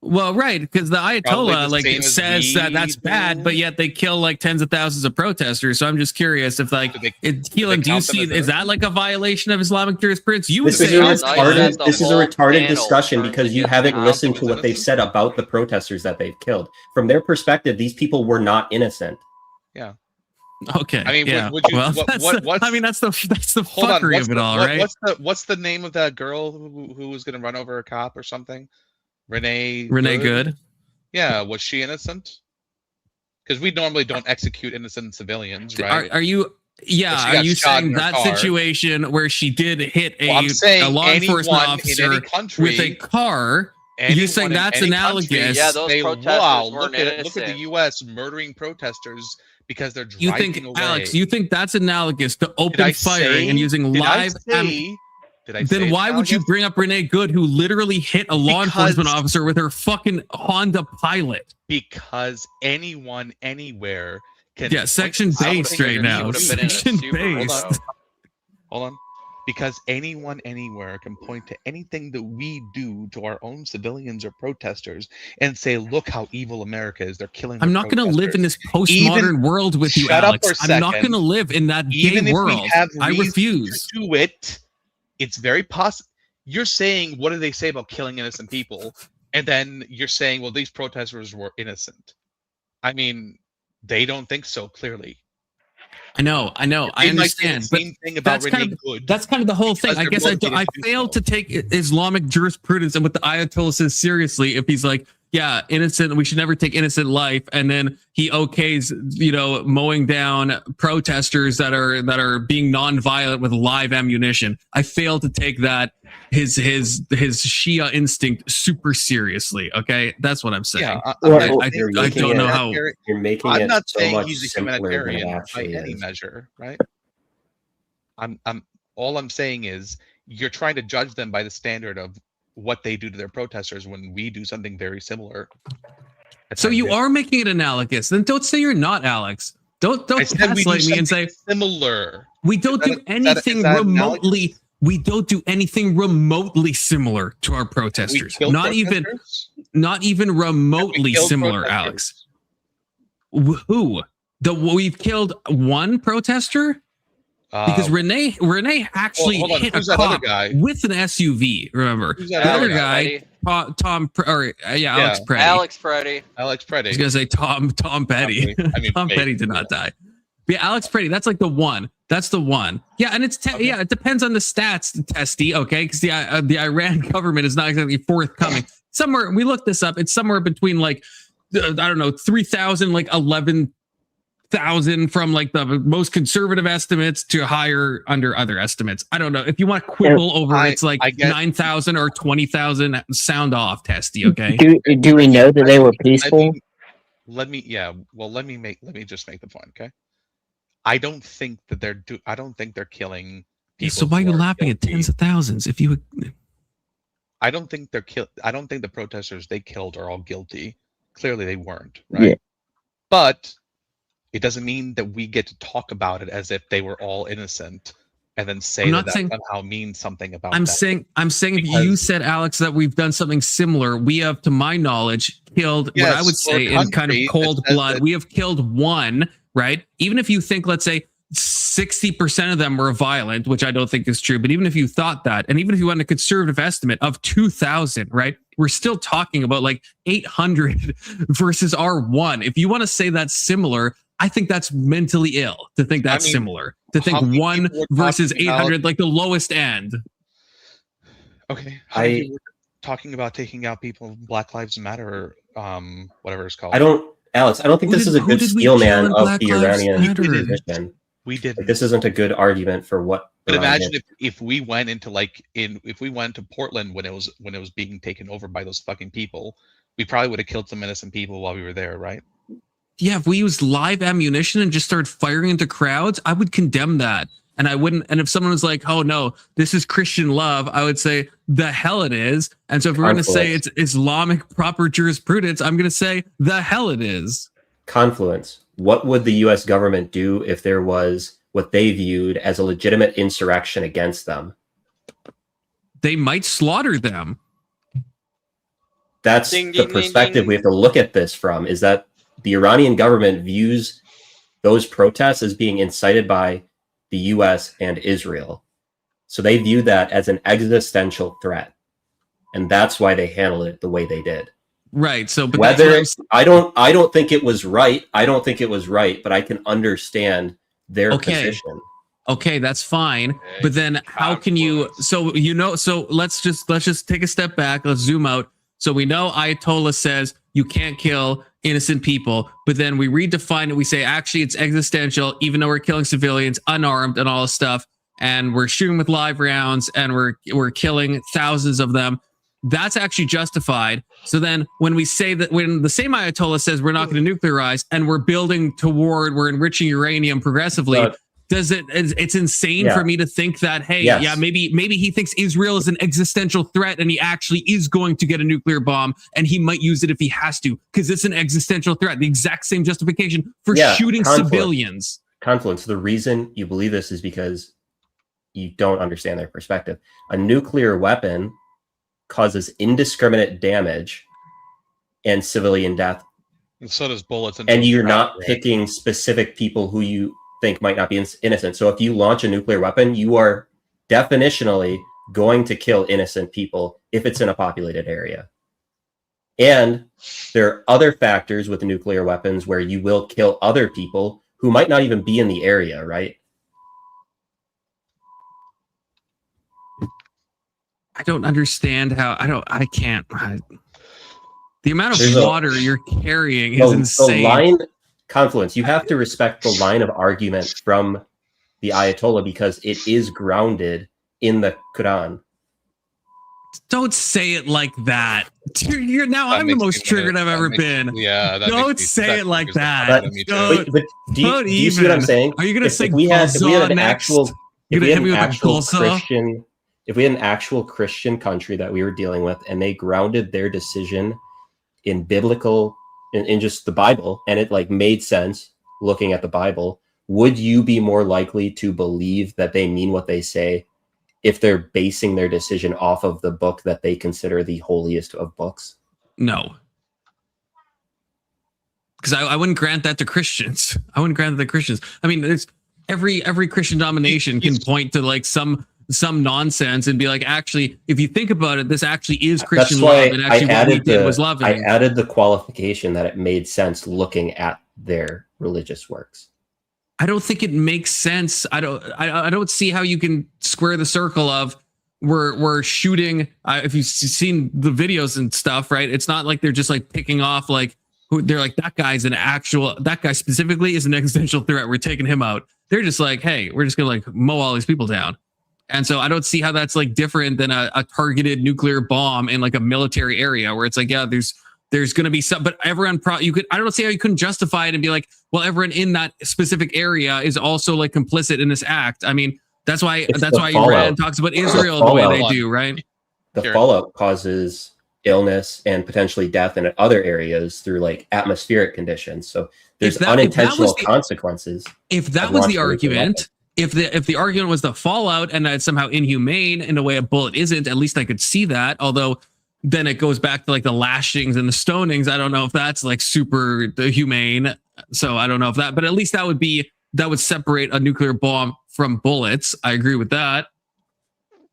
Well, right, because the Ayatollah says that that's bad, but yet they kill like tens of thousands of protesters. So I'm just curious if Keelan, do you see is that like a violation of Islamic jurisprudence? This is a retarded discussion because you haven't listened to what they've said about the protesters that they've killed. From their perspective, these people were not innocent. Yeah. Okay. I mean, yeah. That's the fuckery of it all, right? What's the name of that girl who was going to run over a cop or something? Renee Good. Yeah, was she innocent? Because we normally don't execute innocent civilians, right? Are you? Yeah, are you saying that situation where she did hit a law enforcement officer with a car? You saying that's analogous? Yeah, those protesters weren't innocent. Look at the U.S. murdering protesters because they're driving You think, away. Alex? You think that's analogous to open firing and using live? Then why would you bring up Renee Good, who literally hit a law enforcement officer with her fucking Honda Pilot? Because anyone, anywhere can. Yeah, section based right now. Section based. Hold on. Because anyone, anywhere can point to anything that we do to our own civilians or protesters and say, "Look how evil America is. They're killing." I'm not going to live in this postmodern world with you, Alex. I'm not going to live in that gay world. I refuse. To do it. It's very possible. You're saying, what do they say about killing innocent people? And then you're saying, well, these protesters were innocent. I mean, they don't think so, clearly. I know. I understand. But that's kind of the whole thing. I guess I failed to take Islamic jurisprudence and what the Ayatollah says seriously if he's like, yeah, innocent, we should never take innocent life, and then he okays, mowing down protesters that are being nonviolent with live ammunition. I failed to take that his Shia instinct super seriously. Okay, that's what I'm saying. Yeah, I don't know how you're making it. I'm not so saying much he's a simpler than it humanitarian by actually any is. measure, right? All I'm saying is you're trying to judge them by the standard of what they do to their protesters when we do something very similar. So you are making it analogous. Then don't say you're not, Alex. Don't gaslight me and say similar. We don't do anything remotely. We don't do anything remotely similar to our protesters. Not even remotely similar, Alex. Who? We've killed one protester? Because Renee actually hit a cop with an SUV. Remember, the other guy, Alex Preddy. Alex Preddy. I was gonna say Tom Petty. Tom Petty did not die. But yeah, Alex Preddy. That's like the one. That's the one. Yeah, and it's it depends on the stats, Testy. Okay, because the Iran government is not exactly forthcoming. Somewhere we looked this up. It's somewhere between like I don't know 3,000 like 11,000 from like the most conservative estimates to higher under other estimates. I don't know. If you want to quibble over it's like 9,000 or 20,000, sound off, Testy, okay? Do we know that they were peaceful? Let me just make the point, okay? I don't think that they're killing people. So why are you laughing at tens of thousands? If you I don't think the protesters they killed are all guilty. Clearly they weren't, right? Yeah. But it doesn't mean that we get to talk about it as if they were all innocent and then say that somehow means something about I'm that. I'm saying if you said, Alex, that we've done something similar, we have, to my knowledge, killed what I would say in kind of cold blood. We have killed one, right? Even if you think, let's say 60% of them were violent, which I don't think is true, but even if you thought that, and even if you want a conservative estimate of 2,000, right? We're still talking about like 800 versus our one. If you want to say that's similar, I think that's mentally ill to think that's similar. To think 1 versus 800, like the lowest end. Okay. We're talking about taking out people, Black Lives Matter, or whatever it's called. Alex, I don't think this is a good steel man of the Iranian position. We didn't. This isn't a good argument for what. But imagine if we went into if we went to Portland when it was being taken over by those fucking people, we probably would have killed some innocent people while we were there, right? Yeah, if we used live ammunition and just started firing into crowds, I would condemn that. And I wouldn't. And if someone was like, "Oh no, this is Christian love," I would say, "The hell it is." And so if we're going to say it's Islamic proper jurisprudence, I'm going to say, "The hell it is." Confluence. What would the U.S. government do if there was what they viewed as a legitimate insurrection against them? They might slaughter them. That's the perspective we have to look at this from, is that the Iranian government views those protests as being incited by the U.S. and Israel. So they view that as an existential threat. And that's why they handled it the way they did. Right. So, but whether I don't think it was right. I don't think it was right, but I can understand their position. Okay, that's fine. But then how can you, so let's just take a step back. Let's zoom out. So we know Ayatollah says you can't kill innocent people, but then we redefine it. We say, actually, it's existential, even though we're killing civilians, unarmed and all this stuff. And we're shooting with live rounds and we're killing thousands of them. That's actually justified. So then when we say that, when the same Ayatollah says we're not going to nuclearize and we're building toward, we're enriching uranium progressively, it's insane for me to think that, hey, maybe he thinks Israel is an existential threat and he actually is going to get a nuclear bomb and he might use it if he has to, because it's an existential threat. The exact same justification for shooting civilians. Confluence. The reason you believe this is because you don't understand their perspective. A nuclear weapon causes indiscriminate damage and civilian death. And so does bullets. And you're not picking specific people who you think might not be innocent. So if you launch a nuclear weapon, you are definitionally going to kill innocent people if it's in a populated area. And there are other factors with nuclear weapons where you will kill other people who might not even be in the area, right? I don't understand how the amount of water you're carrying is insane. The line Confluence, you have to respect the line of argument from the Ayatollah because it is grounded in the Quran. Don't say it like that. You're now I'm the most triggered I've ever been. Yeah, don't say it like that. But do you see what I'm saying? Are you going to say if we had an actual Christian country that we were dealing with and they grounded their decision in biblical in just the Bible, and it like made sense looking at the Bible, would you be more likely to believe that they mean what they say if they're basing their decision off of the book that they consider the holiest of books? No. Because I wouldn't grant that to Christians. I wouldn't grant that to Christians. I mean, it's every Christian denomination can point to like some nonsense and be like, actually, if you think about it, this actually is Christian love, and actually what we did was loving. I added the qualification that it made sense looking at their religious works. I don't think it makes sense. I don't see how you can square the circle of we're shooting. If you've seen the videos and stuff, right? It's not like they're just like picking off like they're like that guy specifically is an existential threat. We're taking him out. They're just like, hey, we're just gonna like mow all these people down. And so I don't see how that's like different than a targeted nuclear bomb in like a military area where it's like, yeah, there's going to be some, but everyone I don't see how you couldn't justify it and be like, well, everyone in that specific area is also like complicit in this act. I mean, that's why Iran talks about Israel the way they do, right? The fallout causes illness and potentially death in other areas through like atmospheric conditions. So there's unintentional consequences. If that was the argument, if the argument was the fallout and that it's somehow inhumane in a way a bullet isn't, at least I could see that. Although then it goes back to like the lashings and the stonings. I don't know if that's like super humane. So I don't know if that, but at least that would separate a nuclear bomb from bullets. I agree with that.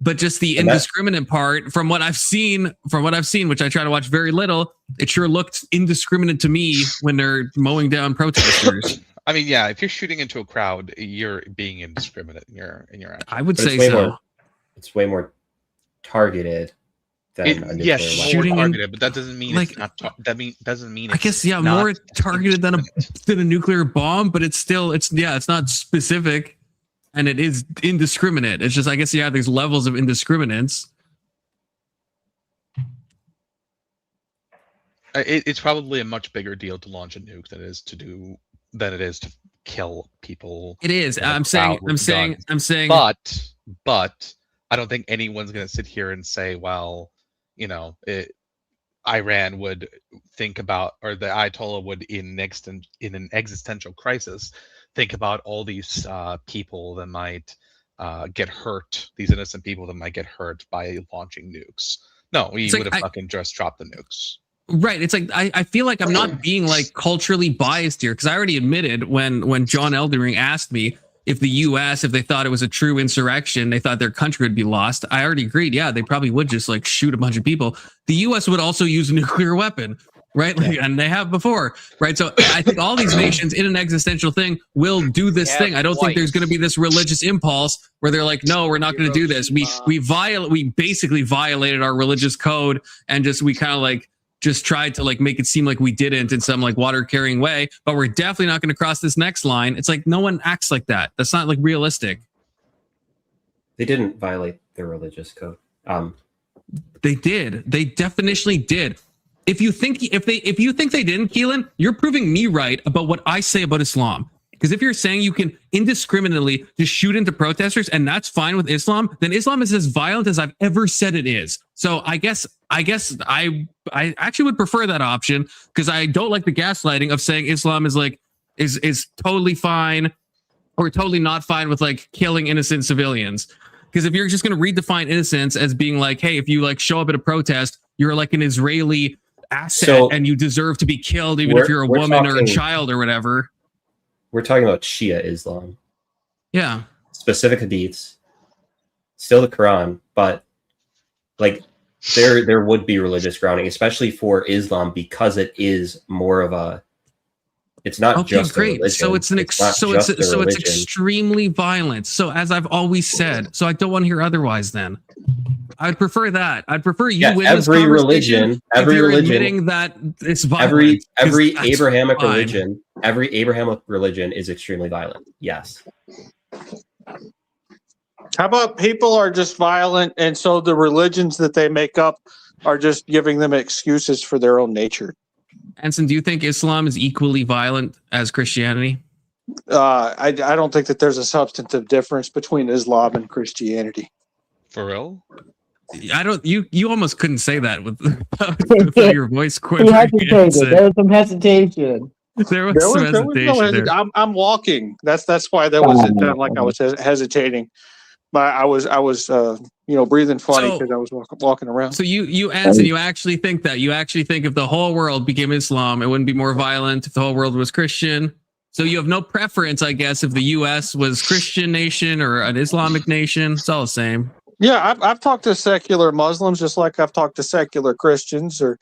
But just the indiscriminate part, from what I've seen, which I try to watch very little, it sure looked indiscriminate to me when they're mowing down protesters. I mean, yeah, if you're shooting into a crowd, you're being indiscriminate in your action. I would say so. It's way more targeted than a nuclear shooting targeted, but that doesn't mean like, it's not. Doesn't mean. I guess more targeted than a nuclear bomb, but it's not specific, and it is indiscriminate. It's just I guess there's levels of indiscriminance. It's probably a much bigger deal to launch a nuke than it is to kill people. It is. I'm saying. But I don't think anyone's going to sit here and say, well, Iran would think about, or the Ayatollah would in an existential crisis, think about all these people that might get hurt, these innocent people that might get hurt by launching nukes. No, he would have fucking just dropped the nukes. Right. It's like I feel like I'm not being like culturally biased here because I already admitted when John Eldering asked me if the U.S. if they thought it was a true insurrection, they thought their country would be lost. I already agreed. Yeah, they probably would just like shoot a bunch of people. The U.S. would also use a nuclear weapon, right? Like, and they have before, right? So I think all these nations in an existential thing will do this thing. I don't think there's going to be this religious impulse where they're like, no, we're not going to do this. We basically violated our religious code and we kind of like just tried to like make it seem like we didn't in some like water carrying way, but we're definitely not going to cross this next line. It's like no one acts like that. That's not like realistic. They didn't violate their religious code. They did. They definitively did. If you think they didn't, Keelan, you're proving me right about what I say about Islam. Because if you're saying you can indiscriminately just shoot into protesters and that's fine with Islam, then Islam is as violent as I've ever said it is. So I guess I actually would prefer that option, because I don't like the gaslighting of saying Islam is like is totally fine or totally not fine with like killing innocent civilians. Because if you're just going to redefine innocence as being like, hey, if you like show up at a protest, you're like an Israeli asset and you deserve to be killed, even if you're a woman or a child or whatever. We're talking about Shia Islam. Yeah. Specific hadiths, still the Quran, but like there would be religious grounding, especially for Islam, because it is more of a. It's not just a religion. So it's it's extremely violent. So as I've always said, so I don't want to hear otherwise. Then I'd prefer that. I'd prefer you win this conversation. Every religion, admitting that it's violent. Every Abrahamic religion, every Abrahamic religion is extremely violent. Yes. How about people are just violent, and so the religions that they make up are just giving them excuses for their own nature? Anson, do you think Islam is equally violent as Christianity? I don't think that there's a substantive difference between Islam and Christianity. For real? I don't. You almost couldn't say that with your voice quivering. He hesitated. There was some hesitation. There was some hesitation. No, I'm walking. That's why there was like I was hesitating. But I was breathing funny because I was walking around. So you Anson, you actually think that? You actually think if the whole world became Islam, it wouldn't be more violent if the whole world was Christian? So you have no preference, I guess, if the U.S. was Christian nation or an Islamic nation. It's all the same. Yeah, I've talked to secular Muslims just like I've talked to secular Christians or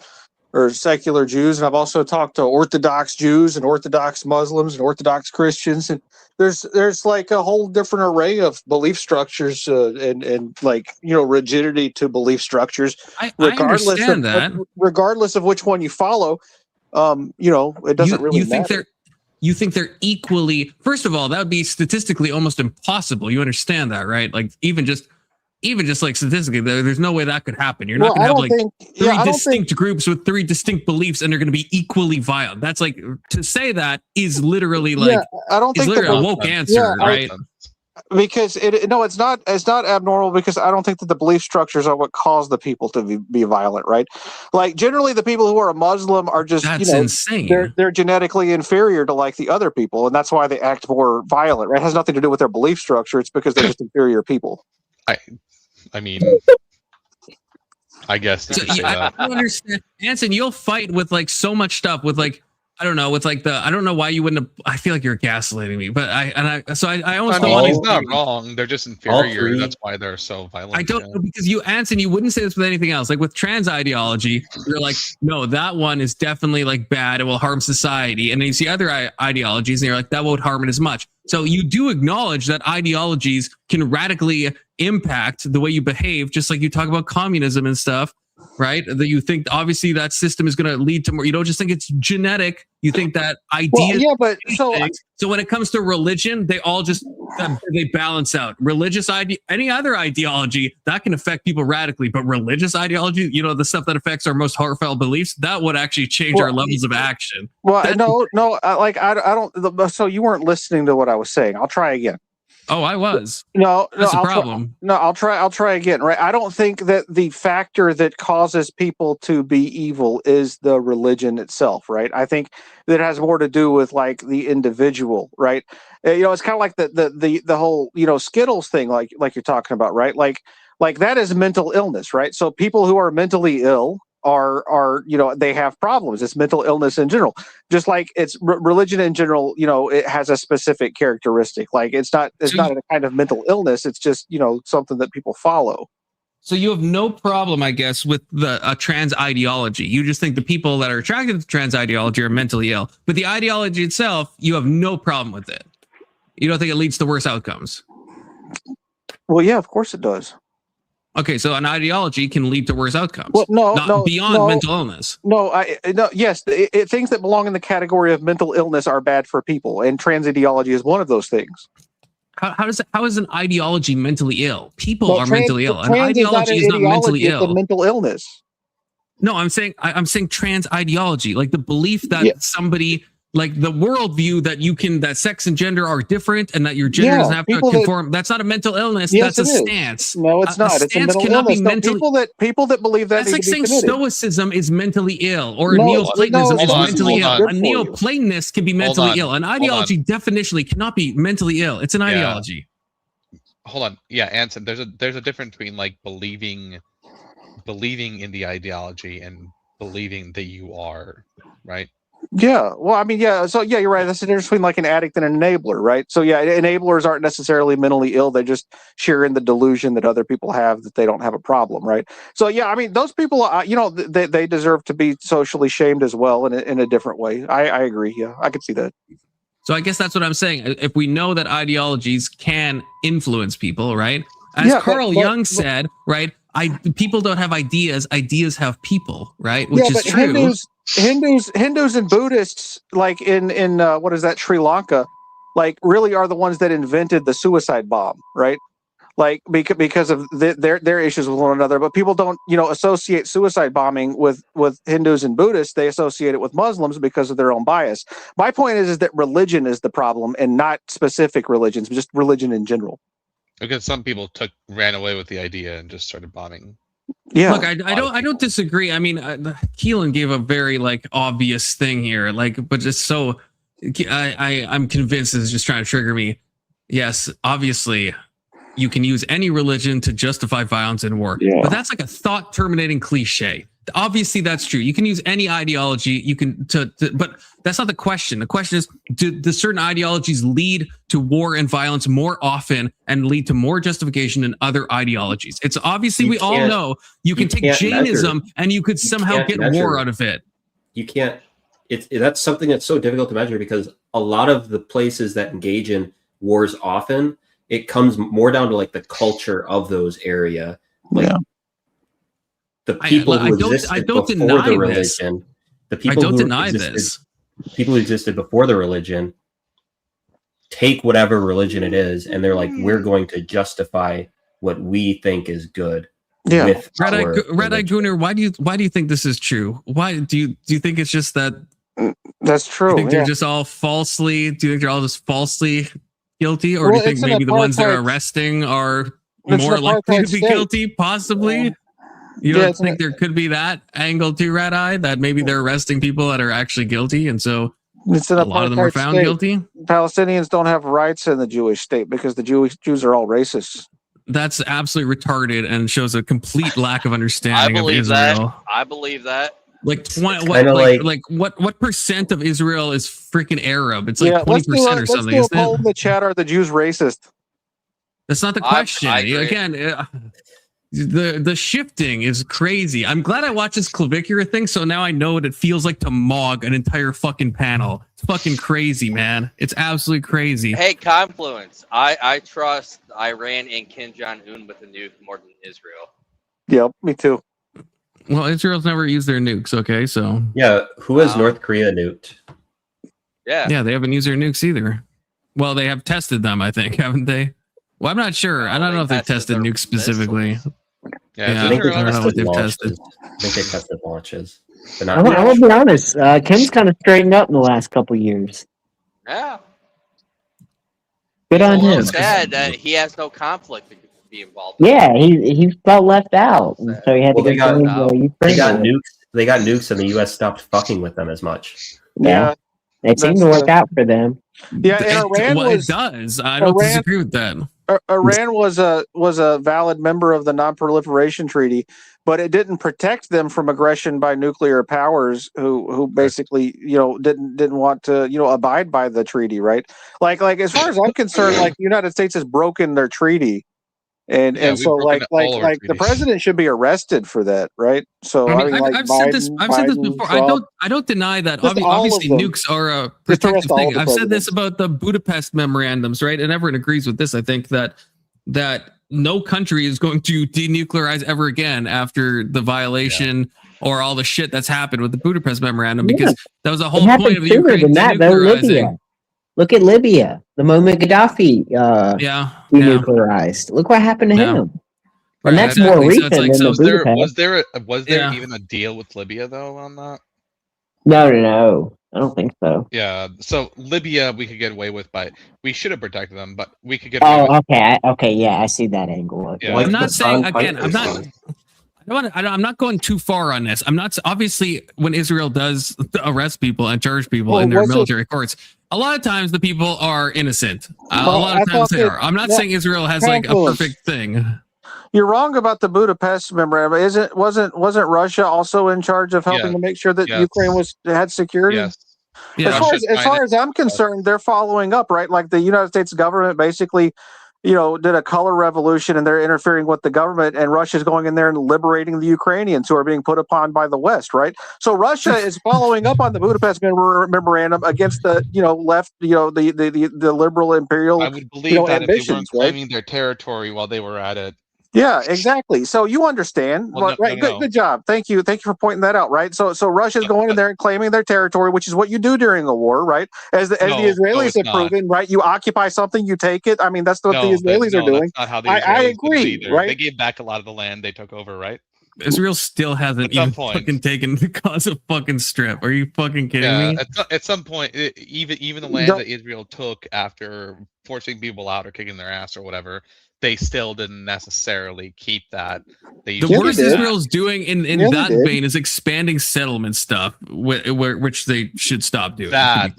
secular Jews, and I've also talked to Orthodox Jews and Orthodox Muslims and Orthodox Christians, and there's like a whole different array of belief structures and like rigidity to belief structures. I understand that, regardless of which one you follow, it doesn't really matter. You think they're equally? First of all, that would be statistically almost impossible. You understand that, right? Like even just like statistically, there's no way that could happen. You're not going to have like three distinct groups with three distinct beliefs, and they're going to be equally violent. That's like, to say that is literally like, I don't think literally a woke answer, right? Because it's not abnormal, because I don't think that the belief structures are what cause the people to be violent, right? Like generally the people who are a Muslim are just insane. They're genetically inferior to like the other people, and that's why they act more violent, right? It has nothing to do with their belief structure. It's because they're just inferior people. I mean, I guess. I don't understand, Anson. You'll fight with like so much stuff with like, I don't know, with like I don't know why you wouldn't have. I feel like you're gaslighting me, but I almost don't want. He's not wrong. They're just inferior. That's why they're so violent. I don't know, because you, Anson, you wouldn't say this with anything else. Like with trans ideology, you're like, no, that one is definitely like bad. It will harm society. And then you see other ideologies, and you're like, that won't harm it as much. So you do acknowledge that ideologies can radically impact the way you behave, just like you talk about communism and stuff, right? That you think obviously that system is going to lead to more. You don't just think it's genetic. You think that idea. Well, yeah, so when it comes to religion, they all just they balance out. Religious any other ideology that can affect people radically, but religious ideology, the stuff that affects our most heartfelt beliefs, that would actually change our levels of action. Well, I don't. So you weren't listening to what I was saying. I'll try again. Oh, I was. No, that's a problem. I'll try again. Right. I don't think that the factor that causes people to be evil is the religion itself. Right. I think that it has more to do with like the individual. Right. It's kind of like the whole Skittles thing, like you're talking about. Right. Like that is mental illness. Right. So people who are mentally ill are they have problems. It's mental illness in general, just like it's religion in general. It has a specific characteristic. Like it's not a kind of mental illness. It's just something that people follow. So you have no problem, I guess, with a trans ideology. You just think the people that are attracted to trans ideology are mentally ill, but the ideology itself, you have no problem with it. You don't think it leads to worse outcomes? Well, yeah, of course it does. Okay, so an ideology can lead to worse outcomes. Well, no, beyond mental illness. No, yes, things that belong in the category of mental illness are bad for people, and trans ideology is one of those things. How is an ideology mentally ill? People are mentally ill. An ideology is not mentally ill. It's a mental illness. No, I'm saying trans ideology, like the belief that somebody, like the worldview that sex and gender are different and that your gender doesn't have to conform. That's not a mental illness. Yes, that's a stance. No, it's not. It's a mental illness. People that believe that. That's like saying committed. Stoicism is mentally ill, or Neoplatonism is mentally ill. A Neoplatonist can be mentally ill. An ideology definitionally cannot be mentally ill. It's an ideology. Hold on. Yeah, Anson, there's a difference between like believing in the ideology and believing that you are, right? Yeah, well, I mean, yeah. So yeah, you're right. That's the difference between like an addict and an enabler, right? So yeah, enablers aren't necessarily mentally ill. They just share in the delusion that other people have that they don't have a problem, right? So yeah, I mean, those people, they deserve to be socially shamed as well in a different way. I agree. Yeah, I could see that. So I guess that's what I'm saying. If we know that ideologies can influence people, right? As Carl Jung said, right? People don't have ideas. Ideas have people, right? Which is true. Hindus and Buddhists, like in what is that, Sri Lanka, like really are the ones that invented the suicide bomb, right? Like because of their issues with one another. But people don't, associate suicide bombing with Hindus and Buddhists. They associate it with Muslims because of their own bias. My point is that religion is the problem, and not specific religions, but just religion in general. Because some people ran away with the idea and just started bombing. Yeah, look, I don't disagree. I mean, Keelan gave a very obvious thing here, but just so I'm convinced this is just trying to trigger me. Yes, obviously, you can use any religion to justify violence and war, but that's like a thought terminating cliche. Obviously, that's true. You can use any ideology. You can but that's not the question. The question is, do certain ideologies lead to war and violence more often and lead to more justification than other ideologies? It's obviously we all know you can take Jainism and you could somehow get war out of it. You can't. That's something that's so difficult to measure because a lot of the places that engage in wars often, it comes more down to like the culture of those area. The people who existed before the religion, people who existed before the religion take whatever religion it is, and they're like, we're going to justify what we think is good. Yeah, Red Eye Gooner, why do you think this is true? Why do you think it's just that? That's true. Do you think they're just all falsely? Do you think they're all just falsely guilty, or do you think maybe the ones they're arresting are more likely to be guilty? Possibly. You don't think there could be that angle to Red Eye, that maybe they're arresting people that are actually guilty, and so a lot of them are found guilty? Palestinians don't have rights in the Jewish state because the Jews are all racist. That's absolutely retarded and shows a complete lack of understanding of Israel. I believe that. What percent of Israel is freaking Arab? It's 20% or something. Let's do a poll in the chat. Are the Jews racist? That's not the question. Again, the shifting is crazy. I'm glad I watched this Clavicular thing, so now I know what it feels like to mog an entire fucking panel. It's fucking crazy, man. It's absolutely crazy. Hey, Confluence. I trust Iran and Kim Jong-un with a nuke more than Israel. Yep, me too. Well, Israel's never used their nukes, okay? So yeah, who has North Korea nuked? Yeah, they haven't used their nukes either. Well, they have tested them, I think, haven't they? Well, I'm not sure. I don't know if they've tested nukes specifically. Yeah, I don't know what they've tested. I think they tested launches. I will be honest. Kim's kind of straightened up in the last couple years. Yeah. Good on him. Sad that he has no conflict to be involved. Yeah, he felt left out, so he had to they got nukes. They got nukes, and the U.S. stopped fucking with them as much. Yeah, it seemed to work out for them. Yeah, and Iran it does. I don't disagree with that. Iran was a valid member of the Non-Proliferation Treaty, but it didn't protect them from aggression by nuclear powers who basically didn't want to abide by the treaty, right? Like as far as I'm concerned, the United States has broken their treaty. And so the president should be arrested for that, right? So I've said this before. Trump, I don't deny that. Obviously, nukes are a protective thing. I've said this about the Budapest memorandums, right? And everyone agrees with this. I think that no country is going to denuclearize ever again after the violation or all the shit that's happened with the Budapest Memorandum, because that was the whole point of the Ukraine denuclearizing. Look at Libya. The moment Gaddafi denuclearized. Look what happened to him. And that's more recent than the Budapest. Was there even a deal with Libya though on that? No. I don't think so. Yeah. So Libya, we could get away with, but we should have protected them. But we could get. Away with okay. Yeah, I see that angle. Yeah. I'm not saying again. I'm not going too far on this. I'm not obviously when Israel does arrest people and charge people in their military courts. A lot of times the people are innocent. A lot of times they are. I'm not saying Israel has like a perfect thing. You're wrong about the Budapest memorandum. Wasn't Russia also in charge of helping to make sure that Ukraine had security? Yes. Yeah. As far as I'm concerned, they're following up, right? Like the United States government basically, did a color revolution and they're interfering with the government, and Russia's going in there and liberating the Ukrainians who are being put upon by the West, right? So Russia is following up on the Budapest memorandum against the left, the liberal imperial. I would believe that if they weren't claiming their territory while they were at it. Yeah, exactly. So you understand, right? Good job. Thank you for pointing that out, right? So Russia's going in there and claiming their territory, which is what you do during a war, right? As the Israelis have proven, right? You occupy something, you take it. I mean, that's what the Israelis are doing. That's not how the Israelis I agree, right? They gave back a lot of the land they took over, right? Israel still hasn't even fucking taken the Gaza fucking strip. Are you fucking kidding me? At some point, even the land that Israel took after forcing people out or kicking their ass or whatever, they still didn't necessarily keep that. The worst Israel's doing in that vein is expanding settlement stuff, which they should stop doing. I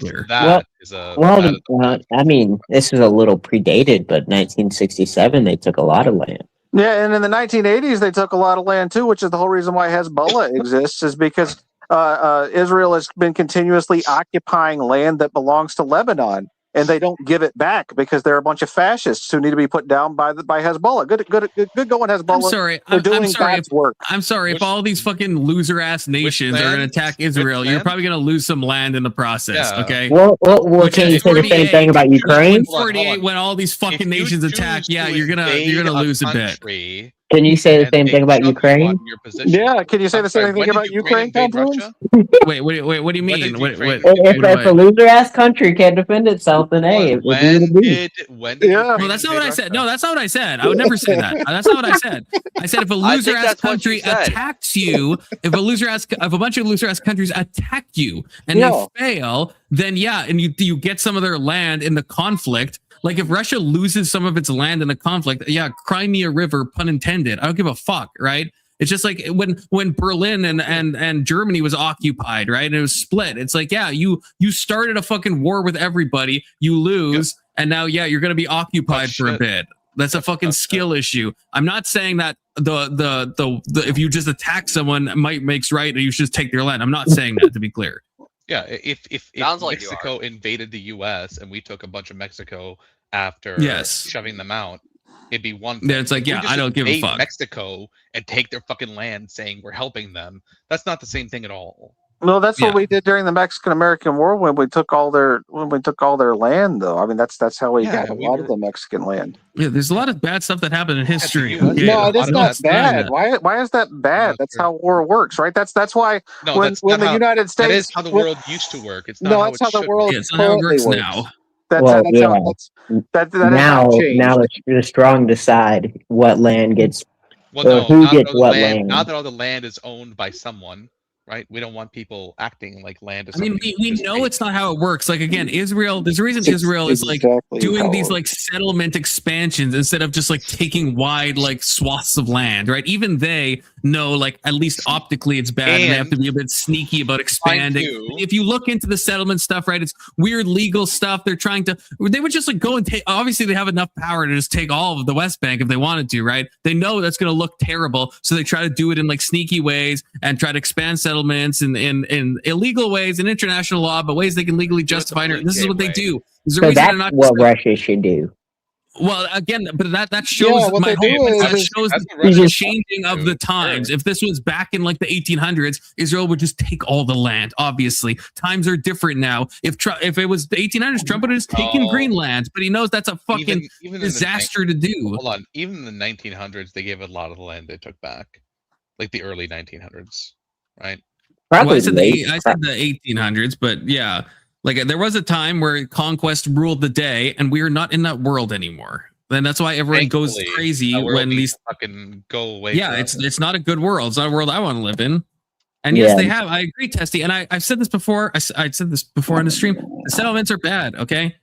mean, this is a little predated, but 1967 they took a lot of land. Yeah, and in the 1980s they took a lot of land too, which is the whole reason why Hezbollah exists, is because Israel has been continuously occupying land that belongs to Lebanon. And they don't give it back because they're a bunch of fascists who need to be put down by Hezbollah. Good going, Hezbollah. I'm sorry. God's work. I'm sorry. If all these fucking loser ass nations are going to attack Israel, you're probably going to lose some land in the process. Yeah. Okay. Well, can you say the same thing about Ukraine? 48, when all these fucking nations attack, you're gonna lose a bit. Can you say the same thing about Ukraine? Yeah, can you say the same thing about Ukraine, Confluence? Wait, what do you mean? If a loser-ass country can't defend itself, then hey, it would be Well, that's not what I said. No, that's not what I said. I would never say that. That's not what I said. I said if a loser-ass country attacks you, if a bunch of loser-ass countries attack you and you fail, then and you get some of their land in the conflict. Like if Russia loses some of its land in a conflict, Crimea River, pun intended. I don't give a fuck, right? It's just like when Berlin and Germany was occupied, right? And it was split. It's like, you started a fucking war with everybody, you lose, and now you're gonna be occupied for a bit. That's a fucking skill issue. I'm not saying that the if you just attack someone might makes right and you should just take their land. I'm not saying that, to be clear. Yeah, if Mexico invaded the U.S. and we took a bunch of Mexico after shoving them out, it'd be one thing. Yeah, it's like, I don't give a fuck. Mexico and take their fucking land saying we're helping them. That's not the same thing at all. No, that's what we did during the Mexican-American War when we took all their land, though. I mean, that's how we got a lot of the Mexican land. Yeah, there's a lot of bad stuff that happened in history. No, that's not bad. Why is that bad? That's how war works, right? That's why when the United States, that is how the world used to work. It's not that's how the world it's not how it works now. Now the strong decide what land gets. Who gets what land. Now that all the land is owned by someone. Right, we don't want people acting like land. I mean, we know it's not how it works. Like again, Israel. There's a reason Israel is like doing these like settlement expansions instead of just like taking wide like swaths of land. Right, even they know like at least optically it's bad, and they have to be a bit sneaky about expanding. If you look into the settlement stuff, right, it's weird legal stuff. They would just like go and take. Obviously, they have enough power to just take all of the West Bank if they wanted to. Right, they know that's going to look terrible, so they try to do it in like sneaky ways and try to expand settlements in illegal ways in international law, but ways they can legally justify it. This is what they do. So that's what Russia should do. Well, again, but that shows my whole shows the changing of the times. If this was back in like the 1800s, Israel would just take all the land. Obviously, times are different now. If it was the 1800s, Trump would have just taken Greenland, but he knows that's a fucking disaster to do. Hold on, even in the 1900s, they gave a lot of the land they took back, like the early 1900s, right? Well, I said the 1800s, but yeah. Like there was a time where conquest ruled the day, and we are not in that world anymore. And that's why everyone goes crazy when these fucking go away. Yeah, it's not a good world. It's not a world I want to live in. And yes, they have. I agree, Testy. And I've said this before. I said this before on the stream. The settlements are bad. Okay,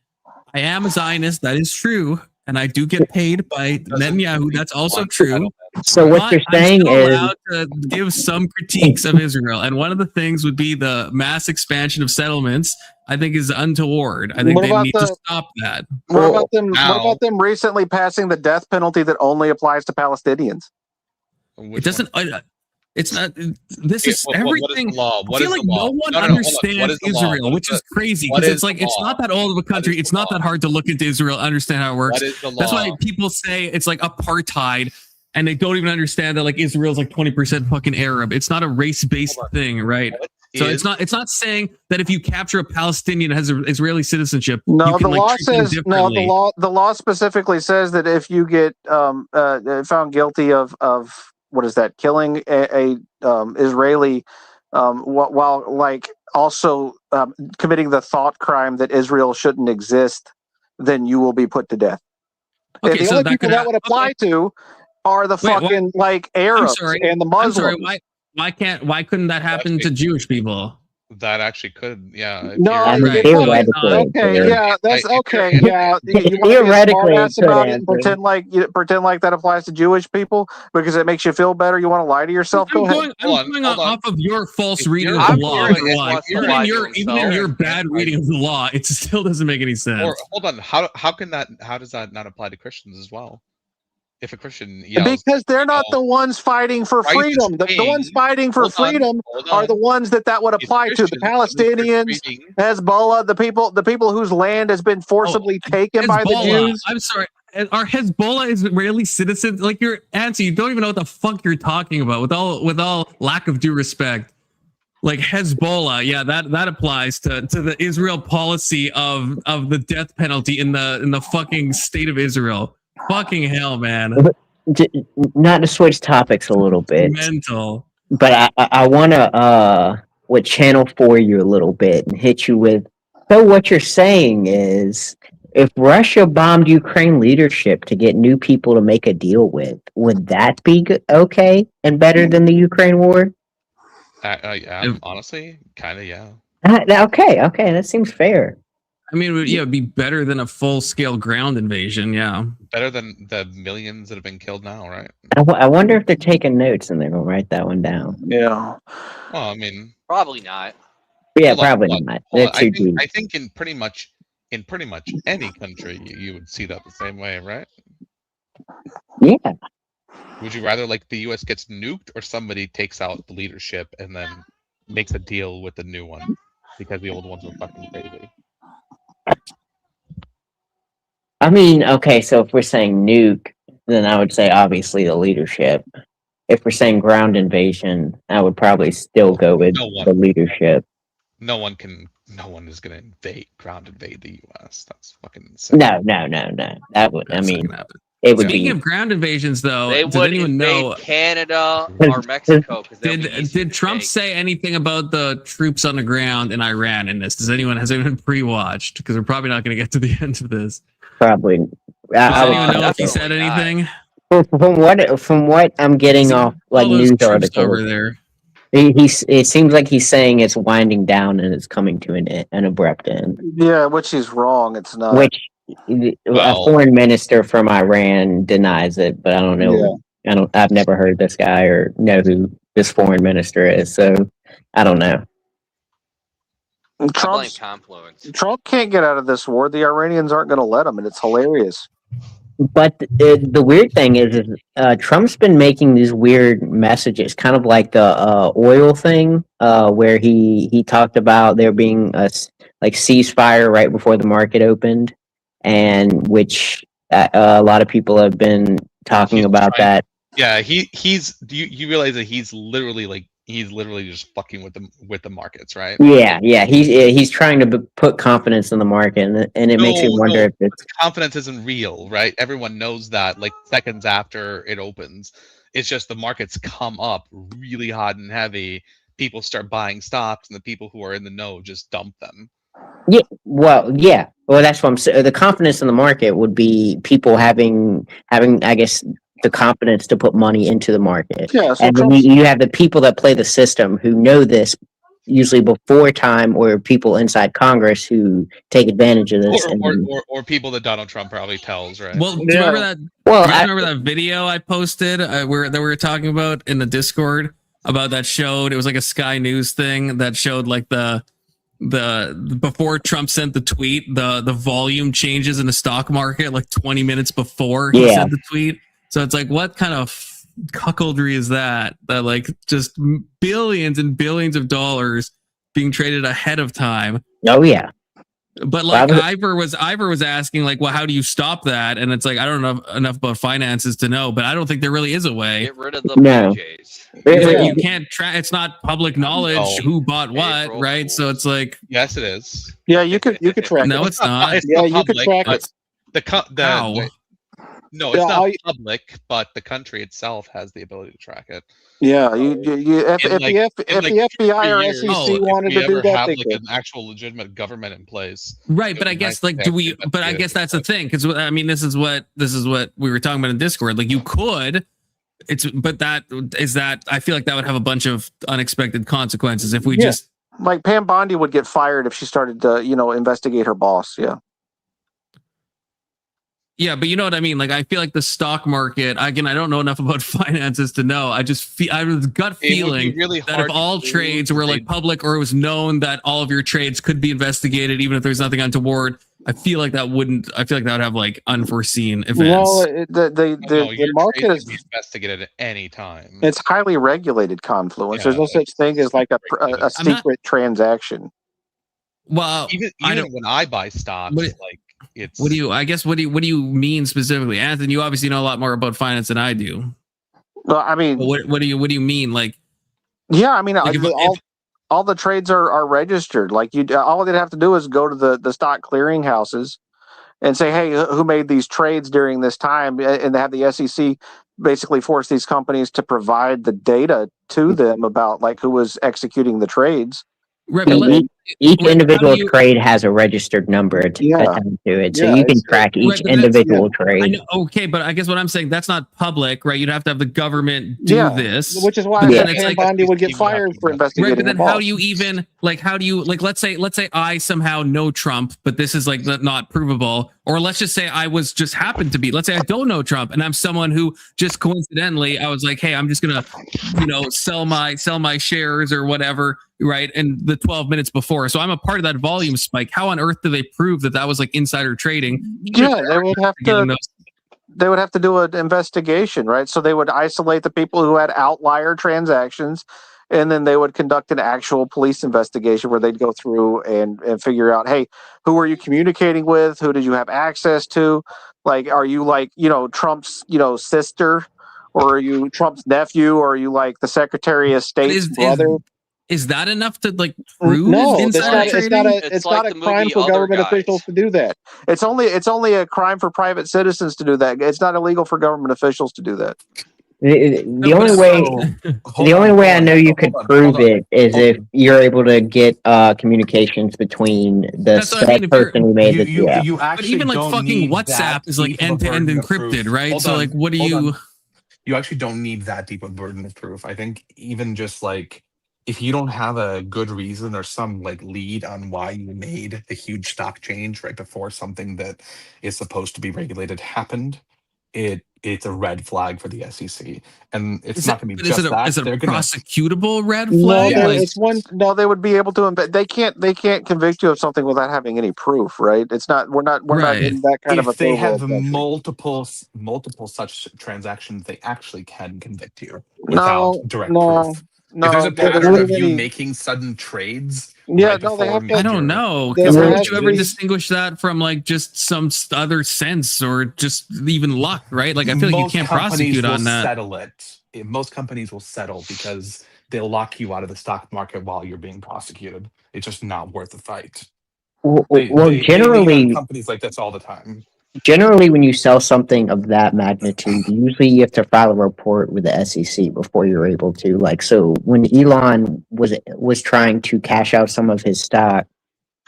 I am a Zionist. That is true, and I do get paid by Netanyahu. That's also true. So what you're saying is allowed to give some critiques of Israel, and one of the things would be the mass expansion of settlements. I think is untoward. I think they need to stop that. What about them recently passing the death penalty that only applies to Palestinians? It doesn't. It's not. This is everything. I feel like no one understands Israel, which is crazy because it's like it's not that old of a country. It's not that hard to look into Israel, understand how it works. That's why people say it's like apartheid. And they don't even understand that like Israel's like 20% fucking Arab. It's not a race-based thing, right? So it's not saying that if you capture a Palestinian that has Israeli citizenship, no, you can, the law says no. The law specifically says that if you get found guilty of what is that, killing a Israeli while like also committing the thought crime that Israel shouldn't exist, then you will be put to death. Okay, the only people that would apply to are the fucking like Arabs and the Muslims. I'm sorry, why couldn't that happen to Jewish people? That actually could, yeah. No, theoretically. Okay, yeah, that's okay. Yeah, theoretically, about it and pretend like that applies to Jewish people because it makes you feel better. You want to lie to yourself? I'm going off of your false reading of the law. Even in your bad reading of the law, it still doesn't make any sense. Or hold on, how does that not apply to Christians as well? If a Christian yells, because they're not the ones fighting for freedom. The ones fighting for freedom are the ones that would apply to. The Palestinians, Hezbollah, the people whose land has been forcibly taken by the Jews. I'm sorry. Are Hezbollah Israeli citizens? Like your answer, you don't even know what the fuck you're talking about. With all lack of due respect, like Hezbollah, yeah, that applies to the Israel policy of the death penalty in the fucking state of Israel. Fucking hell, man. Not to switch topics a little bit. Mental. But I want to channel for you a little bit and hit you with. So what you're saying is, if Russia bombed Ukraine leadership to get new people to make a deal with, would that be okay and better than the Ukraine war? Yeah, honestly, kind of, yeah. Okay, that seems fair. I mean, it'd be better than a full-scale ground invasion, yeah. Better than the millions that have been killed now, right? I wonder if they're taking notes and they're going to write that one down. Yeah. Well, I mean... Probably not. Yeah, probably not. I think in pretty much any country, you would see that the same way, right? Yeah. Would you rather like the U.S. gets nuked or somebody takes out the leadership and then makes a deal with the new one because the old ones were fucking crazy? I mean, okay, so if we're saying nuke, then I would say obviously the leadership. If we're saying ground invasion, I would probably still go with the leadership. No one is going to ground invade the U.S. That's fucking insane. No. That would, I mean, it would Speaking of ground invasions, though, they does anyone know Canada or Mexico? Did Trump say anything about the troops on the ground in Iran in this? Has anyone pre-watched? Because we're probably not going to get to the end of this. Probably. Does anyone know if he said anything? From what I'm getting off like news articles over there, it seems like he's saying it's winding down and it's coming to an abrupt end. Yeah, which is wrong. It's not. Which a foreign minister from Iran denies it, but I don't know. Yeah. I've never heard this guy or know who this foreign minister is, so I don't know. Trump can't get out of this war. The Iranians aren't going to let him, and it's hilarious. But the weird thing is Trump's been making these weird messages, kind of like the oil thing, where he talked about there being a ceasefire right before the market opened, and which a lot of people have been talking about that. Yeah, he's. Do you realize that he's literally just fucking with the markets, right? Yeah. He's trying to put confidence in the market, and it makes you wonder if it's confidence isn't real, right? Everyone knows that. Like seconds after it opens, it's just the markets come up really hot and heavy. People start buying stocks, and the people who are in the know just dump them. Yeah. Well, that's what I'm saying. The confidence in the market would be people having, I guess, the confidence to put money into the market. Yeah, so and then you have the people that play the system who know this usually before time, or people inside Congress who take advantage of this. Or people that Donald Trump probably tells, right? Well, do you remember that? Well, I remember that video I posted that we were talking about in the Discord about that showed. It was like a Sky News thing that showed like the before Trump sent the tweet, the volume changes in the stock market like 20 minutes before he sent the tweet. So it's like, what kind of cuckoldry is that? That like just billions and billions of dollars being traded ahead of time. Oh yeah. But like Ivor was asking like, well, how do you stop that? And it's like, I don't know enough about finances to know, but I don't think there really is a way. Get rid of the BJs. You can't track. It's not public knowledge who bought what, right? So it's like, yes, it is. Yeah, you could track. No, it's not. You could track it. No, it's not public, but the country itself has the ability to track it. Yeah, if the FBI or SEC wanted to do that, they could. An actual legitimate government in place, right? But I guess like, do we? But I guess that's the thing, because I mean, this is what we were talking about in Discord. Like, you could. But that I feel like that would have a bunch of unexpected consequences if we just like Pam Bondi would get fired if she started to investigate her boss. Yeah, but you know what I mean? Like, I feel like the stock market, again, I don't know enough about finances to know. I have a gut feeling that if all trades were like public, or it was known that all of your trades could be investigated, even if there's nothing untoward, I feel like that would have like unforeseen events. Well, the market is investigated at any time. It's highly regulated, Confluence. There's no such thing as like a secret transaction. Well, even when I buy stocks, like it's. What do you mean specifically, Anthony? You obviously know a lot more about finance than I do. Well, I mean, what do you mean? Like, yeah, I mean, like all the trades are registered. Like all they'd have to do is go to the stock clearing houses and say, hey, who made these trades during this time? And they have the SEC basically force these companies to provide the data to them about like who was executing the trades. Right, each individual trade has a registered number attached to it, so you can track each individual trade. Okay, but I guess what I'm saying, that's not public, right? You'd have to have the government do this, which is why Pam Bondi would get fired for investigating. Right, but then how do you let's say I somehow know Trump, but this is like not provable, or let's just say I was just happened to be. Let's say I don't know Trump, and I'm someone who just coincidentally I was like, hey, I'm just gonna sell my shares or whatever. Right, and the 12 minutes before, so I'm a part of that volume spike. How on earth do they prove that was like insider trading? Yeah, they would have to do an investigation, right? So they would isolate the people who had outlier transactions, and then they would conduct an actual police investigation where they'd go through and figure out, hey, who were you communicating with? Who did you have access to? Like, are you like Trump's sister, or are you Trump's nephew, or are you like the Secretary of State's brother? Is that enough to like prove? No, it's not a crime for government officials to do that. It's only a crime for private citizens to do that. It's not illegal for government officials to do that. The only way I know you could prove it is if you're able to get communications between the person who made it. But even like fucking WhatsApp is like end-to-end encrypted, right? So like, what do you? You actually don't need that deep a burden of proof. I think even just like, if you don't have a good reason or some like lead on why you made the huge stock change right before something that is supposed to be regulated happened, it's a red flag for the SEC, and it's not going to be just that. Is it a prosecutable red flag? No, they would be able to. They can't convict you of something without having any proof, right? It's not. We're not in that kind of a. If they have multiple such transactions, they actually can convict you without direct proof. No, if there's a there pattern of hasn't you any- making sudden trades, Yeah, right no, they before have I don't know. There Because how has would you to ever be- distinguish that from like just some other sense or just even luck, right? Like I feel like you most can't companies prosecute will on that. settle it. Most companies will settle because they'll lock you out of the stock market while you're being prosecuted. It's just not worth the fight. They lean Generally, on companies like this all the time. Generally, when you sell something of that magnitude, usually you have to file a report with the SEC before you're able to. Like, so when Elon was trying to cash out some of his stock,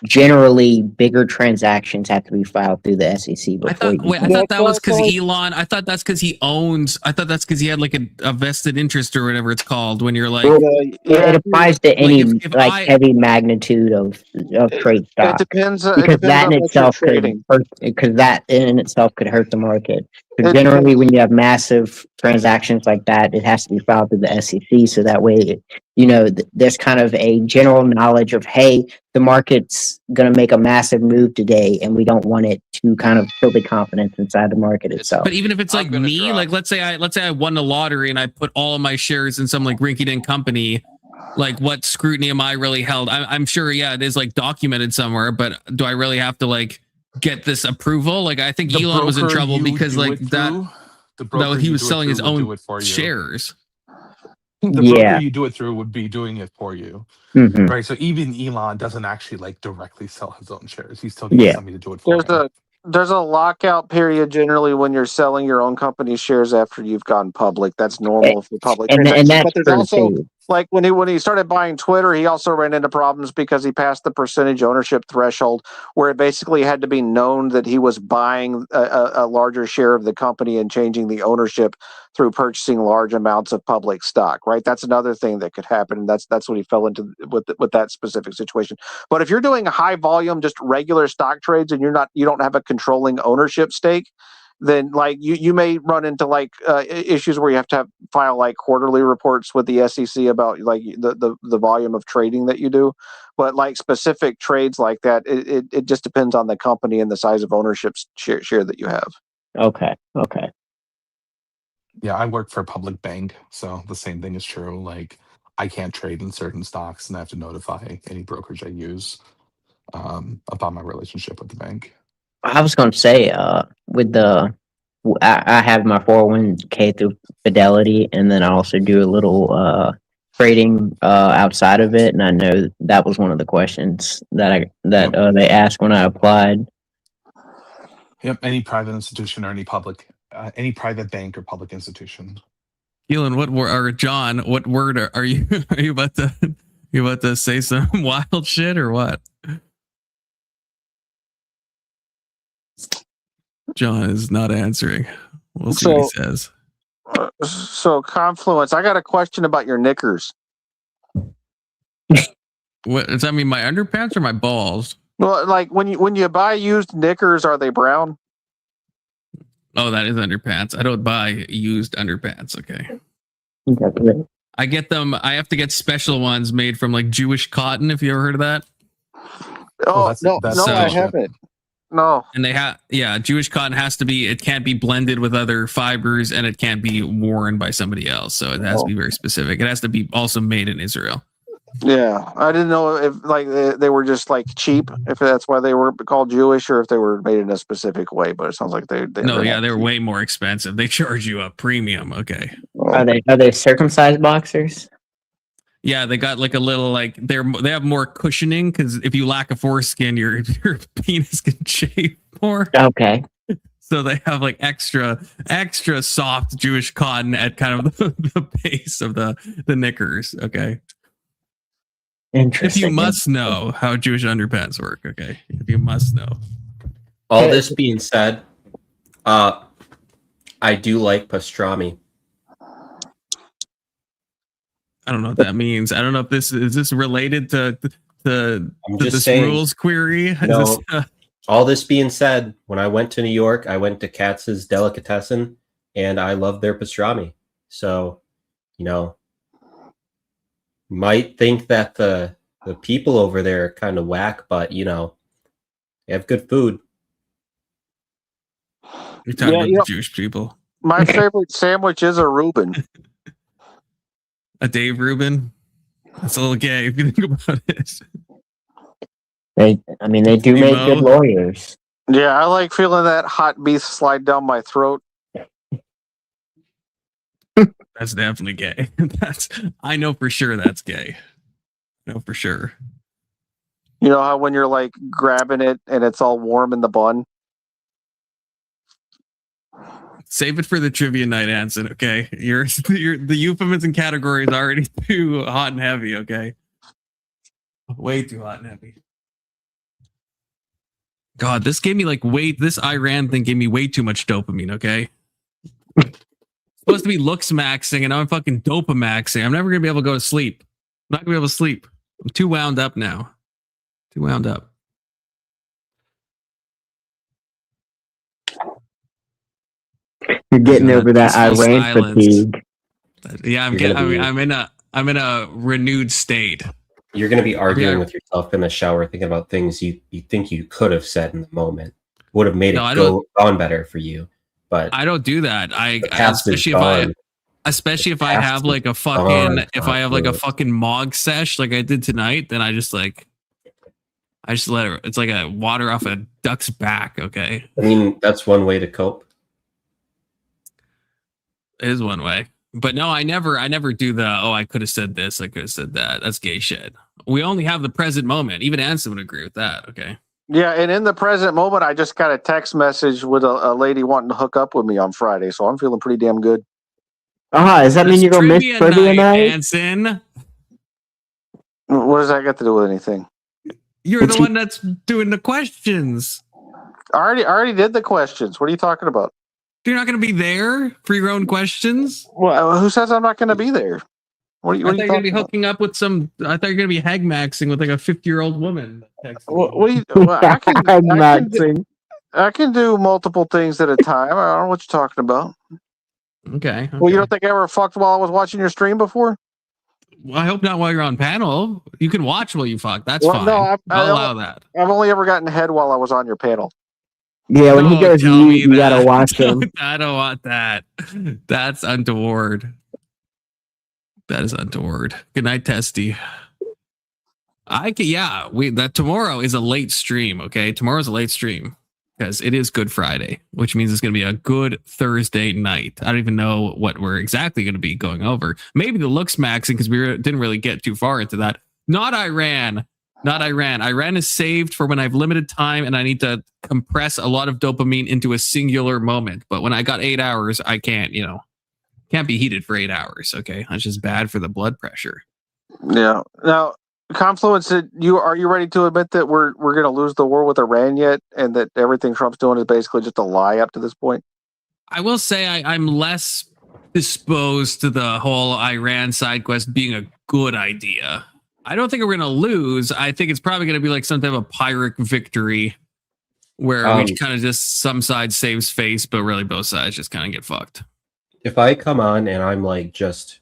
generally bigger transactions have to be filed through the SEC before you. I thought that was because Elon. I thought that's because he owns. I thought that's because he had like a vested interest or whatever it's called when you're like. It applies to any heavy magnitude of trade stock. It depends. Because that in itself could hurt. Because that in itself could hurt the market. So generally, when you have massive transactions like that, it has to be filed through the SEC. So that way, there's kind of a general knowledge of, hey, the market's going to make a massive move today, and we don't want it to kind of kill the confidence inside the market itself. But even if it's like me, like let's say I won the lottery and I put all of my shares in some like rinky-dink company, like what scrutiny am I really held? I'm sure, yeah, it is like documented somewhere, but do I really have to like get this approval? Like I think Elon was in trouble because like that he was selling his own shares. The broker you do it through would be doing it for you, right? So even Elon doesn't actually like directly sell his own shares. He still needs somebody to do it for him. There's a lockout period generally when you're selling your own company's shares after you've gone public. That's normal for public transactions. But there's also like when he started buying Twitter, he also ran into problems because he passed the percentage ownership threshold, where it basically had to be known that he was buying a larger share of the company and changing the ownership through purchasing large amounts of public stock. Right, that's another thing that could happen, and that's what he fell into with that specific situation. But if you're doing high volume, just regular stock trades, and you don't have a controlling ownership stake, then like you may run into like issues where you have to file like quarterly reports with the SEC about like the volume of trading that you do. But like specific trades like that, it just depends on the company and the size of ownership share that you have. Okay. Yeah, I work for a public bank, so the same thing is true. Like I can't trade in certain stocks, and I have to notify any brokerage I use about my relationship with the bank. I was going to say, I have my 401k through Fidelity, and then I also do a little trading outside of it. And I know that was one of the questions that they asked when I applied. Yep, any private institution or any private bank or public institution. Keelan, John, what word are you about to? You about to say some wild shit or what? John is not answering. We'll see what he says. So Confluence, I got a question about your knickers. What does that mean? My underpants or my balls? Well, like when you buy used knickers, are they brown? Oh, that is underpants. I don't buy used underpants. Okay. I get them. I have to get special ones made from like Jewish cotton. If you ever heard of that? No, I haven't. No. And Jewish cotton has to be, it can't be blended with other fibers, and it can't be worn by somebody else. So it has to be very specific. It has to be also made in Israel. Yeah, I didn't know if like they were just like cheap, if that's why they were called Jewish, or if they were made in a specific way. But it sounds like they're way more expensive. They charge you a premium. Okay. Are they circumcised boxers? Yeah, they got like a little like they have more cushioning because if you lack a foreskin, your penis can shave more. Okay. So they have like extra soft Jewish cotton at kind of the base of the knickers. Okay. Interesting. If you must know how Jewish underpants work, okay. If you must know. All this being said, I do like pastrami. I don't know what that means. I don't know if this is related to this saying, rules query. No, all this being said, when I went to New York, I went to Katz's Delicatessen, and I love their pastrami. So, might think that the people over there are kind of whack, but they have good food. You're talking about the Jewish people. My favorite sandwich is a Reuben. A Dave Reuben? That's a little gay if you think about it. They do make good lawyers. Yeah, I like feeling that hot beef slide down my throat. That's definitely gay. I know for sure that's gay. No, for sure. You know how when you're like grabbing it and it's all warm in the bun? Save it for the trivia night, Anson, okay? The euphemisms and categories already too hot and heavy, okay? Way too hot and heavy. God, this gave me this Iran thing gave me way too much dopamine, okay? Supposed to be Looksmaxxing and now I'm fucking Dopamaxing. I'm never gonna be able to go to sleep. I'm not gonna be able to sleep. I'm too wound up now. Too wound up. You're getting over that Iran fatigue. Yeah, I'm in a renewed state. You're going to be arguing with yourself in the shower, thinking about things you think you could have said in the moment. Would have made it gone better for you. But I don't do that. Especially if I have like a fucking Mogged sesh like I did tonight, then I just let it. It's like a water off a duck's back. Okay. I mean, that's one way to cope. It is one way. But no, I never do the, I could have said this, I could have said that. That's gay shit. We only have the present moment. Even Anson would agree with that, okay? Yeah, and in the present moment, I just got a text message with a lady wanting to hook up with me on Friday, so I'm feeling pretty damn good. Does that mean you're going to miss trivia night? Anson? What does that got to do with anything? You're the one that's doing the questions. I already did the questions. What are you talking about? You're not going to be there for your own questions? Well, who says I'm not going to be there? I thought you were going to be hooking up with I thought you were going to be hagmaxing with like a 50-year-old woman. I can do multiple things at a time. I don't know what you're talking about. Okay. Well, you don't think I ever fucked while I was watching your stream before? Well, I hope not while you're on panel. You can watch while you fuck. That's fine. No, I'll allow that. I've only ever gotten head while I was on your panel. Yeah, when he goes mute, you gotta watch him. I don't want that. That's untoward. That is untoward. Good night, Testy. Tomorrow is a late stream, okay? Tomorrow's a late stream because it is Good Friday, which means it's going to be a good Thursday night. I don't even know what we're exactly going to be going over. Maybe the Looksmaxxing because we didn't really get too far into that. Not Iran. Iran is saved for when I have limited time and I need to compress a lot of dopamine into a singular moment. But when I got 8 hours, I can't be heated for 8 hours. Okay. That's just bad for the blood pressure. Yeah. Now, Confluence, are you ready to admit that we're going to lose the war with Iran yet? And that everything Trump's doing is basically just a lie up to this point? I will say I'm less disposed to the whole Iran side quest being a good idea. I don't think we're going to lose. I think it's probably going to be like some type of Pyrrhic victory where we kind of just some side saves face, but really both sides just kind of get fucked. If I come on and I'm like just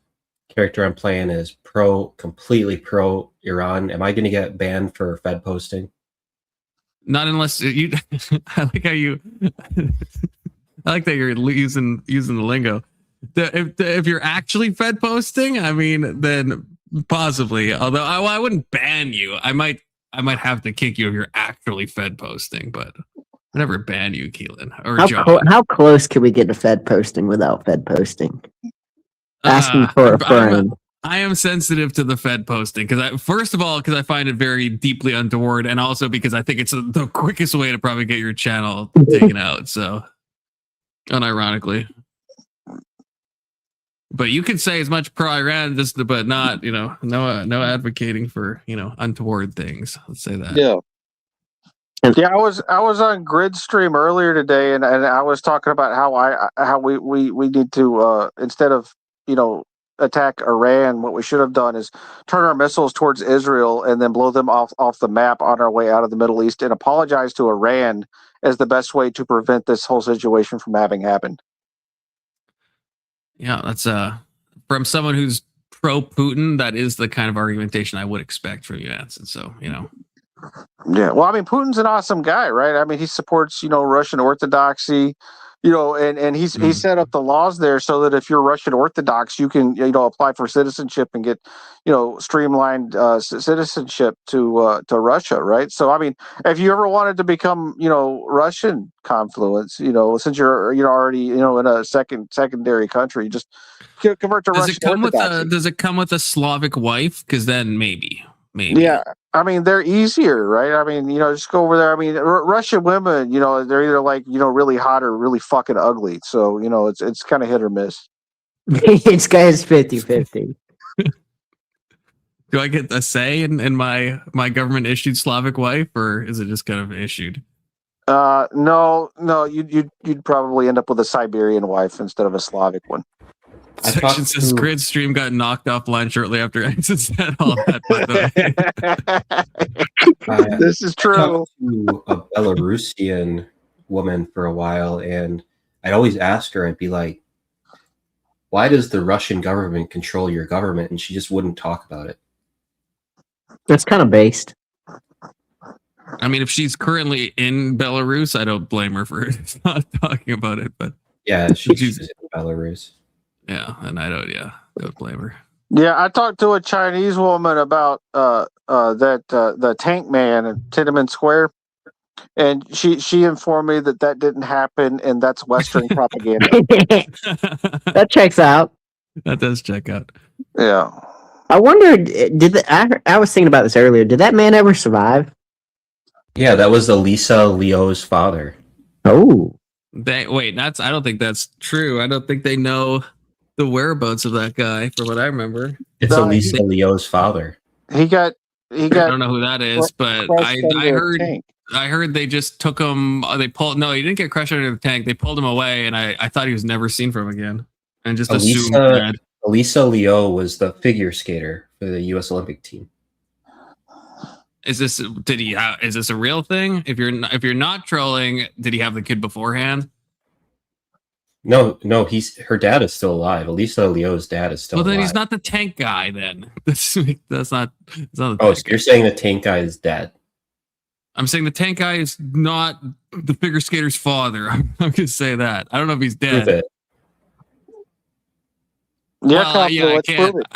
character I'm playing is completely pro Iran, am I going to get banned for Fed posting? Not unless you. I like how you. I like that you're using the lingo. If you're actually Fed posting, I mean, then. Possibly, although I wouldn't ban you. I might have to kick you if you're actually Fed posting, but I never ban you, Keelan or John. How close can we get to Fed posting without Fed posting? Asking for a friend. I am sensitive to the Fed posting because first of all, because I find it very deeply untoward, and also because I think it's the quickest way to probably get your channel taken out. So, unironically. But you can say as much pro-Iran, but not, no advocating for, untoward things. Let's say that. Yeah. Yeah, I was on Grid Stream earlier today, and I was talking about how we need to instead of attack Iran, what we should have done is turn our missiles towards Israel and then blow them off the map on our way out of the Middle East and apologize to Iran as the best way to prevent this whole situation from having happened. Yeah, that's from someone who's pro-Putin. That is the kind of argumentation I would expect from you, Anson. So, Yeah, well, I mean, Putin's an awesome guy, right? I mean, he supports, Russian Orthodoxy. and he set up the laws there so that if you're Russian Orthodox, you can apply for citizenship and get streamlined citizenship to Russia, right? So I mean, if you ever wanted to become Russian Confluence, since you're already in a secondary country, just convert to Russian Orthodoxy. Does it come with a Slavic wife? Because then maybe. Yeah, I mean they're easier, right? I mean, just go over there. I mean, Russian women, they're either like really hot or really fucking ugly. So it's kind of hit or miss. It's 50-50. Do I get a say in my government issued Slavic wife, or is it just kind of issued? No, you'd probably end up with a Siberian wife instead of a Slavic one. Section says Grid stream got knocked offline shortly after Exit said all that. This is true. I talked to a Belarusian woman for a while, and I'd always ask her, I'd be like, why does the Russian government control your government? And she just wouldn't talk about it. That's kind of based. I mean, if she's currently in Belarus, I don't blame her for not talking about it. But yeah, she's in Belarus. Yeah, and I don't blame her. Yeah, I talked to a Chinese woman about the tank man in Tiananmen Square, and she informed me that didn't happen, and that's Western propaganda. That checks out. That does check out. Yeah. I wondered, I was thinking about this earlier. Did that man ever survive? Yeah, that was Elisa Leo's father. Oh. I don't think that's true. I don't think they know the whereabouts of that guy, from what I remember. It's Elisa Leo's father. He got. I don't know who that is, but I heard they just took him. They pulled. No, he didn't get crushed under the tank. They pulled him away, and I thought he was never seen from again, and just assumed that. Elisa Leo was the figure skater for the U.S. Olympic team. Is this a real thing? If you're not trolling, did he have the kid beforehand? No, her dad is still alive. Elisa Leo's dad is still alive. Well, then he's not the tank guy. Then that's not. So you're saying the tank guy is dead? I'm saying the tank guy is not the figure skater's father. I'm gonna say that. I don't know if he's dead. Prove it. Yeah, I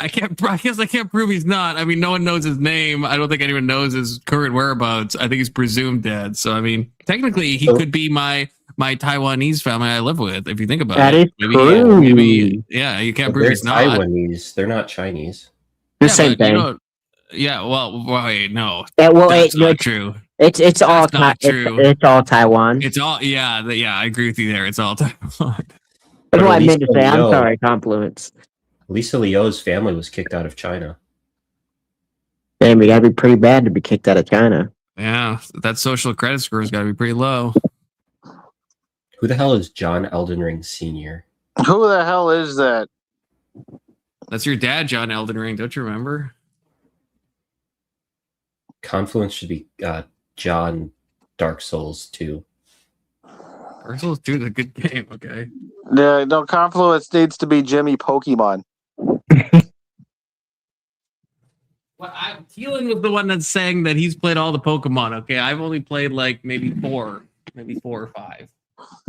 can't. I guess I can't prove he's not. I mean, no one knows his name. I don't think anyone knows his current whereabouts. I think he's presumed dead. So, I mean, technically, he could be my Taiwanese family I live with. If you think about that it, is true. Yeah, you can't prove he's not. Taiwanese. They're not Chinese. The same thing. Wait, no. That's not true. It's all true. It's all Taiwan. It's all I agree with you there. It's all Taiwan. That's what I meant to say. I'm sorry, Confluence. Lisa Leo's family was kicked out of China. Damn, we gotta be pretty bad to be kicked out of China. Yeah, that social credit score has got to be pretty low. Who the hell is John Elden Ring Sr.? Who the hell is that? That's your dad, John Elden Ring. Don't you remember? Confluence should be John Dark Souls 2. Dark Souls 2 is a good game, okay? Yeah, no, Confluence needs to be Jimmy Pokemon. Keelan was the one that's saying that he's played all the Pokemon, okay? I've only played like maybe four or five.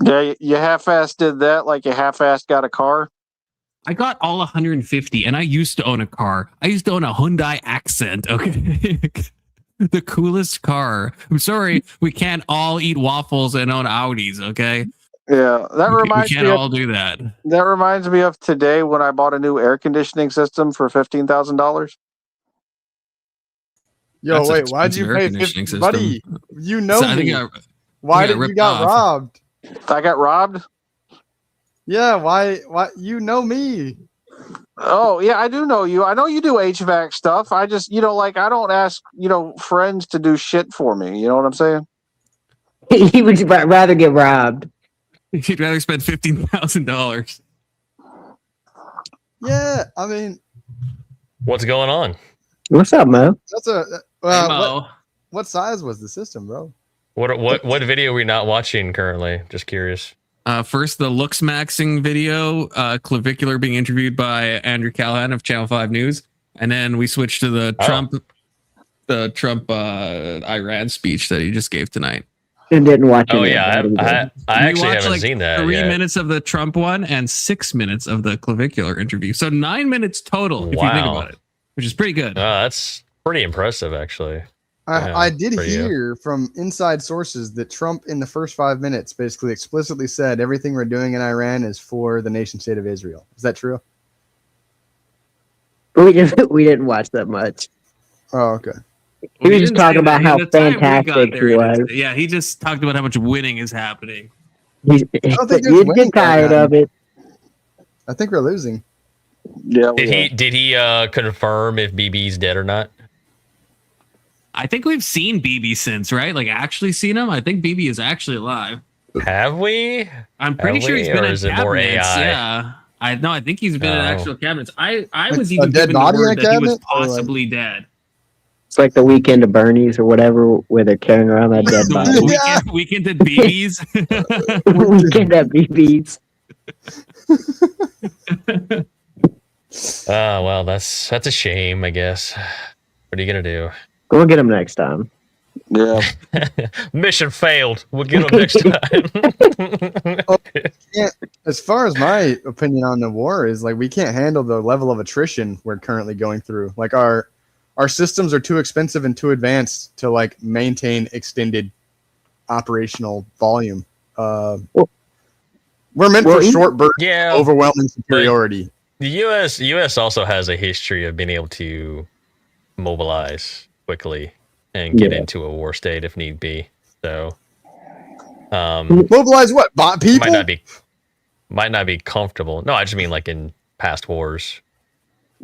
Yeah, you half-assed did that, like you half-assed got a car? I got all 150, and I used to own a car. I used to own a Hyundai Accent, okay? The coolest car. I'm sorry, we can't all eat waffles and own Audis, okay? Yeah, we can't all do that. That reminds me of today when I bought a new air conditioning system for $15,000. Yo, wait, why'd you pay 50, buddy? You know me. Why did you got robbed? I got robbed? Yeah, why? You know me. Oh, yeah, I do know you. I know you do HVAC stuff. I just, I don't ask, friends to do shit for me. You know what I'm saying? He would rather get robbed. He'd rather spend $15,000. Yeah, I mean, what's going on? What's up, Mo? That's hey, Mo. What size was the system, bro? What video are we not watching currently? Just curious. First, the Looksmaxxing video, Clavicular being interviewed by Andrew Callaghan of Channel 5 News, and then we switched to the Trump Iran speech that he just gave tonight. And didn't watch it. Oh yeah, I actually haven't like seen that. 3 yet. minutes of the Trump one and 6 minutes of the Clavicular interview. So 9 minutes total, if you think about it, which is pretty good. That's pretty impressive, actually. I did hear from inside sources that Trump, in the first 5 minutes, basically explicitly said everything we're doing in Iran is for the nation state of Israel. Is that true? We didn't watch that much. Oh, okay. He was just talking about how fantastic he was. Yeah, he just talked about how much winning is happening. You'd get tired of it. I think we're losing. Yeah. Did he confirm if BB's dead or not? I think we've seen BB since, right? Like actually seen him. I think BB is actually alive. Have we? I'm pretty sure he's been in cabinets. More AI? Yeah. I think he's been in actual cabinets. I was A even dead given the body in word a that he was cabinet? Or like- possibly dead. It's like the weekend of Bernie's or whatever, where they're carrying around that dead body. Weekend at BB's. Weekend at BB's. Oh well, that's a shame, I guess. What are you gonna do? We'll get him next time. Yeah. Mission failed. We'll get him next time. Yeah, as far as my opinion on the war is, like, we can't handle the level of attrition we're currently going through. Like, our systems are too expensive and too advanced to like maintain extended operational volume. We're meant for short bursts, overwhelming superiority. The U.S. also has a history of being able to mobilize quickly and get into a war state if need be. So, mobilize what? Bot people? Might not be comfortable. No, I just mean like in past wars.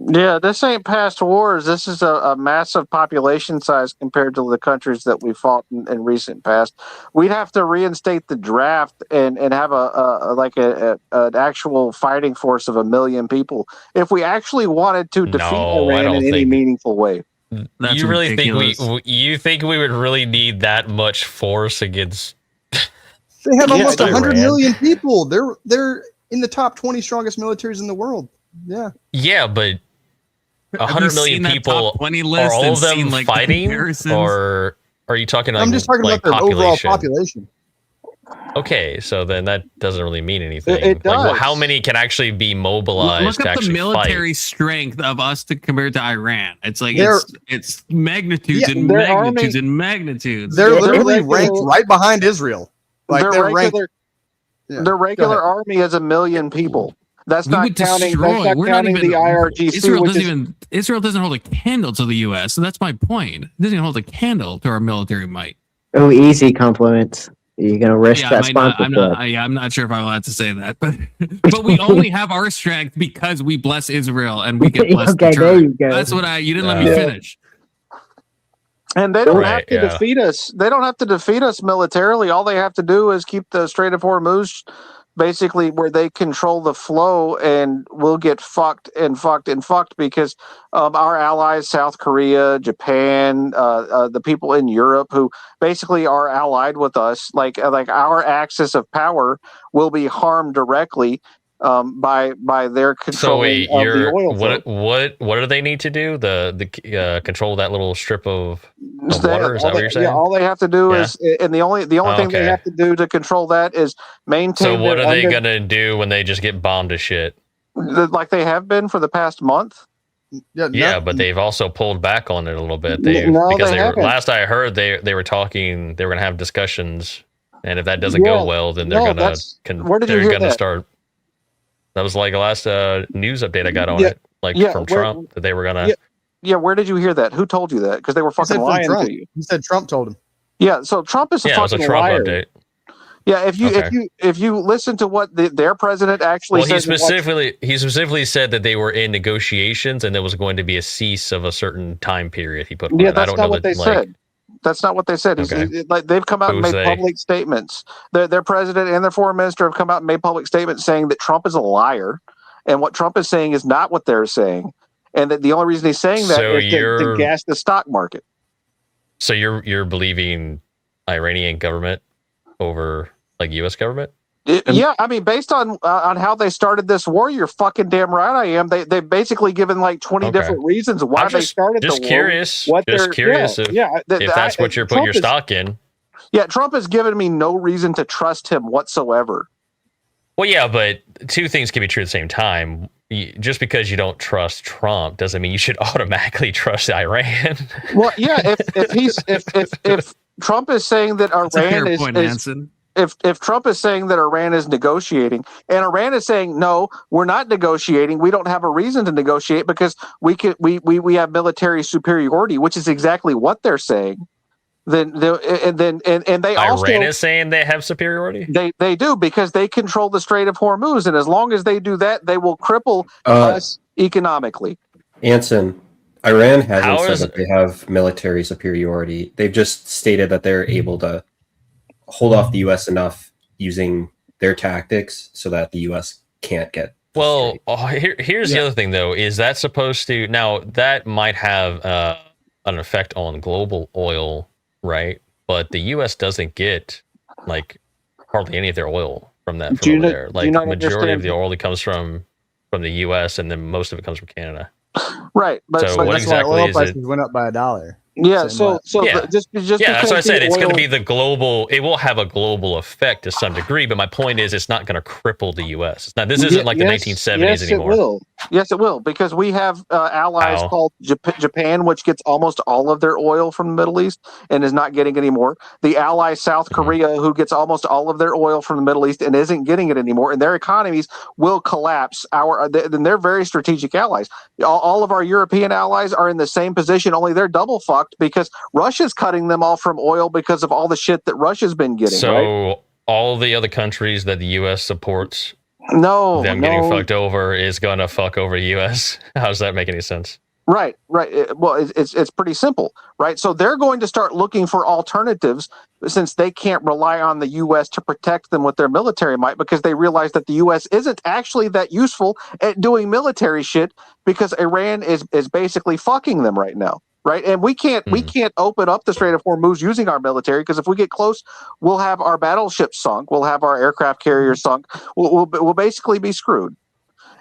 Yeah, this ain't past wars. This is a massive population size compared to the countries that we fought in recent past. We'd have to reinstate the draft and have an actual fighting force of 1 million people if we actually wanted to defeat Iran in any meaningful way. That's you really ridiculous. think you think we would really need that much force against? They have almost 100 Iran? million people. They're in the top 20 strongest militaries in the world. Yeah. Yeah, but Have 100 you million seen that people top 20 are list all and of them seen, like, fighting, comparisons? or are you talking? I'm just talking like about their overall population? population. Okay, so then that doesn't really mean anything. It does. Like, how many can actually be mobilized Look to up the actually military fight? strength of us compared to Iran. It's like They're- it's magnitudes and their magnitudes army- and magnitudes. They're They're literally regular- ranked right behind Israel. Like their they're ranked. regular, Yeah, their go regular ahead. army is 1 million people. That's We not would counting. destroy. That's not We're not counting even the IRGC. Israel which doesn't is, even Israel doesn't hold a candle to the U.S. So that's my point. It doesn't even hold a candle to our military might. Oh, easy compliments. You're gonna risk Yeah, that I'm sponsorship. not sure if I'm allowed to say that, but we only have our strength because we bless Israel and we get blessed. Okay, in there return. you go. That's what you didn't let me finish. and they don't Right, have to yeah. defeat us. They don't have to defeat us militarily. All they have to do is keep the Strait of Hormuz basically where they control the flow, and we'll get fucked because our allies, South Korea, Japan, the people in Europe who basically are allied with us, like our axis of power will be harmed directly by their control So wait, of the oil flow. what do they need to do? The control that little strip of water? Is that what you're saying? Yeah, all they have to do is, and the only thing okay. they have to do to control that is maintain. So what their are they gonna do when they just get bombed to shit? like they have been for the past month? Yeah, but they've also pulled back on it a little bit. No, Because they haven't. last I heard they were talking. They were gonna have discussions, and if that doesn't go well, then they're No, gonna where did you hear that? start. That was like the last news update I got on Yeah, it, like yeah, from where- Trump, that they were gonna. Yeah, where did you hear that? Who told you that? Because they were He said fucking from lying Trump. to you. He said Trump told him. Yeah, so Trump is a Yeah, it was a fucking Trump liar. update. Yeah, Okay. if you listen to what their president actually Well, he said, specifically said that they were in negotiations and there was going to be a cease of a certain time period. He put on yeah, it. I that's don't not know what that, they like, said. That's not what they said. Okay. Like they've come out and Who's made they? public statements. Their president and their foreign minister have come out and made public statements saying that Trump is a liar, and what Trump is saying is not what they're saying, and that the only reason he's saying that So is to you're- gas the stock market. So you're believing Iranian government over like U.S. government? Yeah, I mean, based on how they started this war, you're fucking damn right I am. They've basically given like 20 Okay. different reasons why I'm they started just the war. curious. What Just they're- curious yeah, if that's what you're putting your Trump is- stock in. Yeah, Trump has given me no reason to trust him whatsoever. Well, yeah, but two things can be true at the same time. Just because you don't trust Trump doesn't mean you should automatically trust Iran. Well, yeah, if Trump is saying that Iran if Trump is saying that Iran is negotiating, and Iran is saying no, we're not negotiating. We don't have a reason to negotiate because we have military superiority, which is exactly what they're saying. Then they Iran also is saying they have superiority. They do because they control the Strait of Hormuz, and as long as they do that, they will cripple us economically. Anson, Iran hasn't said that they have military superiority. They've just stated that they're able to hold off the U.S. enough using their tactics so that the U.S. can't get. Well, here's the other thing, though. Is that supposed to now that might have an effect on global oil, right? But the U.S. doesn't get like hardly any of their oil from that from over there. Like the majority of the oil comes from the U.S. and then most of it comes from Canada. Right, but so what exactly oil is prices it? went up by $1. Yeah, so just that's what I said. It's going to be the global. It will have a global effect to some degree, but my point is, it's not going to cripple the U.S. Now, this isn't like the 1970s anymore. It will. Yes, it will, because we have allies called Japan, which gets almost all of their oil from the Middle East and is not getting any more. The ally South Korea, who gets almost all of their oil from the Middle East and isn't getting it anymore, and their economies will collapse. Then they're very strategic allies. All of our European allies are in the same position, only they're double fucked because Russia's cutting them off from oil because of all the shit that Russia's been getting. So all the other countries that the U.S. supports, them getting fucked over is going to fuck over the U.S. How does that make any sense? Right. Well, it's pretty simple, right? So they're going to start looking for alternatives since they can't rely on the U.S. to protect them with their military might, because they realize that the U.S. isn't actually that useful at doing military shit because Iran is basically fucking them right now. Right, and we can't open up the Strait of Hormuz using our military, because if we get close, we'll have our battleships sunk, we'll have our aircraft carriers sunk, we'll basically be screwed,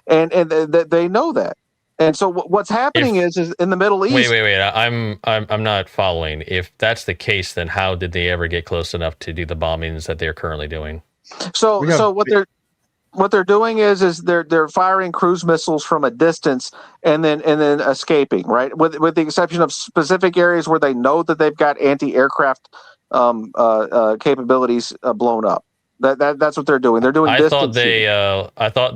and they know that. And so what's happening is in the Middle East. Wait. I'm not following. If that's the case, then how did they ever get close enough to do the bombings that they're currently doing? So what they're doing is they're firing cruise missiles from a distance and then escaping, right? With the exception of specific areas where they know that they've got anti-aircraft capabilities blown up. That's what they're doing. They're doing. I thought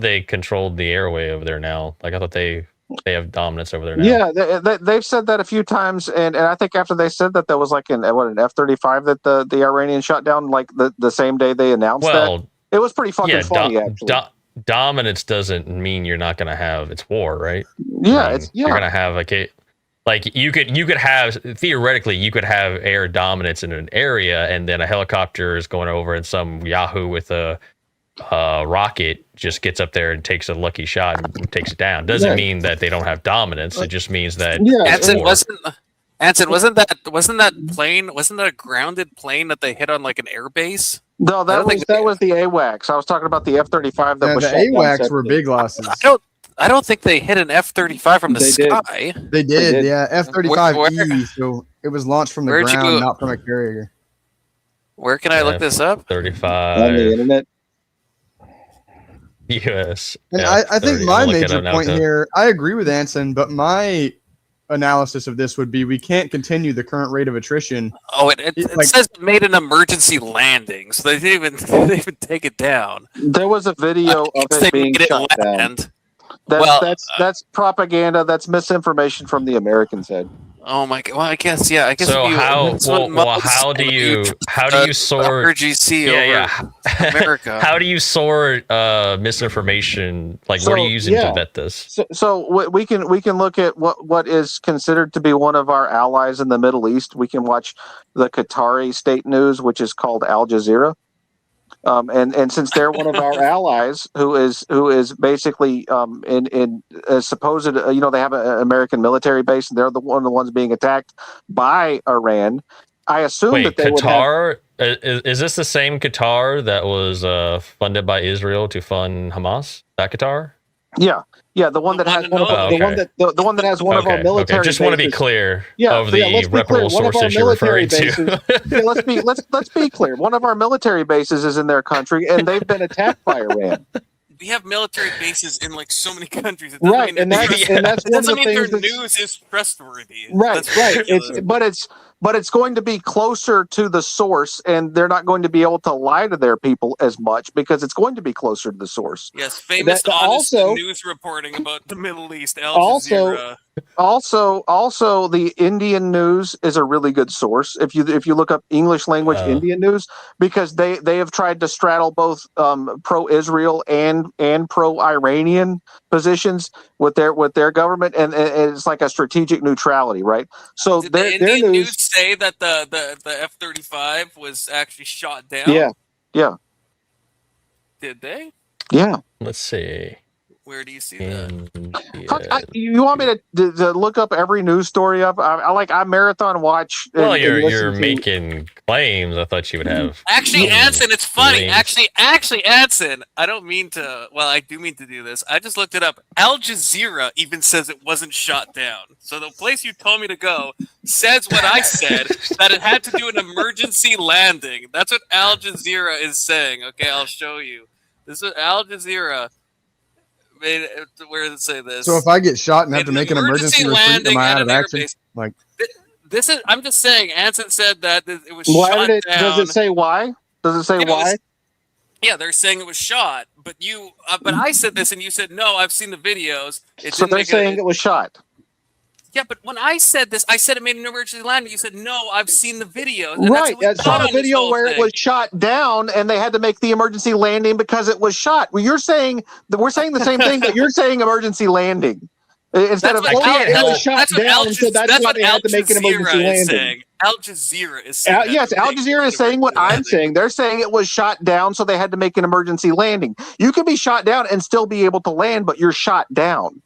they controlled the airway over there now. Like I thought they have dominance over there now. Yeah, they've said that a few times, and I think after they said that, there was like an F-35 that the Iranians shot down like the same day they announced that. It was pretty fucking funny, actually. Dominance doesn't mean you're not going to have it's war, right? Yeah, you're going to have you could have theoretically you could have air dominance in an area, and then a helicopter is going over, and some Yahoo with a rocket just gets up there and takes a lucky shot and takes it down. Doesn't mean that they don't have dominance. It just means that Anson, wasn't that a grounded plane that they hit on like an air base? No, that was the AWACS. I was talking about the F-35 that was the AWACS were big losses. I don't think they hit an F-35 from the sky. They did, yeah. F-35E, so it was launched from the ground, not from a carrier. Where can I look this up? 35 on the internet. US. And I think my major point here, I agree with Anson, but my analysis of this would be we can't continue the current rate of attrition. Oh, it says it made an emergency landing, so they didn't even take it down. There was a video of it being shot down. That's propaganda. That's misinformation from the American side. Oh my god! Well, I guess. So how do you sort RGC over America? How do you sort misinformation? Like, what are you using to vet this? So we can look at what is considered to be one of our allies in the Middle East. We can watch the Qatari state news, which is called Al Jazeera. And since they're one of our allies, who is basically in a supposed, they have an American military base, and they're one of the ones being attacked by Iran. I assume that they Qatar is this the same Qatar that was funded by Israel to fund Hamas? That Qatar? Yeah, the one that has one of the one that has one of our military. Okay. Just want to be clear of the reputable sources you're referring to. Let's be clear. One of our military bases is in their country, and they've been attacked by Iran. We have military bases in like so many countries. Right, and that's one of the things. Their news is trustworthy. Right. But it's going to be closer to the source, and they're not going to be able to lie to their people as much because it's going to be closer to the source. Yes, famous honest news reporting about the Middle East. Al Jazeera. Also, the Indian news is a really good source. If you look up English language Indian news, because they have tried to straddle both pro-Israel and pro-Iranian positions with their government, and it's like a strategic neutrality, right? So did the Indian news say that the F-35 was actually shot down? Yeah. Did they? Yeah. Let's see. Where do you see that? You want me to look up every news story up? I marathon watch. Well, you're making claims. I thought you would have. Actually, Anson, it's funny. Actually, Anson, I don't mean to. Well, I do mean to do this. I just looked it up. Al Jazeera even says it wasn't shot down. So the place you told me to go says what I said, that it had to do an emergency landing. That's what Al Jazeera is saying. Okay, I'll show you. This is Al Jazeera. Where does it say this? So if I get shot and have to make an emergency retreat, am I out of action? Like this is. I'm just saying. Anson said that it was why shot down. Does it say why? Does it say why? Yeah, they're saying it was shot, but you. But I said this, and you said no. I've seen the videos. So they're saying it was shot. Yeah, but when I said this, I said it made an emergency landing. You said no. I've seen the video. Right, I saw a video where it was shot down, and they had to make the emergency landing because it was shot. Well, you're saying that we're saying the same thing, but you're saying emergency landing instead of it was shot down. So that's why they had to make an emergency landing. Al Jazeera is saying yes, Al Jazeera is saying what I'm saying. They're saying it was shot down, so they had to make an emergency landing. You can be shot down and still be able to land, but you're shot down.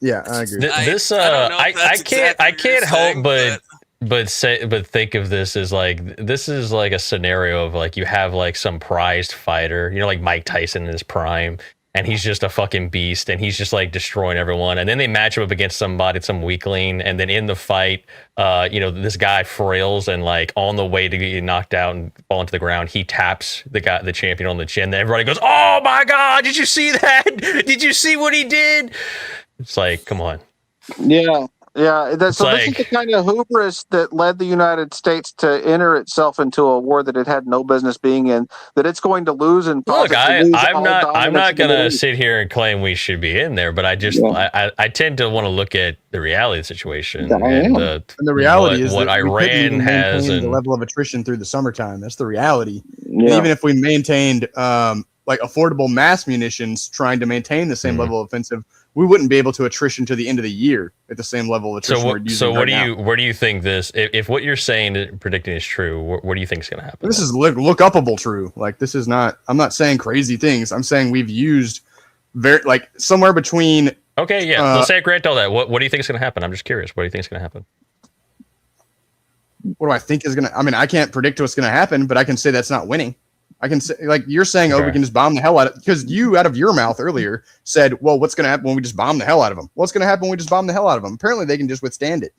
Yeah, I agree. I can't help but think of this as like this is like a scenario of like you have like some prized fighter, like Mike Tyson in his prime, and he's just a fucking beast, and he's just like destroying everyone, and then they match him up against somebody, some weakling, and then in the fight, this guy frails and like on the way to get knocked out and fall into the ground, he taps the champion on the chin, and everybody goes, "Oh my god, did you see that? Did you see what he did?" It's like, come on. Yeah. This is the kind of hubris that led the United States to enter itself into a war that it had no business being in, that it's going to lose. And look, I'm not going to sit here and claim we should be in there, but I just I tend to want to look at the reality of the situation. And the reality is what that Iran has the level of attrition through the summertime. That's the reality. Yeah. Even if we maintained like affordable mass munitions, trying to maintain the same level of offensive, we wouldn't be able to attrition to the end of the year at the same level of attrition we're using right now. Where do you think this, if what you're saying, predicting is true, what do you think is going to happen? This is look upable true. Like, this is not, I'm not saying crazy things. I'm saying we've used like somewhere between. Okay. Yeah. Let's say I grant all that. What do you think is going to happen? I'm just curious. What do you think is going to happen? What do I think is going to, I mean, I can't predict what's going to happen, but I can say that's not winning. I can say, like you're saying, we can just bomb the hell out of, because you out of your mouth earlier said, well, what's going to happen when we just bomb the hell out of them? What's going to happen when we just bomb the hell out of them? Apparently they can just withstand it.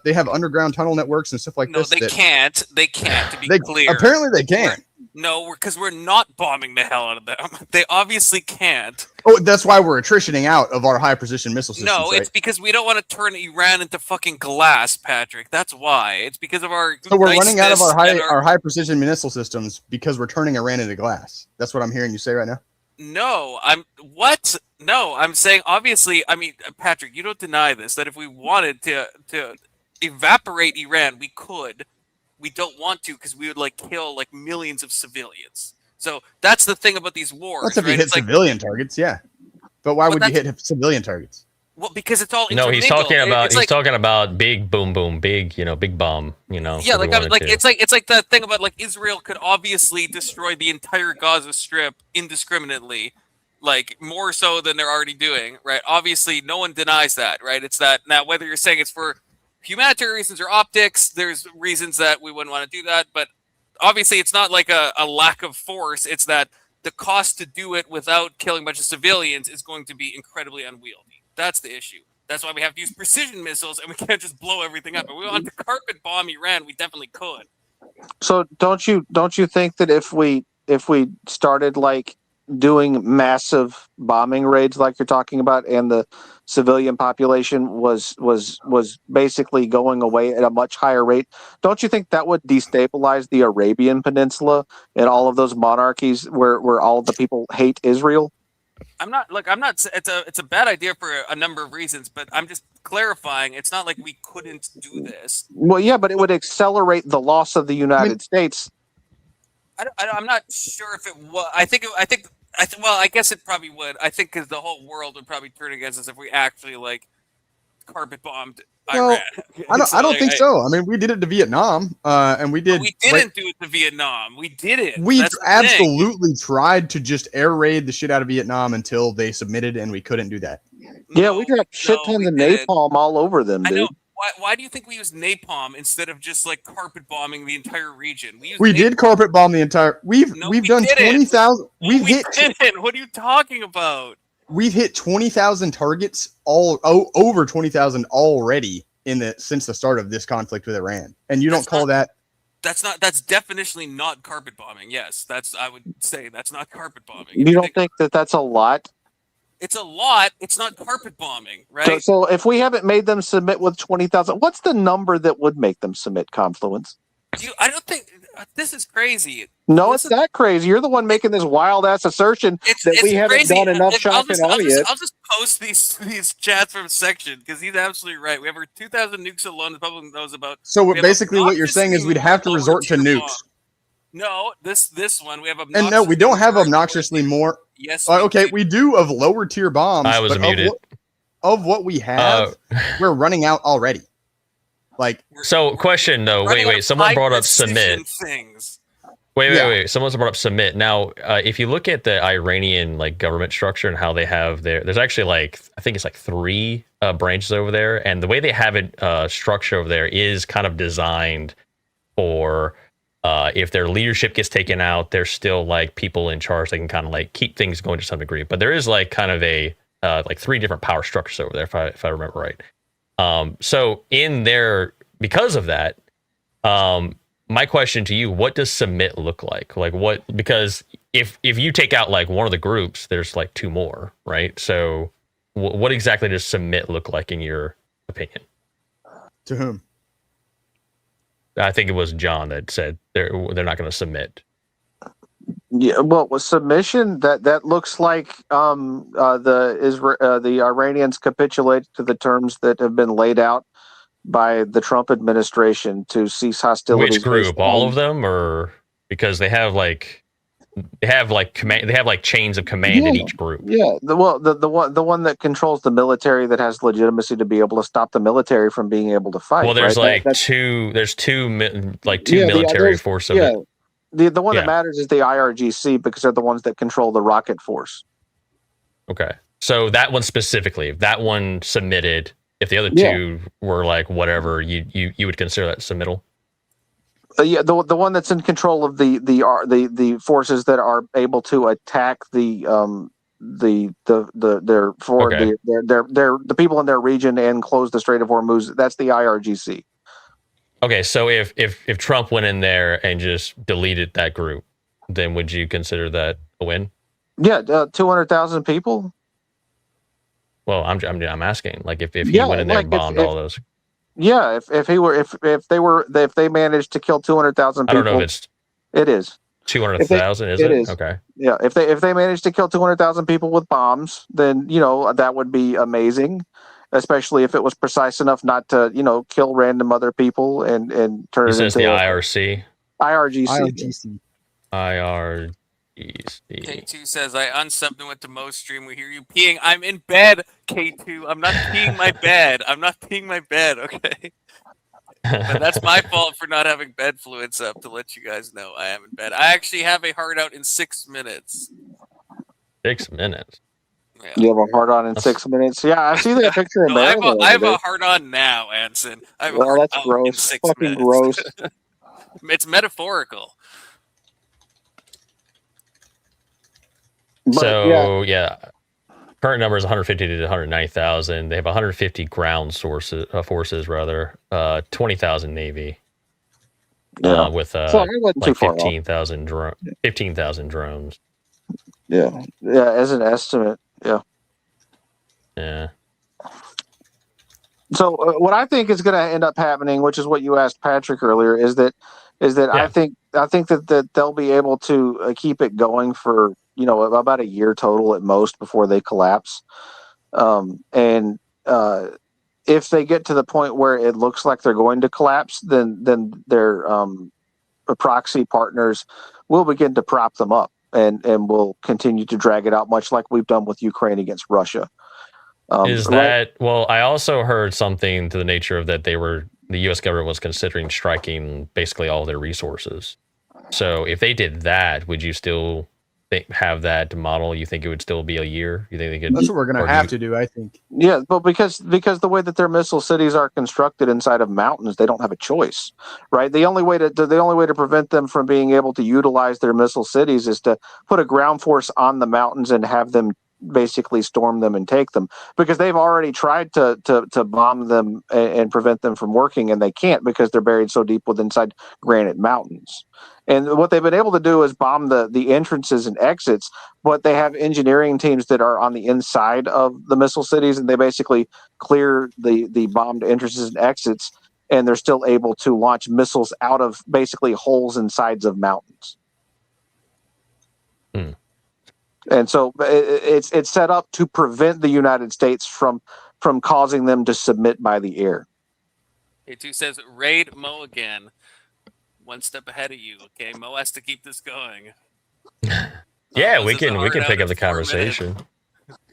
They have underground tunnel networks and stuff like this. No, they can't. They can't, to be clear. Apparently they can. Because we're not bombing the hell out of them. They obviously can't. Oh, that's why we're attritioning out of our high precision missile systems. No, it's because we don't want to turn Iran into fucking glass, Patrick. That's why. It's because of our. So we're running out of our high precision missile systems because we're turning Iran into glass. That's what I'm hearing you say right now. No, I'm saying obviously. I mean, Patrick, you don't deny this. That if we wanted to evaporate Iran, we could. We don't want to because we would kill millions of civilians. So that's the thing about these wars. That's if you hit civilian targets, yeah. But why would you hit civilian targets? Well, because it's all no. He's talking about talking about big boom boom, big big bomb. Yeah, it's like the thing about Israel could obviously destroy the entire Gaza Strip indiscriminately, more so than they're already doing, right? Obviously, no one denies that, right? It's that now whether you're saying it's for humanitarian reasons or optics, there's reasons that we wouldn't want to do that, but obviously it's not like a lack of force. It's that the cost to do it without killing a bunch of civilians is going to be incredibly unwieldy. That's the issue. That's why we have to use precision missiles, and we can't just blow everything up. If we want to carpet bomb Iran, we definitely could. So don't you think that if we started like doing massive bombing raids like you're talking about, and the civilian population was basically going away at a much higher rate, don't you think that would destabilize the Arabian Peninsula and all of those monarchies where all of the people hate Israel? I'm not. It's a bad idea for a number of reasons, but I'm just clarifying. It's not like we couldn't do this. Well, yeah, but it would accelerate the loss of the United States. I'm not sure if it was. Well, I guess it probably would. I think because the whole world would probably turn against us if we actually like carpet bombed Iran. Well, I don't think so. I mean, we did it to Vietnam, and we did. We didn't do it to Vietnam. We did it. We absolutely tried to just air raid the shit out of Vietnam until they submitted, and we couldn't do that. Yeah, we dropped shit tons of napalm all over them, dude. I know. Why do you think we used napalm instead of just like carpet bombing the entire region? We did carpet bomb the entire. We've done 20,000. We've hit. What are you talking about? We've hit 20,000 targets, over 20,000 already since the start of this conflict with Iran, and you don't call that? That's definitionally not carpet bombing. Yes, I would say that's not carpet bombing. You don't think that that's a lot? It's a lot. It's not carpet bombing, right? So if we haven't made them submit with 20,000, what's the number that would make them submit, Confluence? I don't think this is crazy. No, it's not crazy. You're the one making this wild ass assertion that we haven't done enough shock and awe yet. I'll just post these chats from section because he's absolutely right. We have over 2,000 nukes alone. The public knows about. So basically, what you're saying is we'd have to resort to nukes. No, this one we have. And no, we don't have obnoxiously more. Yes. Okay, we do of lower tier bombs. I was muted. Of what we have, we're running out already. So, question though. Wait. Someone brought up submit. Wait. Someone's brought up submit. Now, if you look at the Iranian government structure and how they have there's actually I think it's 3 branches over there, and the way they have it structured over there is kind of designed for. If their leadership gets taken out, there's still people in charge that can kind of keep things going to some degree. But there is kind of a 3 different power structures over there, if I remember right. So in there, because of that, my question to you: what does submit look like? Because if you take out one of the groups, there's 2 more, right? So what exactly does submit look like in your opinion? To whom? I think it was John that said they're not going to submit. Yeah, well, with submission, that looks like the Iranians capitulate to the terms that have been laid out by the Trump administration to cease hostilities. Which group? All of them, or because they have command, they have chains of command in each group. Yeah, the one that controls the military, that has legitimacy to be able to stop the military from being able to fight. Well, there's two military forces. Yeah, the one that matters is the IRGC because they're the ones that control the rocket force. Okay, so that one specifically, if that one submitted, if the other 2 were whatever, you would consider that submittal. Yeah, the one that's in control of the forces that are able to attack the people in their region and close the Strait of Hormuz. That's the IRGC. Okay, so if Trump went in there and just deleted that group, then would you consider that a win? Yeah, 200,000 people. Well, I'm asking, if he went in there and bombed all those. Yeah, if they managed to kill 200,000 people. I don't know if it is 200,000. Is it? Okay. Yeah, if they managed to kill 200,000 people with bombs, then that would be amazing, especially if it was precise enough not to kill random other people and turn it into the IRGC. IRGC. K2 says, I unsubbed and went to Mo's stream. We hear you peeing. I'm in bed, K2. I'm not peeing my bed. Okay? But that's my fault for not having bed fluids up, to let you guys know I am in bed. I actually have a hard out in 6 minutes. 6 minutes? Yeah. You have a hard on in 6 minutes? Yeah, I see that picture of Maryland. I have a hard on now, Anson. Well, that's gross. Fucking gross. It's metaphorical. So yeah, current number is 150 to 190,000. They have 150 ground forces rather, 20,000 Navy. With So it wasn't too like far off. 15,000 drones. Yeah, as an estimate, yeah. Yeah. So what I think is going to end up happening, which is what you asked Patrick earlier, is that I think that they'll be able to keep it going for about a year total at most before they collapse, and if they get to the point where it looks like they're going to collapse, then their proxy partners will begin to prop them up and will continue to drag it out, much like we've done with Ukraine against Russia. Well, I also heard something to the nature of that the U.S. government was considering striking basically all their resources. So if they did that, would you still have that model? You think it would still be a year? You think they could? That's what we're going to have to do, I think. Yeah, but because the way that their missile cities are constructed inside of mountains, they don't have a choice, right? The only way to prevent them from being able to utilize their missile cities is to put a ground force on the mountains and have them basically storm them and take them, because they've already tried to bomb them and prevent them from working, and they can't because they're buried so deep inside granite mountains. And what they've been able to do is bomb the entrances and exits, but they have engineering teams that are on the inside of the missile cities, and they basically clear the bombed entrances and exits, and they're still able to launch missiles out of basically holes in sides of mountains. And so it's set up to prevent the United States from causing them to submit by the air. K2 says, raid Mo again. One step ahead of you. Okay, Mo has to keep this going. Yeah, we can pick up the conversation.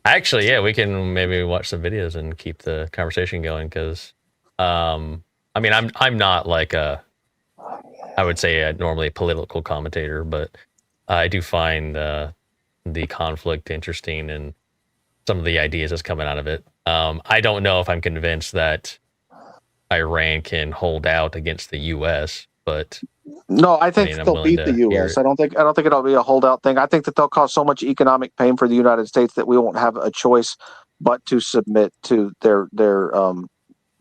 Actually, yeah, we can maybe watch some videos and keep the conversation going, because I mean, I'm not like I would say normally a political commentator, but I do find the conflict interesting and some of the ideas that's coming out of it. I don't know if I'm convinced that Iran can hold out against the U.S., but no, I think they'll beat the U.S. I don't think it'll be a holdout thing. I think that they'll cause so much economic pain for the United States that we won't have a choice but to submit to their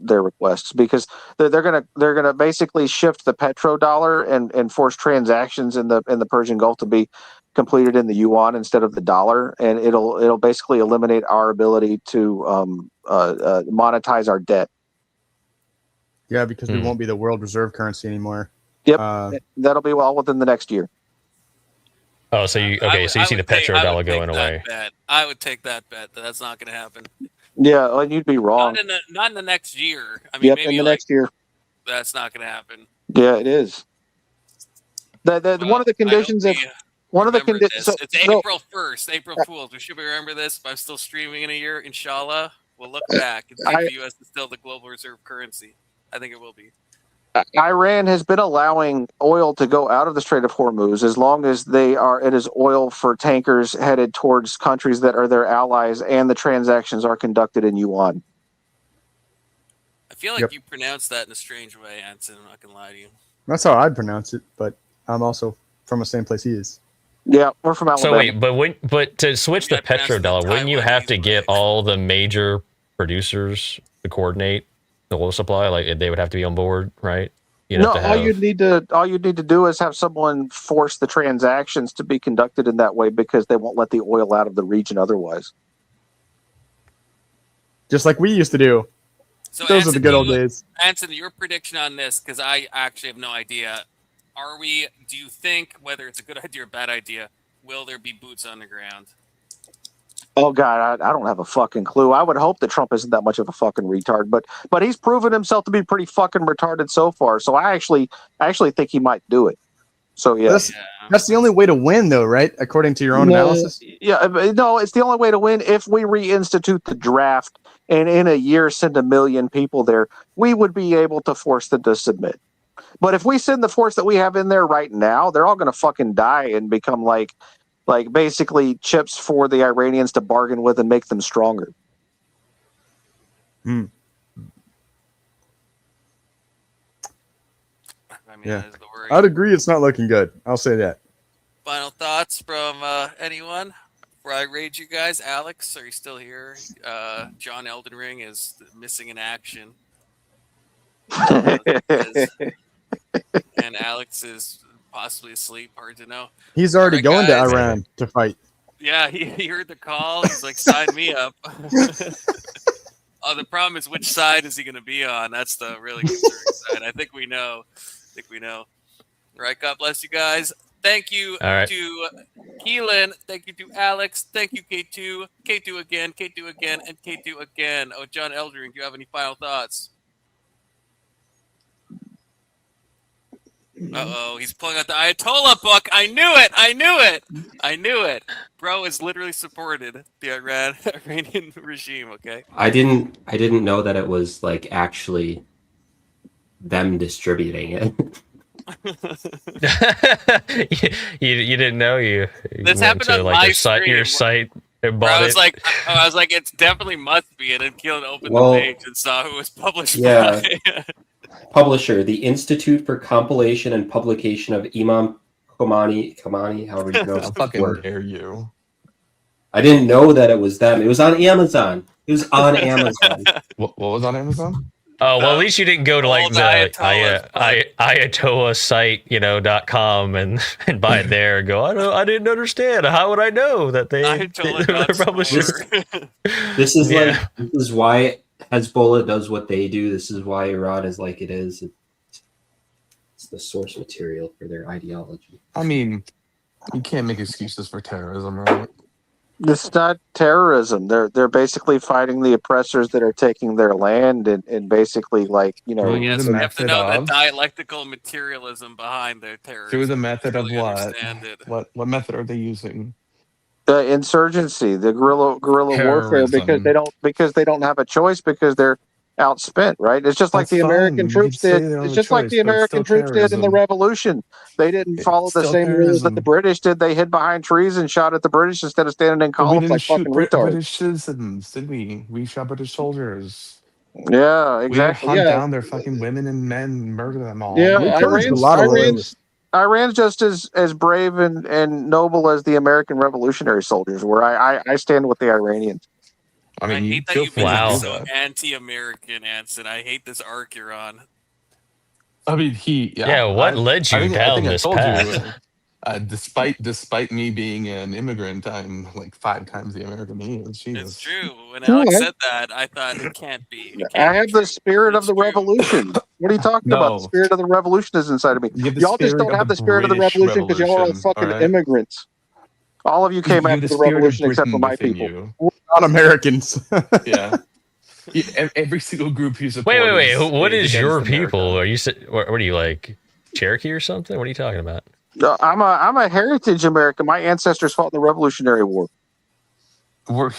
requests, because they're gonna basically shift the petrodollar and force transactions in the Persian Gulf to be completed in the yuan instead of the dollar, and it'll basically eliminate our ability to monetize our debt. Yeah, because we won't be the world reserve currency anymore. Yep, that'll be well within the next year. Oh, so you see the petrodollar going away? I would take that bet that that's not going to happen. Yeah, well, you'd be wrong. Not in the next year. I mean, maybe in the next year. That's not going to happen. Yeah, it is. One of the conditions of one of the conditions. It's April 1st, April Fools. We should remember this. If I'm still streaming in a year, inshallah, we'll look back and see if the U.S. is still the global reserve currency. I think it will be. Iran has been allowing oil to go out of the Strait of Hormuz as long as it is oil for tankers headed towards countries that are their allies, and the transactions are conducted in yuan. I feel like you pronounce that in a strange way, Anson. I'm not gonna lie to you. That's how I'd pronounce it, but I'm also from the same place he is. Yeah, we're from Alabama. So wait, but to switch the petrodollar, wouldn't you have to get all the major producers to coordinate the oil supply? Like, they would have to be on board, right? All you'd need to do is have someone force the transactions to be conducted in that way, because they won't let the oil out of the region otherwise. Just like we used to do. So Those are the good old days. Anson, your prediction on this, because I actually have no idea. Do you think, whether it's a good idea or a bad idea, will there be boots on the ground? Oh God, I don't have a fucking clue. I would hope that Trump isn't that much of a fucking retard, but he's proven himself to be pretty fucking retarded so far. So I actually think he might do it. So yeah, that's the only way to win, though, right? According to your own analysis. Yeah, no, it's the only way to win. If we reinstitute the draft and in a year send 1 million people there, we would be able to force them to submit. But if we send the force that we have in there right now, they're all going to fucking die and become like basically chips for the Iranians to bargain with and make them stronger. Hmm. I mean, yeah, I'd agree. It's not looking good. I'll say that. Final thoughts from anyone before I raid you guys, Alex, are you still here? John Elden Ring is missing in action. And Alex is possibly asleep. Hard to know. He's already going guys. to Iran to fight. Yeah, he heard the call. He's like, sign me up. Oh, the problem is, which side is he going to be on? That's the really concerning side. I think we know. All right, God bless you guys. Thank you to Keelan. Thank you to Alex. Thank you, K2. K2 again, and K2 again. Oh, John Eldring, do you have any final thoughts? Uh-oh, he's pulling out the Ayatollah book. I knew it. Bro is literally supported the Iranian regime, okay? I didn't know that it was like actually them distributing it. you didn't know you this happened on like your site and bro, bought it. I was like, it's definitely must be, and then Keelan opened the page and saw who was published by. Publisher, the Institute for Compilation and Publication of Imam Khomeini, however you know. How fucking dare you? I didn't know that it was them. It was on Amazon. What was on Amazon? Oh, well, at least you didn't go to like the Ayatollah site, .com and buy it there and go, I didn't understand. How would I know that they're publishers? This is why Hezbollah does what they do. This is why Iran is like it is. It's the source material for their ideology. I mean, you can't make excuses for terrorism, right? It's not terrorism. They're basically fighting the oppressors that are taking their land and basically like, you have to know the dialectical materialism behind their terrorism. Through the method of what? What method are they using? The insurgency, the guerrilla warfare, because they don't have a choice because they're outspent, right? It's just like the American troops did. It's just like the American troops did in the Revolution. They didn't follow the same rules that the British did. They hid behind trees and shot at the British instead of standing in columns like fucking retards. British citizens, did we? We shot British soldiers. Yeah, exactly. We hunt down their fucking women and men and murder them all. Yeah, Iran's just as brave and noble as the American revolutionary soldiers were. I stand with the Iranians. I mean, I hate that you've been so anti-American, Anson. I hate this arc you're on. I mean, what led you down this path? Despite me being an immigrant, I'm like 5 times the American he is. Jesus. It's true. When Alex said that, I thought it can't be. I have the spirit of the revolution. What are you talking about? The spirit of the revolution is inside of me. Y'all just don't have the spirit of the revolution because y'all are all fucking immigrants. All of you came after the revolution except for my people. We're not Americans. Yeah. Every single group you support. Wait. What is your people? Are you? What are you like? Cherokee or something? What are you talking about? No, I'm a heritage American. My ancestors fought in the Revolutionary War. They're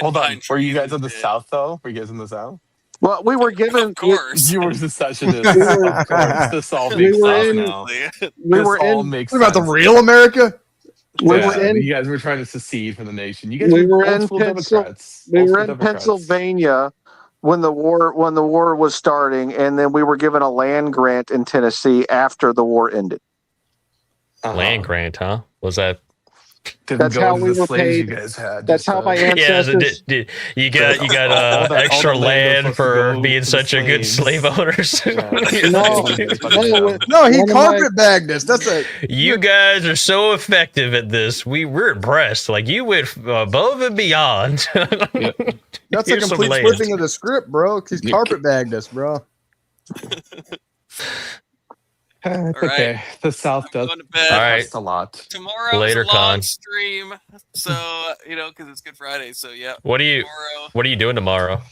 Hold on. Were you guys in the South though? Were you guys in the South? Well, we were given. Of course. You were secessionists. Of course. This all makes sense now. What about the real America? You guys were trying to secede from the nation. You guys were in Pennsylvania when the war was starting, and then we were given a land grant in Tennessee after the war ended. Land grant, huh? Was that? That's how we were paid. You guys had. That's how my ancestors. You got extra land for being such a good slave owners. No, he carpetbagged us. That's it. You guys are so effective at this. We're impressed. Like you went above and beyond. That's a complete flipping of the script, bro. He's carpetbagged us, bro. Okay, the South does. All right, a lot. Tomorrow's later, a long Con. stream, so because it's Good Friday. So yeah. What are you doing tomorrow?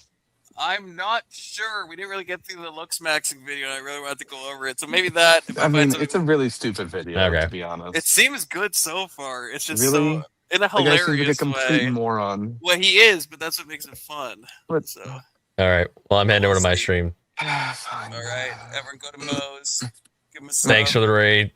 I'm not sure. We didn't really get through the Looksmaxxing video, and I really wanted to go over it. So maybe that. I mean, it's a really stupid video, to be honest. It seems good so far. It's just really? so in a hilarious like a complete way. Moron. Well, he is, but that's what makes it fun. So. All right. Well, I'm heading over to my stream. Fine. All right, everyone, go to Moe's. Thanks for the raid.